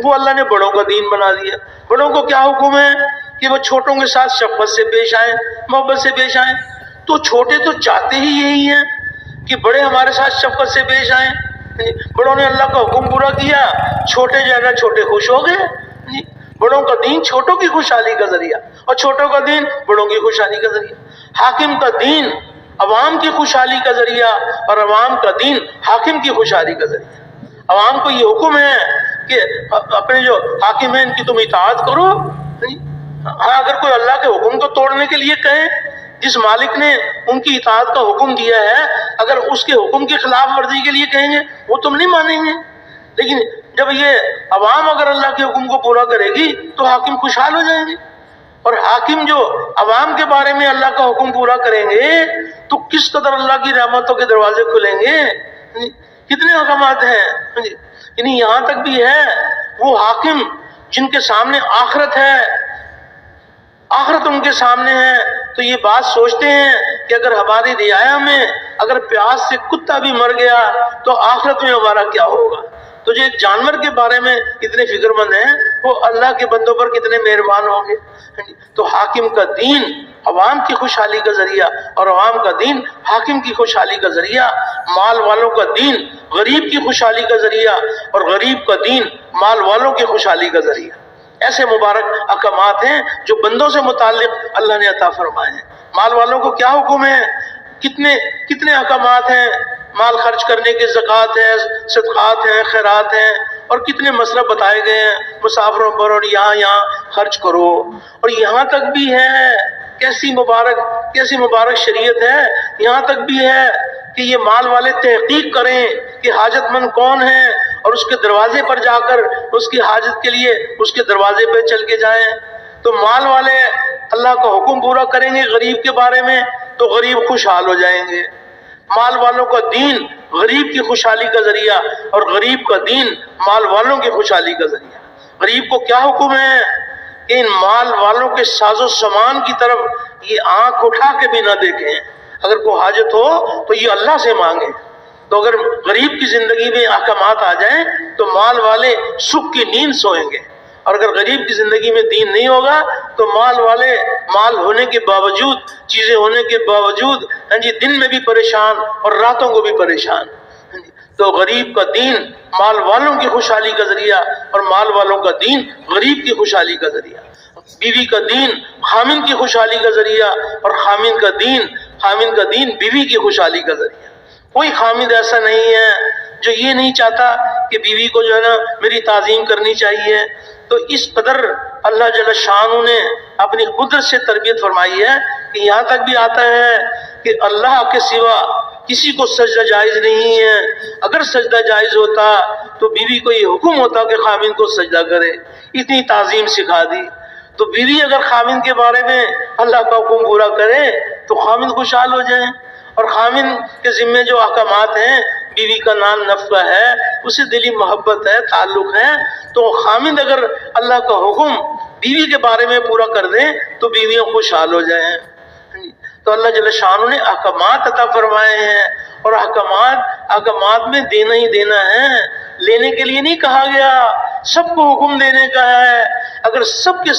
وہ اللہ نے بڑوں کا دین بنا دیا۔ بڑوں کو کیا حکم ہے کہ وہ چھوٹوں کے ساتھ شفقت سے پیش آئیں، محبت سے پیش آئیں، تو چھوٹے تو چاہتے ہی یہی ہیں کہ بڑے ہمارے ساتھ شفقت سے پیش آئیں۔ بڑوں نے اللہ کا حکم پورا کیا، چھوٹے جو ہے نا چھوٹے خوش ہو گئے۔ بڑوں کا دین چھوٹوں کی خوشحالی کا ذریعہ، اور چھوٹوں کا دین بڑوں کی خوشحالی کا ذریعہ۔ حاکم کا دین عوام کی خوشحالی کا ذریعہ، اور عوام کا دین حاکم کی خوشحالی کا ذریعہ۔ عوام کو یہ حکم ہے کہ اپنے جو حاکم ہیں ان کی تم اطاعت کرو۔ ہاں اگر کوئی اللہ کے حکم کو توڑنے کے لیے کہے، جس مالک نے ان کی اطاعت کا حکم دیا ہے اگر اس کے حکم کی خلاف ورزی کے لیے کہیں گے وہ تم نہیں مانیں گے، لیکن جب یہ عوام اگر اللہ کے حکم کو پورا کرے گی تو حاکم خوشحال ہو جائیں گے۔ اور حاکم جو عوام کے بارے میں اللہ کا حکم پورا کریں گے تو کس قدر اللہ کی رحمتوں کے دروازے کھلیں گے۔ کتنے احکامات ہیں، یعنی یہاں تک بھی ہے وہ حاکم جن کے سامنے آخرت ہے، آخرت ان کے سامنے ہے، تو یہ بات سوچتے ہیں کہ اگر ہماری رعایا میں اگر پیاس سے کتا بھی مر گیا تو آخرت میں ہمارا کیا ہوگا۔ تو جو ایک جانور کے بارے میں کتنے فکر مند ہیں وہ اللہ کے بندوں پر کتنے مہربان ہوں گے۔ تو حاکم کا دین عوام کی خوشحالی کا ذریعہ، اور عوام کا دین حاکم کی خوشحالی کا ذریعہ، مال والوں کا دین غریب کی خوشحالی کا ذریعہ، اور غریب کا دین مال والوں کی خوشحالی کا ذریعہ۔ ایسے مبارک احکامات ہیں جو بندوں سے متعلق اللہ نے عطا فرمائے ہیں۔ مال والوں کو کیا حکم ہے، کتنے احکامات ہیں، مال خرچ کرنے کی زکوٰۃ ہے، صدقات ہیں، خیرات ہیں، اور کتنے مصرف بتائے گئے ہیں مسافروں پر، اور یہاں خرچ کرو۔ اور یہاں تک بھی ہے کیسی مبارک شریعت ہے، یہاں تک بھی ہے کہ یہ مال والے تحقیق کریں کہ حاجت مند کون ہے، اور اس کے دروازے پر جا کر اس کی حاجت کے لیے اس کے دروازے پہ چل کے جائیں۔ تو مال والے اللہ کا حکم پورا کریں گے غریب کے بارے میں تو غریب خوشحال ہو جائیں گے۔ مال والوں کا دین غریب کی خوشحالی کا ذریعہ، اور غریب کا دین مال والوں کی خوشحالی کا ذریعہ۔ غریب کو کیا حکم ہے کہ ان مال والوں کے ساز و سامان کی طرف یہ آنکھ اٹھا کے بھی نہ دیکھیں، اگر کوئی حاجت ہو تو یہ اللہ سے مانگیں، تو اگر غریب کی زندگی میں احکامات آ جائیں تو مال والے سکھ کی نیند سوئیں گے، اور اگر غریب کی زندگی میں دین نہیں ہوگا تو مال والے مال ہونے کے باوجود، چیزیں ہونے کے باوجود دن میں بھی پریشان اور راتوں کو بھی پریشان۔ تو غریب کا دین مال والوں کی خوشحالی کا ذریعہ، اور مال والوں کا دین غریب کی خوشحالی کا ذریعہ۔ بیوی کا دین خامن کی خوشحالی کا ذریعہ، اور خامن کا دین بیوی کی خوشحالی کا ذریعہ۔ کوئی خامد ایسا نہیں ہے جو یہ نہیں چاہتا کہ بیوی کو جو ہے نا میری تعظیم کرنی چاہیے۔ تو اس قدر اللہ جل شانہ نے اپنی قدرت سے تربیت فرمائی ہے کہ یہاں تک بھی آتا ہے کہ اللہ کے سوا کسی کو سجدہ جائز نہیں ہے۔ اگر سجدہ جائز ہوتا تو بیوی کو یہ حکم ہوتا کہ خامن کو سجدہ کرے، اتنی تعظیم سکھا دی۔ تو بیوی اگر خامن کے بارے میں اللہ کا حکم پورا کرے تو خامن خوشحال ہو جائیں، اور خامن کے ذمے جو احکامات ہیں، بیوی کا نام نفقہ ہے، اسے دلی محبت ہے، تعلق ہے، تو خامن اگر اللہ کا حکم بیوی کے بارے میں پورا کر دیں تو بیویاں خوشحال ہو جائیں۔ تو اللہ جل شانہ نے احکامات عطا فرمائے ہیں، اور احکامات میں دینا ہی دینا ہے، لینے کے لیے نہیں کہا گیا، سب کو حکم دینے کا ہے۔ اگر سب کے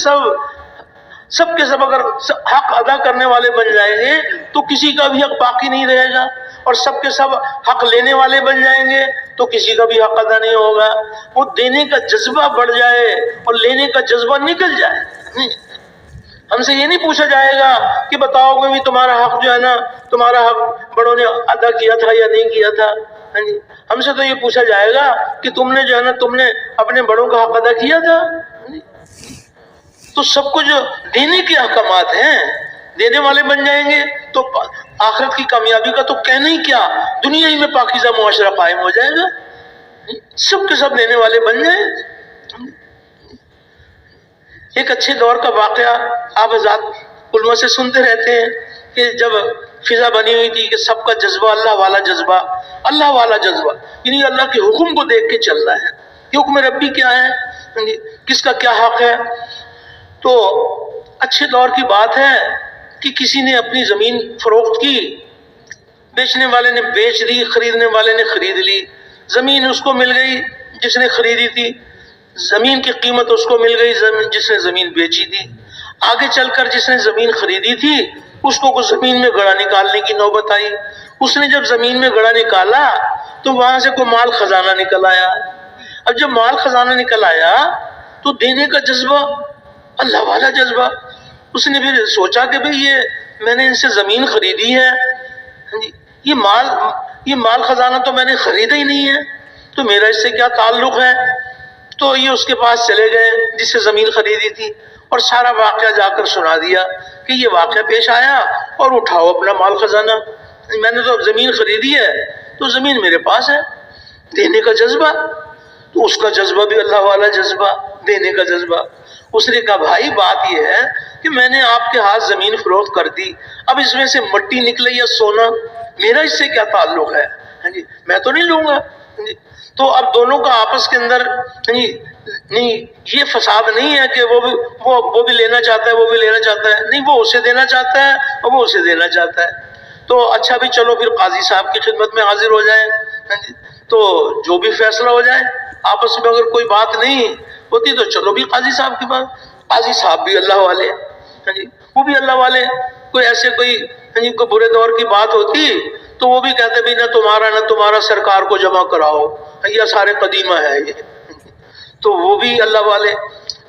سب اگر حق ادا کرنے والے بن جائیں گے تو کسی کا بھی حق باقی نہیں رہے گا، اور سب کے سب حق لینے والے بن جائیں گے تو کسی کا بھی حق ادا نہیں ہوگا۔ وہ دینے کا جذبہ بڑھ جائے اور لینے کا جذبہ نکل جائے۔ ہم سے یہ نہیں پوچھا جائے گا کہ بتاؤ گے بھی تمہارا حق جو ہے نا، تمہارا حق بڑوں نے ادا کیا تھا یا نہیں کیا تھا۔ ہم سے تو یہ پوچھا جائے گا کہ تم نے جو ہے نا تم نے اپنے بڑوں کا حق ادا کیا تھا۔ تو سب کو جو دینے کے احکامات ہیں، دینے والے بن جائیں گے تو آخرت کی کامیابی کا تو کہنا ہی کیا، دنیا ہی میں پاکیزہ معاشرہ قائم ہو جائے گا۔ سب کے سب دینے والے بن جائیں۔ ایک اچھے دور کا واقعہ آپ حضرات علماء سے سنتے رہتے ہیں کہ جب فضا بنی ہوئی تھی کہ سب کا جذبہ اللہ والا جذبہ، یعنی اللہ کے حکم کو دیکھ کے چل رہا ہے کہ حکم ربی کیا ہے، کس کا کیا حق ہے۔ تو اچھے دور کی بات ہے کہ کسی نے اپنی زمین فروخت کی، بیچنے والے نے بیچ دی، خریدنے والے نے خرید لی۔ زمین اس کو مل گئی جس نے خریدی تھی، زمین کی قیمت اس کو مل گئی جس نے زمین بیچی تھی۔ آگے چل کر جس نے زمین خریدی تھی اس کو زمین میں گڑا نکالنے کی نوبت آئی۔ اس نے جب زمین میں گڑا نکالا تو وہاں سے کوئی مال خزانہ نکل آیا۔ اب جب مال خزانہ نکل آیا تو دینے کا جذبہ، اللہ والا جذبہ، اس نے پھر سوچا کہ بھئی یہ میں نے ان سے زمین خریدی ہے، یہ مال خزانہ تو میں نے خریدا ہی نہیں ہے، تو میرا اس سے کیا تعلق ہے۔ تو یہ اس کے پاس چلے گئے جس سے زمین خریدی تھی، اور سارا واقعہ جا کر سنا دیا کہ یہ واقعہ پیش آیا اور اٹھاؤ اپنا مال خزانہ، میں نے تو زمین خریدی ہے تو زمین میرے پاس ہے۔ دینے کا جذبہ، تو اس کا جذبہ بھی اللہ والا جذبہ، دینے کا جذبہ۔ اس نے کہا بھائی بات یہ ہے کہ میں نے آپ کے ہاتھ زمین فروخت کر دی، اب اس میں سے مٹی نکلے یا سونا، میرا اس سے کیا تعلق ہے، میں تو نہیں لوں گا۔ تو اب دونوں کا آپس کے اندر نہیں یہ فساد نہیں ہے کہ وہ بھی لینا چاہتا ہے، وہ بھی لینا چاہتا ہے، نہیں، وہ اسے دینا چاہتا ہے اور وہ اسے دینا چاہتا ہے۔ تو اچھا بھی چلو پھر قاضی صاحب کی خدمت میں حاضر ہو جائیں، تو جو بھی فیصلہ ہو جائے، آپس میں اگر کوئی بات نہیں ہوتی تو چلو بھی قاضی صاحب کے پاس۔ قاضی صاحب بھی اللہ والے، وہ بھی اللہ والے، کوئی ایسے کوئی برے دور کی بات ہوتی تو وہ بھی کہتے بھی نہ تمہارا سرکار کو جمع کراؤ، یہ سارے قدیمہ ہے یہ، تو وہ بھی اللہ والے۔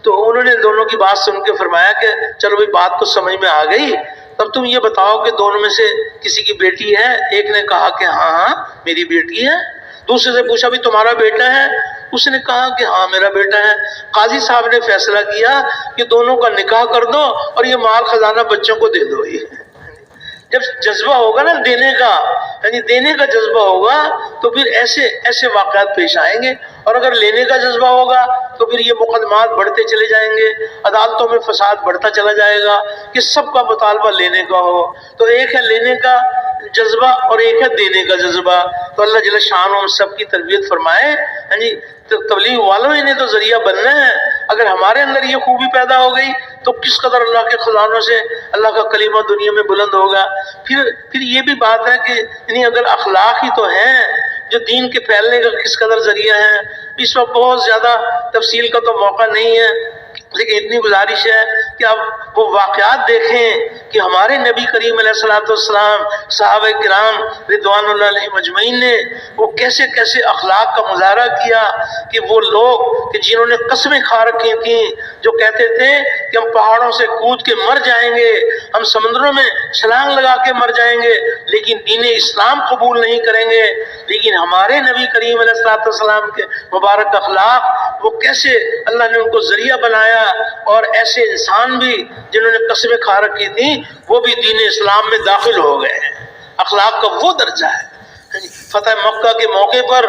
تو انہوں نے دونوں کی بات سن کے فرمایا کہ چلو بھائی بات تو سمجھ میں آ گئی، تب تم یہ بتاؤ کہ دونوں میں سے کسی کی بیٹی ہے؟ ایک نے کہا کہ ہاں میری بیٹی ہے۔ دوسرے سے پوچھا بھی تمہارا بیٹا ہے؟ اس نے کہا کہ ہاں میرا بیٹا ہے۔ قاضی صاحب نے فیصلہ کیا کہ دونوں کا نکاح کر دو اور یہ مال خزانہ بچوں کو دے دو۔ جب جذبہ ہوگا نا دینے کا، دینے کا جذبہ ہوگا تو پھر ایسے واقعات پیش آئیں گے، اور اگر لینے کا جذبہ ہوگا تو پھر یہ مقدمات بڑھتے چلے جائیں گے، عدالتوں میں فساد بڑھتا چلا جائے گا کہ سب کا مطالبہ لینے کا ہو۔ تو ایک ہے لینے کا جذبہ اور ایک ہے دینے کا جذبہ۔ تو اللہ جل شانہ ہم سب کی تربیت فرمائے۔ تو تبلیغ والوں نے تو ذریعہ بننا ہے، اگر ہمارے اندر یہ خوبی پیدا ہو گئی تو کس قدر اللہ کے خزانوں سے اللہ کا کلمہ دنیا میں بلند ہوگا۔ پھر یہ بھی بات ہے کہ اگر اخلاق ہی تو ہیں جو دین کے پھیلنے کا کس قدر ذریعہ ہیں. اس وقت بہت زیادہ تفصیل کا تو موقع نہیں ہے، لیکن اتنی گزارش ہے کہ آپ وہ واقعات دیکھیں کہ ہمارے نبی کریم علیہ الصلوۃ والسلام، صحابہ کرام رضوان اللہ علیہم اجمعین نے وہ کیسے کیسے اخلاق کا مظاہرہ کیا کہ وہ لوگ کہ جنہوں نے قسمیں کھا رکھی تھیں، جو کہتے تھے کہ ہم پہاڑوں سے کود کے مر جائیں گے، ہم سمندروں میں چھلانگ لگا کے مر جائیں گے، لیکن دین اسلام قبول نہیں کریں گے. لیکن ہمارے نبی کریم علیہ الصلوۃ والسلام کے مبارک اخلاق وہ کیسے اللہ نے ان کو ذریعہ بنایا، اور ایسے انسان بھی جنہوں نے قسمیں کھا رکھی تھیں وہ بھی دین اسلام میں داخل ہو گئے ہیں. اخلاق کا وہ درجہ ہے. فتح مکہ کے موقع پر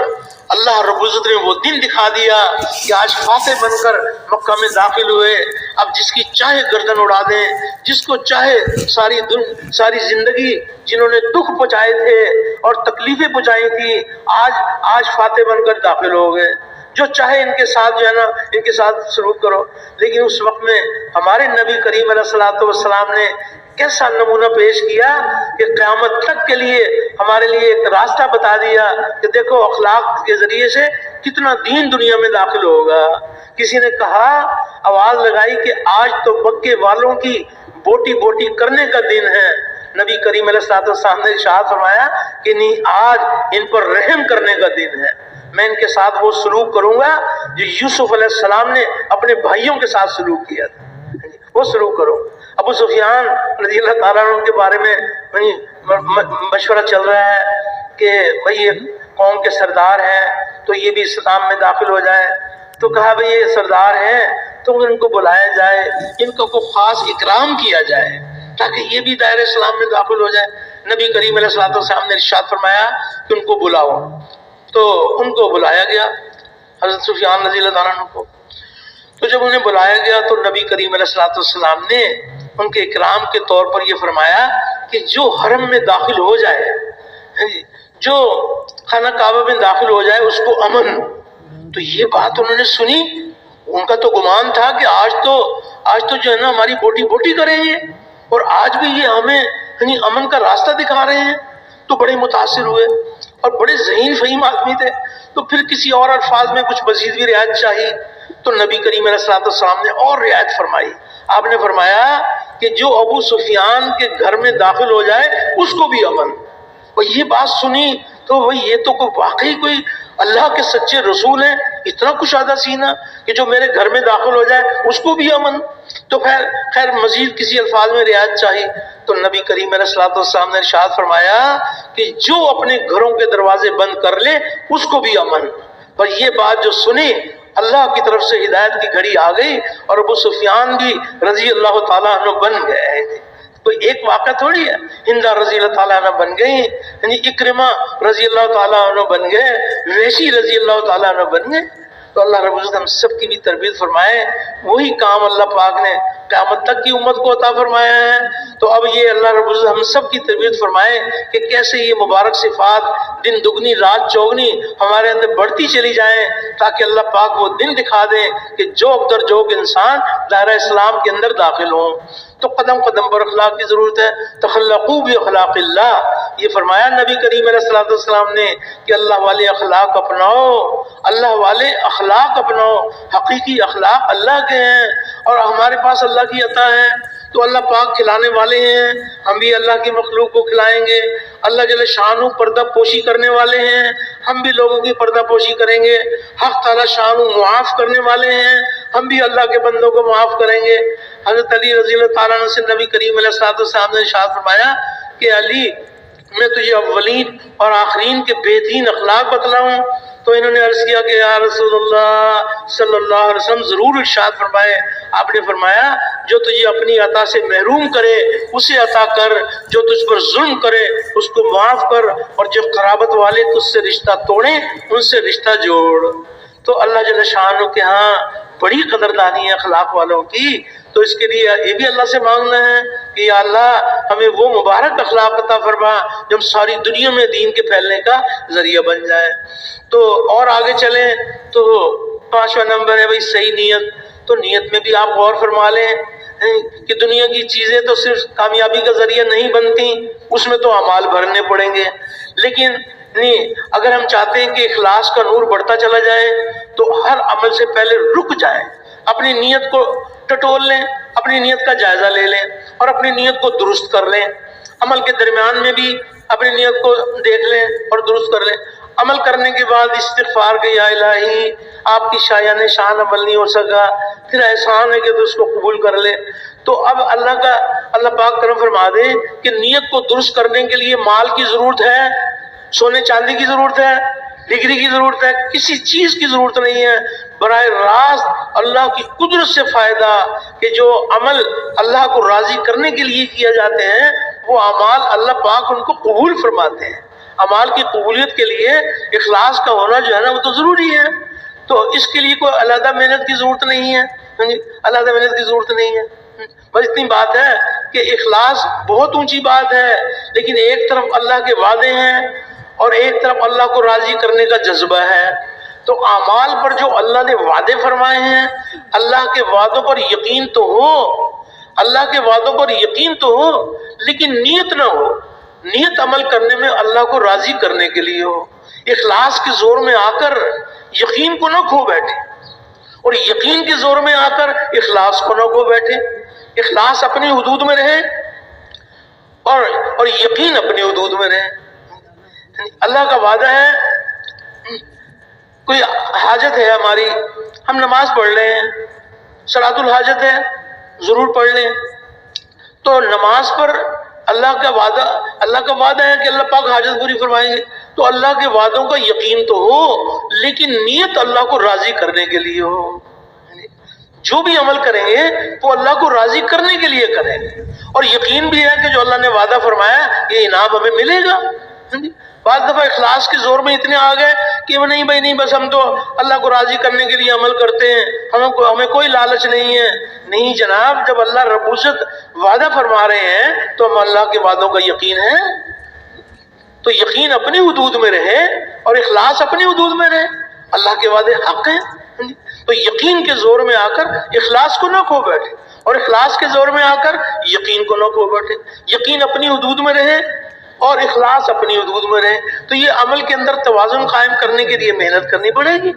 اللہ رب العزت نے وہ دن دکھا دیا کہ آج فاتح بن کر مکہ میں داخل ہوئے. اب جس کی چاہے گردن اڑا دیں، جس کو چاہے ساری زندگی جنہوں نے دکھ پہنچائے تھے اور تکلیفیں پہنچائی تھی، آج فاتح بن کر داخل ہو گئے. جو چاہے ان کے ساتھ جو ہے نا ان کے ساتھ سلوک کرو. لیکن اس وقت میں ہمارے نبی کریم علیہ الصلوۃ والسلام نے کیسا نمونہ پیش کیا کہ قیامت تک کے لیے ہمارے لیے ایک راستہ بتا دیا کہ دیکھو اخلاق کے ذریعے سے کتنا دین دنیا میں داخل ہوگا. کسی نے کہا، آواز لگائی کہ آج تو مکے والوں کی بوٹی بوٹی کرنے کا دن ہے. نبی کریم علیہ الصلوۃ والسلام نے ارشاد فرمایا کہ نہیں، آج ان پر رحم کرنے کا دن ہے. میں ان کے ساتھ وہ سلوک کروں گا جو یوسف علیہ السلام نے اپنے بھائیوں کے ساتھ سلوک کیا تھا، وہ سلوک کرو. ابو سفیان رضی اللہ تعالیٰ عنہ کے بارے میں مشورہ چل رہا ہے کہ بھئی یہ قوم کے سردار ہیں تو یہ بھی اسلام میں داخل ہو جائے. تو کہا بھئی یہ سردار ہیں تو ان کو بلایا جائے، ان کو کوئی خاص اکرام کیا جائے تاکہ یہ بھی دائرہ اسلام میں داخل ہو جائے. نبی کریم علیہ الصلوۃ والسلام نے ارشاد فرمایا کہ ان کو بلاؤ. تو ان کو بلایا گیا، حضرت سفیان رضی اللہ عنہ کو. تو جب انہیں بلایا گیا تو نبی کریم علیہ الصلوۃ والسلام نے ان کے اکرام کے طور پر یہ فرمایا کہ جو حرم میں داخل ہو جائے، جو خانہ کعبہ میں داخل ہو جائے اس کو امن. تو یہ بات انہوں نے سنی، ان کا تو گمان تھا کہ آج تو جو ہے نا ہماری بوٹی بوٹی کریں گے، اور آج بھی یہ ہمیں امن کا راستہ دکھا رہے ہیں. تو بڑے متاثر ہوئے اور بڑے ذہین فہیم آدمی تھے. تو پھر کسی اور الفاظ میں کچھ مزید بھی رعایت چاہیے تو نبی کریم علیہ الصلوۃ والسلام نے اور رعایت فرمائی. آپ نے فرمایا کہ جو ابو سفیان کے گھر میں داخل ہو جائے اس کو بھی امن. اور یہ بات سنی تو بھئی یہ تو واقعی کوئی اللہ کے سچے رسول ہیں، اتنا کشادہ سینہ کہ جو میرے گھر میں داخل ہو جائے اس کو بھی امن. تو خیر مزید کسی الفاظ میں رعایت چاہیے تو نبی کریم علیہ الصلوۃ والسلام نے ارشاد فرمایا کہ جو اپنے گھروں کے دروازے بند کر لے اس کو بھی امن. اور یہ بات جو سنی، اللہ کی طرف سے ہدایت کی گھڑی آ گئی اور ابو سفیان بھی رضی اللہ تعالیٰ عنہ بن گئے. کوئی ایک واقعہ تھوڑی ہے. ہندا رضی اللہ تعالیٰ عنہ بن گئی، یعنی اکرمہ رضی اللہ تعالیٰ عنہ بن گئے، وحشی رضی اللہ تعالیٰ عنہ بن گئے. تو اللہ رب العزت ہم سب کی بھی تربیت فرمائے. وہی کام اللہ پاک نے قیامت تک کی امت کو عطا فرمایا ہے. تو اب یہ اللہ رب العزت ہم سب کی تربیت فرمائے کہ کیسے یہ مبارک صفات دن دگنی رات چوگنی ہمارے اندر بڑھتی چلی جائیں، تاکہ اللہ پاک وہ دن دکھا دیں کہ جوک در جوک انسان دائرہ اسلام کے اندر داخل ہوں. تو قدم قدم پر اخلاق کی ضرورت ہے. تخلقوا باخلاق اللہ، یہ فرمایا نبی کریم علیہ الصلوۃ والسلام نے کہ اللہ والے اخلاق اپناؤ، اللہ والے اخلاق اپناؤ. حقیقی اخلاق اللہ کے ہیں اور ہمارے پاس اللہ کی عطا ہے. تو اللہ پاک کھلانے والے ہیں، ہم بھی اللہ کی مخلوق کو کھلائیں گے. اللہ جل شانہ پردہ پوشی کرنے والے ہیں، ہم بھی لوگوں کی پردہ پوشی کریں گے. حق تعالی شانہ معاف کرنے والے ہیں، ہم بھی اللہ کے بندوں کو معاف کریں گے. حضرت علی رضی اللہ تعالیٰ عنہ سے نبی کریم علیہ الصلوۃ والسلام نے ارشاد فرمایا کہ علی میں تجھے اولین اور آخرین کے بہترین اخلاق بتلاؤں. تو انہوں نے عرض کیا کہ یا رسول اللہ صلی اللہ علیہ وسلم ضرور ارشاد فرمائے. آپ نے فرمایا جو تجھے اپنی عطا سے محروم کرے اسے عطا کر، جو تجھ پر ظلم کرے اس کو معاف کر، اور جو قرابت والے تجھ سے رشتہ توڑیں ان سے رشتہ جوڑ. تو اللہ جل شانہ کے ہاں بڑی قدردانی ہے اخلاق والوں کی. تو اس کے لیے یہ بھی اللہ سے مانگنا ہے کہ یا اللہ ہمیں وہ مبارک اخلاق عطا فرما جو ہم ساری دنیا میں دین کے پھیلنے کا ذریعہ بن جائے. تو اور آگے چلیں تو 5واں نمبر ہے بھئی صحیح نیت. تو نیت میں بھی آپ غور فرما لیں کہ دنیا کی چیزیں تو صرف کامیابی کا ذریعہ نہیں بنتی، اس میں تو اعمال بھرنے پڑیں گے. لیکن نہیں، اگر ہم چاہتے ہیں کہ اخلاص کا نور بڑھتا چلا جائے تو ہر عمل سے پہلے رک جائیں، اپنی نیت کو ٹٹول لیں، اپنی نیت کا جائزہ لے لیں اور اپنی نیت کو درست کر لیں۔ عمل کے درمیان میں بھی اپنی نیت کو دیکھ لیں اور درست کر لیں۔ عمل کرنے کے بعد استغفار کہ یا الہی آپ کی شایان شان عمل نہیں ہو سکا، پھر احسان ہے کہ تو اس کو قبول کر لے۔ تو اب اللہ پاک کرم فرما دے کہ نیت کو درست کرنے کے لیے مال کی ضرورت ہے، سونے چاندی کی ضرورت ہے، ڈگری کی ضرورت ہے، کسی چیز کی ضرورت نہیں ہے۔ براہ راست اللہ کی قدرت سے فائدہ کہ جو عمل اللہ کو راضی کرنے کے لیے کیے جاتے ہیں وہ اعمال اللہ پاک ان کو قبول فرماتے ہیں۔ اعمال کی قبولیت کے لیے اخلاص کا ہونا جو ہے نا وہ تو ضروری ہے، تو اس کے لیے کوئی علیحدہ محنت کی ضرورت نہیں ہے، علیحدہ محنت کی ضرورت نہیں ہے۔ بس اتنی بات ہے کہ اخلاص بہت اونچی بات ہے، لیکن ایک طرف اللہ کے وعدے ہیں اور ایک طرف اللہ کو راضی کرنے کا جذبہ ہے۔ تو اعمال پر جو اللہ نے وعدے فرمائے ہیں، اللہ کے وعدوں پر یقین تو ہو، اللہ کے وعدوں پر یقین تو ہو، لیکن نیت نہ ہو، نیت عمل کرنے میں اللہ کو راضی کرنے کے لیے ہو۔ اخلاص کے زور میں آ کر یقین کو نہ کھو بیٹھے اور یقین کے زور میں آ کر اخلاص کو نہ کھو بیٹھے۔ اخلاص اپنی حدود میں رہے اور یقین اپنی حدود میں رہے۔ اللہ کا وعدہ ہے، کوئی حاجت ہے ہماری، ہم نماز پڑھ رہے ہیں، صلاۃ الحاجت ہے، ضرور پڑھ لیں، تو نماز پر اللہ کا وعدہ ہے کہ اللہ پاک حاجت پوری فرمائیں گے، تو اللہ کے وعدوں کا یقین تو ہو لیکن نیت اللہ کو راضی کرنے کے لیے ہو۔ جو بھی عمل کریں گے وہ اللہ کو راضی کرنے کے لیے کریں گے، اور یقین بھی ہے کہ جو اللہ نے وعدہ فرمایا یہ انعام ہمیں ملے گا۔ بعض دفعہ اخلاص کے زور میں اتنے آ گئے کہ نہیں بھائی نہیں، بس ہم تو اللہ کو راضی کرنے کے لیے عمل کرتے ہیں، ہمیں کوئی لالچ نہیں ہے۔ نہیں جناب، جب اللہ رب العزت وعدہ فرما رہے ہیں تو ہم اللہ کے وعدوں کا یقین ہے، تو یقین اپنی حدود میں رہے اور اخلاص اپنی حدود میں رہے۔ اللہ کے وعدے حق ہیں، تو یقین کے زور میں آ کر اخلاص کو نہ کھو بیٹھے اور اخلاص کے زور میں آ کر یقین کو نہ کھو بیٹھے۔ یقین اپنی حدود میں رہے اور اخلاص اپنی حدود میں رہے، تو یہ عمل کے اندر توازن قائم کرنے کے لیے محنت کرنی پڑے گی،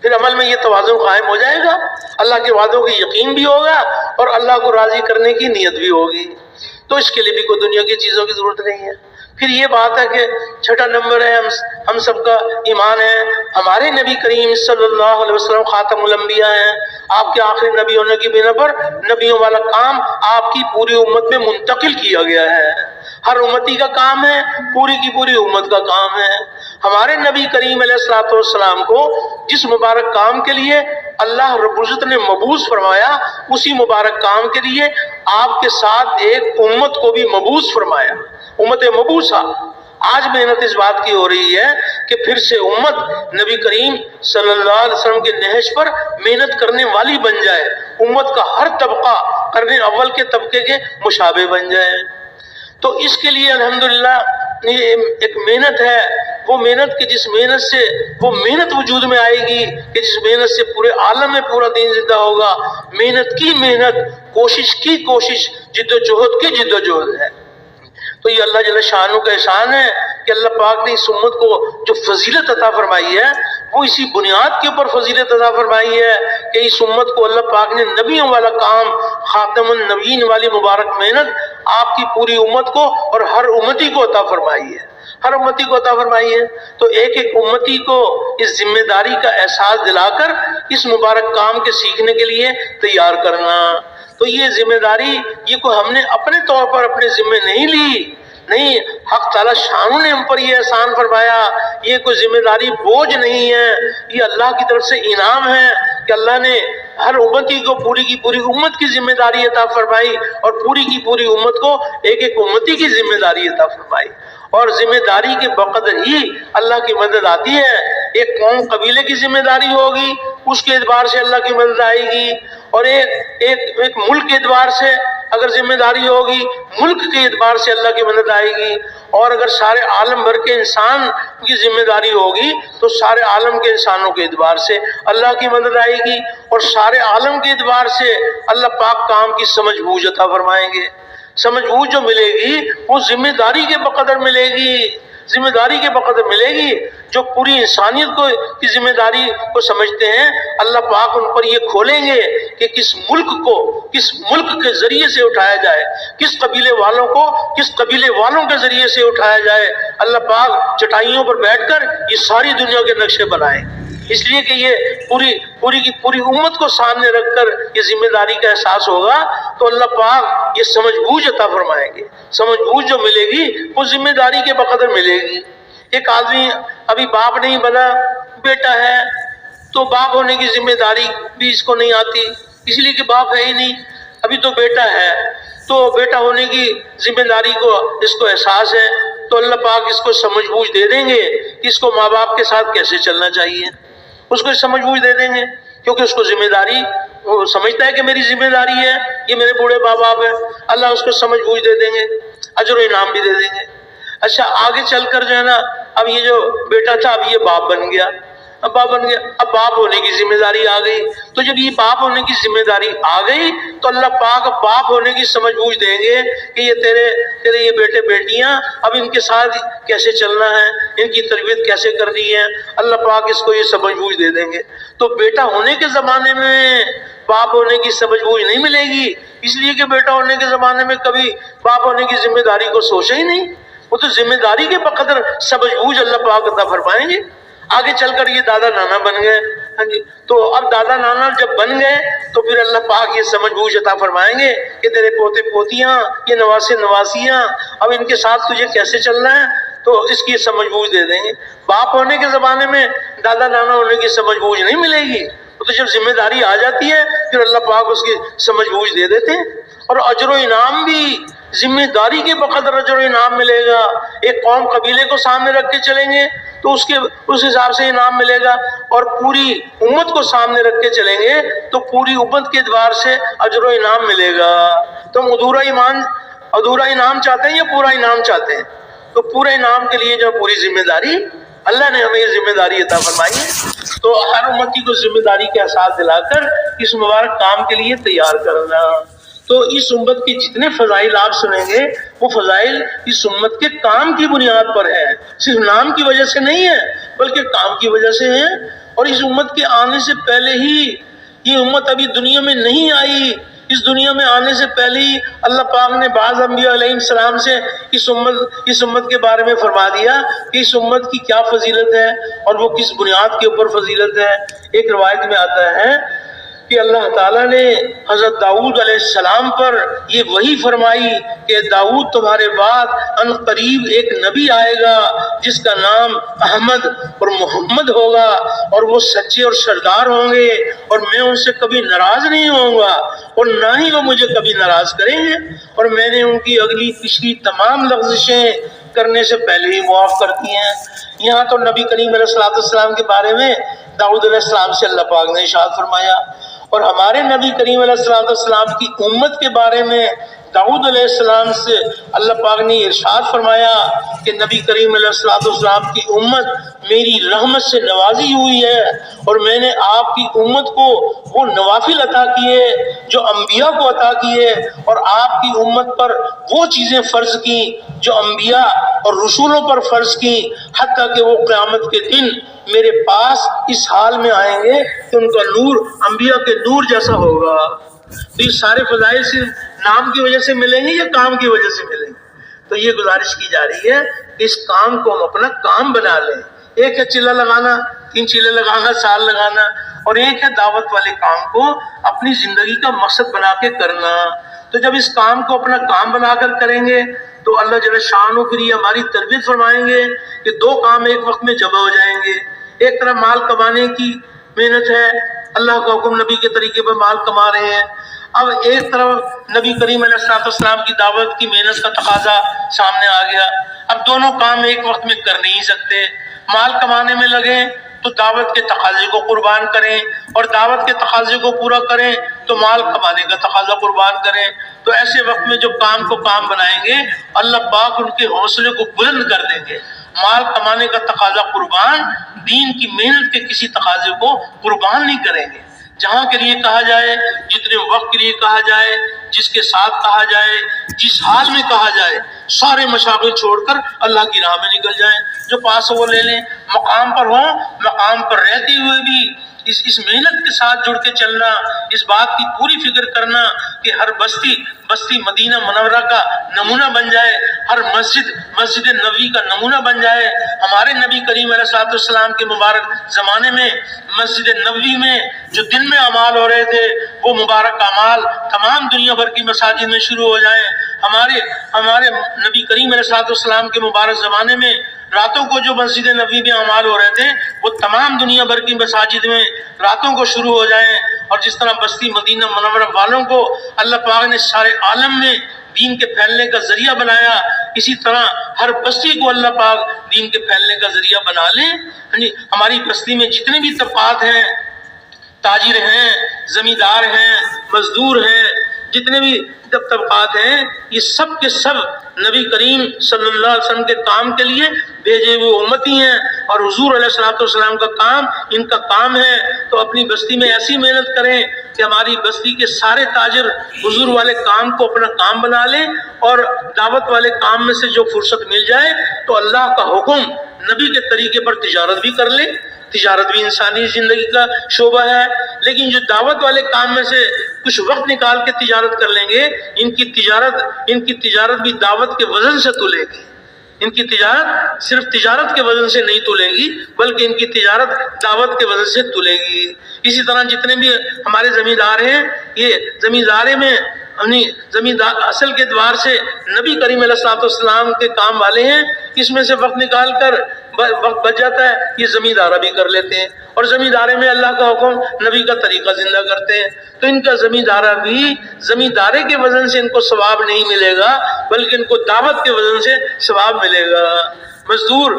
پھر عمل میں یہ توازن قائم ہو جائے گا، اللہ کے وعدوں کی یقین بھی ہوگا اور اللہ کو راضی کرنے کی نیت بھی ہوگی۔ تو اس کے لیے بھی کوئی دنیا کی چیزوں کی ضرورت نہیں ہے۔ پھر یہ بات ہے کہ چھٹا نمبر ہے، ہم سب کا ایمان ہے ہمارے نبی کریم صلی اللہ علیہ وسلم خاتم الانبیاء ہیں، آپ کے آخری نبی ہونے کی بنا پر نبیوں والا کام آپ کی پوری امت میں منتقل کیا گیا ہے۔ ہر امتی کا کام ہے، پوری کی پوری امت کا کام ہے۔ ہمارے نبی کریم علیہ الصلوۃ والسلام کو جس مبارک کام کے لیے اللہ رب العزت نے مبعوث فرمایا، اسی مبارک کام کے لیے آپ کے ساتھ ایک امت کو بھی مبعوث فرمایا، امت مبعوثہ۔ آج محنت اس بات کی ہو رہی ہے کہ پھر سے امت نبی کریم صلی اللہ علیہ وسلم کے نہج پر محنت کرنے والی بن جائے، امت کا ہر طبقہ قرن اول کے طبقے کے مشابہ بن جائے۔ تو اس کے لیے الحمدللہ یہ ایک محنت ہے، وہ محنت کی جس محنت سے وہ محنت وجود میں آئے گی کہ جس محنت سے پورے عالم میں پورا دین زندہ ہوگا۔ محنت کی محنت، کوشش کی کوشش، جد و جہد کی جد و جہد ہے۔ تو یہ اللہ جل شانہ کا احسان ہے کہ اللہ پاک نے اس امت کو جو فضیلت عطا فرمائی ہے وہ اسی بنیاد کے اوپر فضیلت عطا فرمائی ہے کہ اس امت کو اللہ پاک نے نبیوں والا کام، خاتم النبیین والی مبارک محنت آپ کی پوری امت کو اور ہر امتی کو عطا فرمائی ہے، ہر امتی کو عطا فرمائی ہے۔ تو ایک ایک امتی کو اس ذمہ داری کا احساس دلا کر اس مبارک کام کے سیکھنے کے لیے تیار کرنا۔ تو یہ ذمہ داری یہ کوئی ہم نے اپنے طور پر اپنے ذمہ نہیں لی، نہیں، حق تعالی شانہ نے ہم پر یہ احسان فرمایا، یہ کوئی ذمہ داری بوجھ نہیں ہے، یہ اللہ کی طرف سے انعام ہے کہ اللہ نے ہر امتی کو پوری کی پوری امت کی ذمہ داری عطا فرمائی اور پوری کی پوری امت کو ایک ایک امتی کی ذمہ داری عطا فرمائی۔ اور ذمہ داری کے بقدر ہی اللہ کی مدد آتی ہے۔ ایک قوم قبیلے کی ذمہ داری ہوگی، اس کے اعتبار سے اللہ کی مدد آئے گی، اور ایک ملک کے اعتبار سے اگر ذمہ داری ہوگی، ملک کے اعتبار سے اللہ کی مدد آئے گی، اور اگر سارے عالم بھر کے انسان کی ذمہ داری ہوگی تو سارے عالم کے انسانوں کے اعتبار سے اللہ کی مدد آئے گی، اور سارے عالم کے اعتبار سے اللہ پاک کام کی سمجھ بوجھ عطا فرمائیں گے۔ سمجھ بوجھ جو ملے گی وہ ذمہ داری کے بقدر ملے گی، ذمہ داری کے بقدر ملے گی۔ جو پوری انسانیت کو کی ذمہ داری کو سمجھتے ہیں، اللہ پاک ان پر یہ کھولیں گے کہ کس ملک کے ذریعے سے اٹھایا جائے، کس قبیلے والوں کو کس قبیلے والوں کے ذریعے سے اٹھایا جائے۔ اللہ پاک چٹائیوں پر بیٹھ کر یہ ساری دنیا کے نقشے بنائیں، اس لیے کہ یہ پوری امت کو سامنے رکھ کر یہ ذمہ داری کا احساس ہوگا تو اللہ پاک یہ سمجھ بوجھ عطا فرمائیں گے۔ سمجھ بوجھ جو ملے گی وہ ذمہ داری کے بقدر ملے گی۔ ایک آدمی ابھی باپ نہیں بنا، بیٹا ہے، تو باپ ہونے کی ذمہ داری بھی اس کو نہیں آتی، اس لیے کہ باپ ہے ہی نہیں، ابھی تو بیٹا ہے، تو بیٹا ہونے کی ذمہ داری کو اس کو احساس ہے، تو اللہ پاک اس کو سمجھ بوجھ دے دیں گے کہ اس کو ماں باپ کے ساتھ کیسے چلنا چاہیے، اس کو سمجھ بوجھ دے دیں گے، کیونکہ اس کو ذمہ داری، وہ سمجھتا ہے کہ میری ذمہ داری ہے، یہ میرے بوڑھے ماں باپ ہے، اللہ اس کو سمجھ بوجھ دے دیں گے، اجر و انعام بھی دے دیں گے۔ اچھا آگے چل کر جو ہے نا، اب یہ جو بیٹا تھا اب یہ باپ بن گیا، اب باپ ہونے کی ذمہ داری آ گئی، تو جب یہ باپ ہونے کی ذمہ داری آ گئی تو اللہ پاک باپ ہونے کی سمجھ بوجھ دیں گے کہ یہ تیرے یہ بیٹے بیٹیاں، اب ان کے ساتھ کیسے چلنا ہے، ان کی تربیت کیسے کرنی ہے، اللہ پاک اس کو یہ سمجھ بوجھ دے دیں گے۔ تو بیٹا ہونے کے زمانے میں باپ ہونے کی سمجھ بوجھ نہیں ملے گی، اس لیے کہ بیٹا ہونے کے زمانے میں کبھی باپ ہونے کی ذمہ داری کو سوچا ہی نہیں، وہ تو ذمہ داری کے بقدر سمجھ بوجھ اللہ پاک عطا فرمائیں گے۔ آگے چل کر یہ دادا نانا بن گئے، ہاں جی، تو اب دادا نانا جب بن گئے تو پھر اللہ پاک یہ سمجھ بوجھ عطا فرمائیں گے کہ تیرے پوتے پوتیاں، یہ نواسے نواسیاں، اب ان کے ساتھ تجھے کیسے چلنا ہے، تو اس کی سمجھ بوجھ دے دیں گے۔ باپ ہونے کے زمانے میں دادا نانا ہونے کی سمجھ بوجھ نہیں ملے گی، تو جب ذمہ داری آ جاتی ہے پھر اللہ پاک اس کی سمجھ بوجھ دے دیتے ہیں، اور اجر و انعام بھی ذمہ داری کے بقدر اجر و انعام ملے گا۔ ایک قوم قبیلے کو سامنے رکھ کے چلیں گے تو اس حساب سے انعام ملے گا، اور پوری امت کو سامنے رکھ کے چلیں گے تو پوری امت کے اعتبار سے اجر و انعام ملے گا۔ تو ہم ادھورا انعام چاہتے ہیں یا پورا انعام چاہتے ہیں؟ تو پورے انعام کے لیے جو پوری ذمہ داری اللہ نے ہمیں یہ ذمہ داری عطا فرمائی ہے، تو ہر امتی کو ذمہ داری کا احساس دلا کر اس مبارک کام کے لیے تیار کرنا۔ تو اس امت کے جتنے فضائل آپ سنیں گے وہ فضائل اس امت کے کام کی بنیاد پر ہے، صرف نام کی وجہ سے نہیں ہے بلکہ کام کی وجہ سے ہے۔ اور اس امت کے آنے سے پہلے ہی، یہ امت ابھی دنیا میں نہیں آئی، اس دنیا میں آنے سے پہلے ہی اللہ پاک نے بعض انبیاء علیہ السلام سے اس امت کے بارے میں فرما دیا کہ اس امت کی کیا فضیلت ہے اور وہ کس بنیاد کے اوپر فضیلت ہے۔ ایک روایت میں آتا ہے کہ اللہ تعالیٰ نے حضرت داؤد علیہ السلام پر یہ وحی فرمائی کہ داؤد تمہارے بعد ان قریب ایک نبی آئے گا جس کا نام احمد اور محمد ہوگا، اور وہ سچے اور سردار ہوں گے، اور میں ان سے کبھی ناراض نہیں ہوں گا اور نہ ہی وہ مجھے کبھی ناراض کریں گے، اور میں نے ان کی اگلی پچھلی تمام لغزشیں کرنے سے پہلے ہی معاف کرتی ہیں۔ یہاں تو نبی کریم علیہ السلام کے بارے میں داؤد علیہ السلام سے اللہ پاک نے ارشاد فرمایا، اور ہمارے نبی کریم علیہ السلام کی امت کے بارے میں داؤد علیہ السلام سے اللہ پاک نے ارشاد فرمایا کہ نبی کریم علیہ السلام کی امت میری رحمت سے نوازی ہوئی ہے، اور میں نے آپ کی امت کو وہ نوافل عطا کیے جو انبیاء کو عطا کیے، اور آپ کی امت پر وہ چیزیں فرض کی جو انبیاء اور رسولوں پر فرض کی، حتیٰ کہ وہ قیامت کے دن میرے پاس اس حال میں آئیں گے کہ ان کا نور انبیاء کے نور جیسا ہوگا۔ تو یہ سارے فضائل صرف نام کی وجہ سے ملیں گے یا کام کی وجہ سے ملیں گے؟ تو یہ گزارش کی جا رہی ہے کہ اس کام کو ہم اپنا کام بنا لیں۔ ایک ہے چلہ لگانا، 3 چیلے لگانا، سال لگانا، اور ایک ہے دعوت والے کام کو اپنی زندگی کا مقصد بنا کے کرنا۔ تو جب اس کام کو اپنا کام بنا کر کریں گے تو اللہ جل شانہ پھر یہ ہماری تربیت فرمائیں گے کہ 2 کام ایک وقت میں جمع ہو جائیں گے۔ ایک طرف مال کمانے کی محنت ہے، اللہ کا حکم نبی کے طریقے پر مال کما رہے ہیں، اب ایک طرف نبی کریم علیہ السلام کی دعوت کی محنت کا تقاضا سامنے آ گیا۔ اب دونوں کام ایک وقت میں کر نہیں سکتے۔ مال کمانے میں لگیں تو دعوت کے تقاضے کو قربان کریں، اور دعوت کے تقاضے کو پورا کریں تو مال کمانے کا تقاضا قربان کریں۔ تو ایسے وقت میں جو کام کو کام بنائیں گے اللہ پاک ان کے حوصلے کو بلند کر دیں گے۔ مال کمانے کا تقاضا قربان، دین کی محنت کے کسی تقاضے کو قربان نہیں کریں گے۔ جہاں کے لیے کہا جائے، جتنے وقت کے لیے کہا جائے، جس کے ساتھ کہا جائے، جس حال میں کہا جائے، سارے مشاغل چھوڑ کر اللہ کی راہ میں نکل جائیں، جو پاس وہ لے لیں، مقام پر ہوں، مقام پر رہتے ہوئے بھی اس محنت کے ساتھ جڑ کے چلنا، اس بات کی پوری فکر کرنا کہ ہر بستی مدینہ منورہ کا نمونہ بن جائے، ہر مسجد نبوی کا نمونہ بن جائے۔ ہمارے نبی کریم علیہ الصلوۃ والسلام کے مبارک زمانے میں مسجد نبوی میں جو دن میں اعمال ہو رہے تھے، وہ مبارک اعمال تمام دنیا بھر کی مساجد میں شروع ہو جائیں۔ ہمارے نبی کریم علیہ الصلوۃ والسلام کے مبارک زمانے میں راتوں کو جو مسجد نبوی میں اعمال ہو رہے تھے، وہ تمام دنیا بھر کی مساجد میں راتوں کو شروع ہو جائیں۔ اور جس طرح بستی مدینہ منورہ والوں کو اللہ پاک نے سارے عالم میں دین کے پھیلنے کا ذریعہ بنایا، اسی طرح ہر بستی کو اللہ پاک دین کے پھیلنے کا ذریعہ بنا لیں۔ ہماری بستی میں جتنے بھی طبقات ہیں، تاجر ہیں، زمیندار ہیں، مزدور ہیں، جتنے بھی طبقات ہیں، یہ سب کے سب نبی کریم صلی اللہ علیہ وسلم کے کام کے لیے بھیجے ہوئے امتی ہیں، اور حضور علیہ الصلوۃ والسلام کا کام ان کا کام ہے۔ تو اپنی بستی میں ایسی محنت کریں کہ ہماری بستی کے سارے تاجر حضور والے کام کو اپنا کام بنا لیں، اور دعوت والے کام میں سے جو فرصت مل جائے تو اللہ کا حکم نبی کے طریقے پر تجارت بھی کر لیں۔ تجارت بھی انسانی زندگی کا شعبہ ہے، لیکن جو دعوت والے کام میں سے کچھ وقت نکال کے تجارت کر لیں گے، ان کی تجارت بھی دعوت کے وزن سے تلے گی۔ ان کی تجارت صرف تجارت کے وزن سے نہیں تلے گی، بلکہ ان کی تجارت دعوت کے وزن سے تلے گی۔ اسی طرح جتنے بھی ہمارے زمیندار ہیں، یہ زمیندارے میں زمیندار اصل کے دوار سے نبی کریم علیہ الصلوۃ والسلام کے کام والے ہیں، اس میں سے وقت نکال کر وقت بچ جاتا ہے، یہ زمیندارہ بھی کر لیتے ہیں، اور زمیندارے میں اللہ کا حکم نبی کا طریقہ زندہ کرتے ہیں۔ تو ان کا زمیندارہ بھی زمیندارے کے وزن سے ان کو ثواب نہیں ملے گا، بلکہ ان کو دعوت کے وزن سے ثواب ملے گا۔ مزدور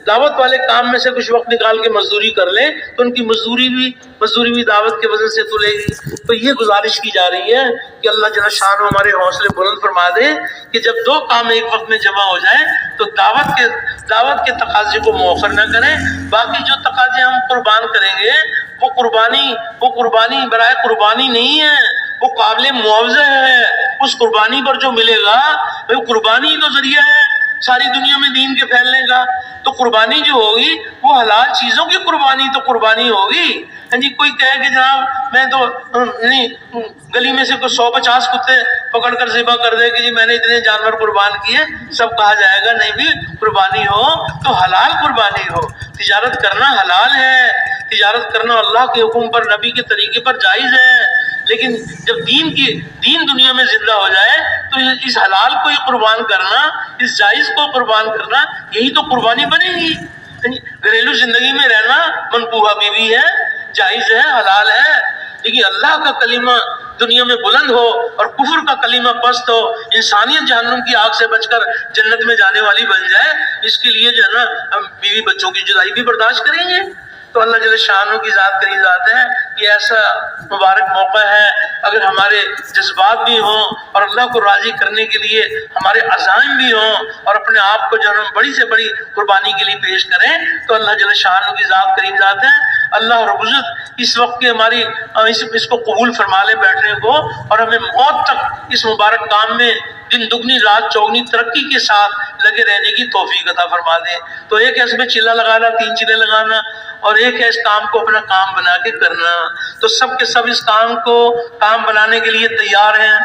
دعوت والے کام میں سے کچھ وقت نکال کے مزدوری کر لیں تو ان کی مزدوری بھی دعوت کے وزن سے تلے گی۔ تو یہ گزارش کی جا رہی ہے کہ اللہ جل شانہ ہمارے حوصلے بلند فرما دے کہ جب دو کام ایک وقت میں جمع ہو جائیں تو دعوت کے تقاضے کو مؤخر نہ کریں، باقی جو تقاضے ہم قربان کریں گے وہ قربانی برائے قربانی نہیں ہے، وہ قابل معاوضہ ہے۔ اس قربانی پر جو ملے گا وہ قربانی تو ذریعہ ہے ساری دنیا میں دین کے پھیلنے کا۔ تو قربانی جو ہوگی وہ حلال چیزوں کی قربانی ہوگی۔ کوئی کہے کہ جناب میں تو گلی میں سے کوئی 150 کتے پکڑ کر ذبح کر دے کہ جی میں نے اتنے جانور قربان کیے، سب کہا جائے گا نہیں بھی قربانی ہو تو حلال قربانی ہو۔ تجارت کرنا حلال ہے، تجارت کرنا اللہ کے حکم پر نبی کے طریقے پر جائز ہے، لیکن جب دین دنیا میں زندہ ہو جائے تو اس حلال کو ہی قربان کرنا، اس جائز کو قربان کرنا، یہی تو قربانی بنے گی۔ گھریلو زندگی میں رہنا منقوہ بھی ہے، جائز ہے، حلال ہے، لیکن اللہ کا کلمہ دنیا میں بلند ہو اور کفر کا کلمہ پست ہو، انسانیت جہنم کی آگ سے بچ کر جنت میں جانے والی بن جائے، اس کے لیے جو ہے نا ہم بیوی بچوں کی جدائی بھی برداشت کریں گے۔ تو اللہ جل شانہ کی ذات کری ذات ہے، یہ ایسا مبارک موقع ہے، اگر ہمارے جذبات بھی ہوں اور اللہ کو راضی کرنے کے لیے ہمارے عزائم بھی ہوں اور اپنے آپ کو جو ہم بڑی سے بڑی قربانی کے لیے پیش کریں تو اللہ جل شانہ کی ذات کریم ذات ہے۔ اللہ رب العزت اس وقت کی ہماری اس کو قبول فرما لے بیٹھنے کو، اور ہمیں موت تک اس مبارک کام میں دن دگنی رات چوگنی ترقی کے ساتھ لگے رہنے کی توفیق عطا فرما دے۔ تو ایک ہے اس میں چلہ لگانا، 3 چلے لگانا، اور ایک ہے اس کام کو اپنا کام بنا کے کرنا۔ تو سب کے سب اس کام کو کام بنانے کے لیے تیار ہیں۔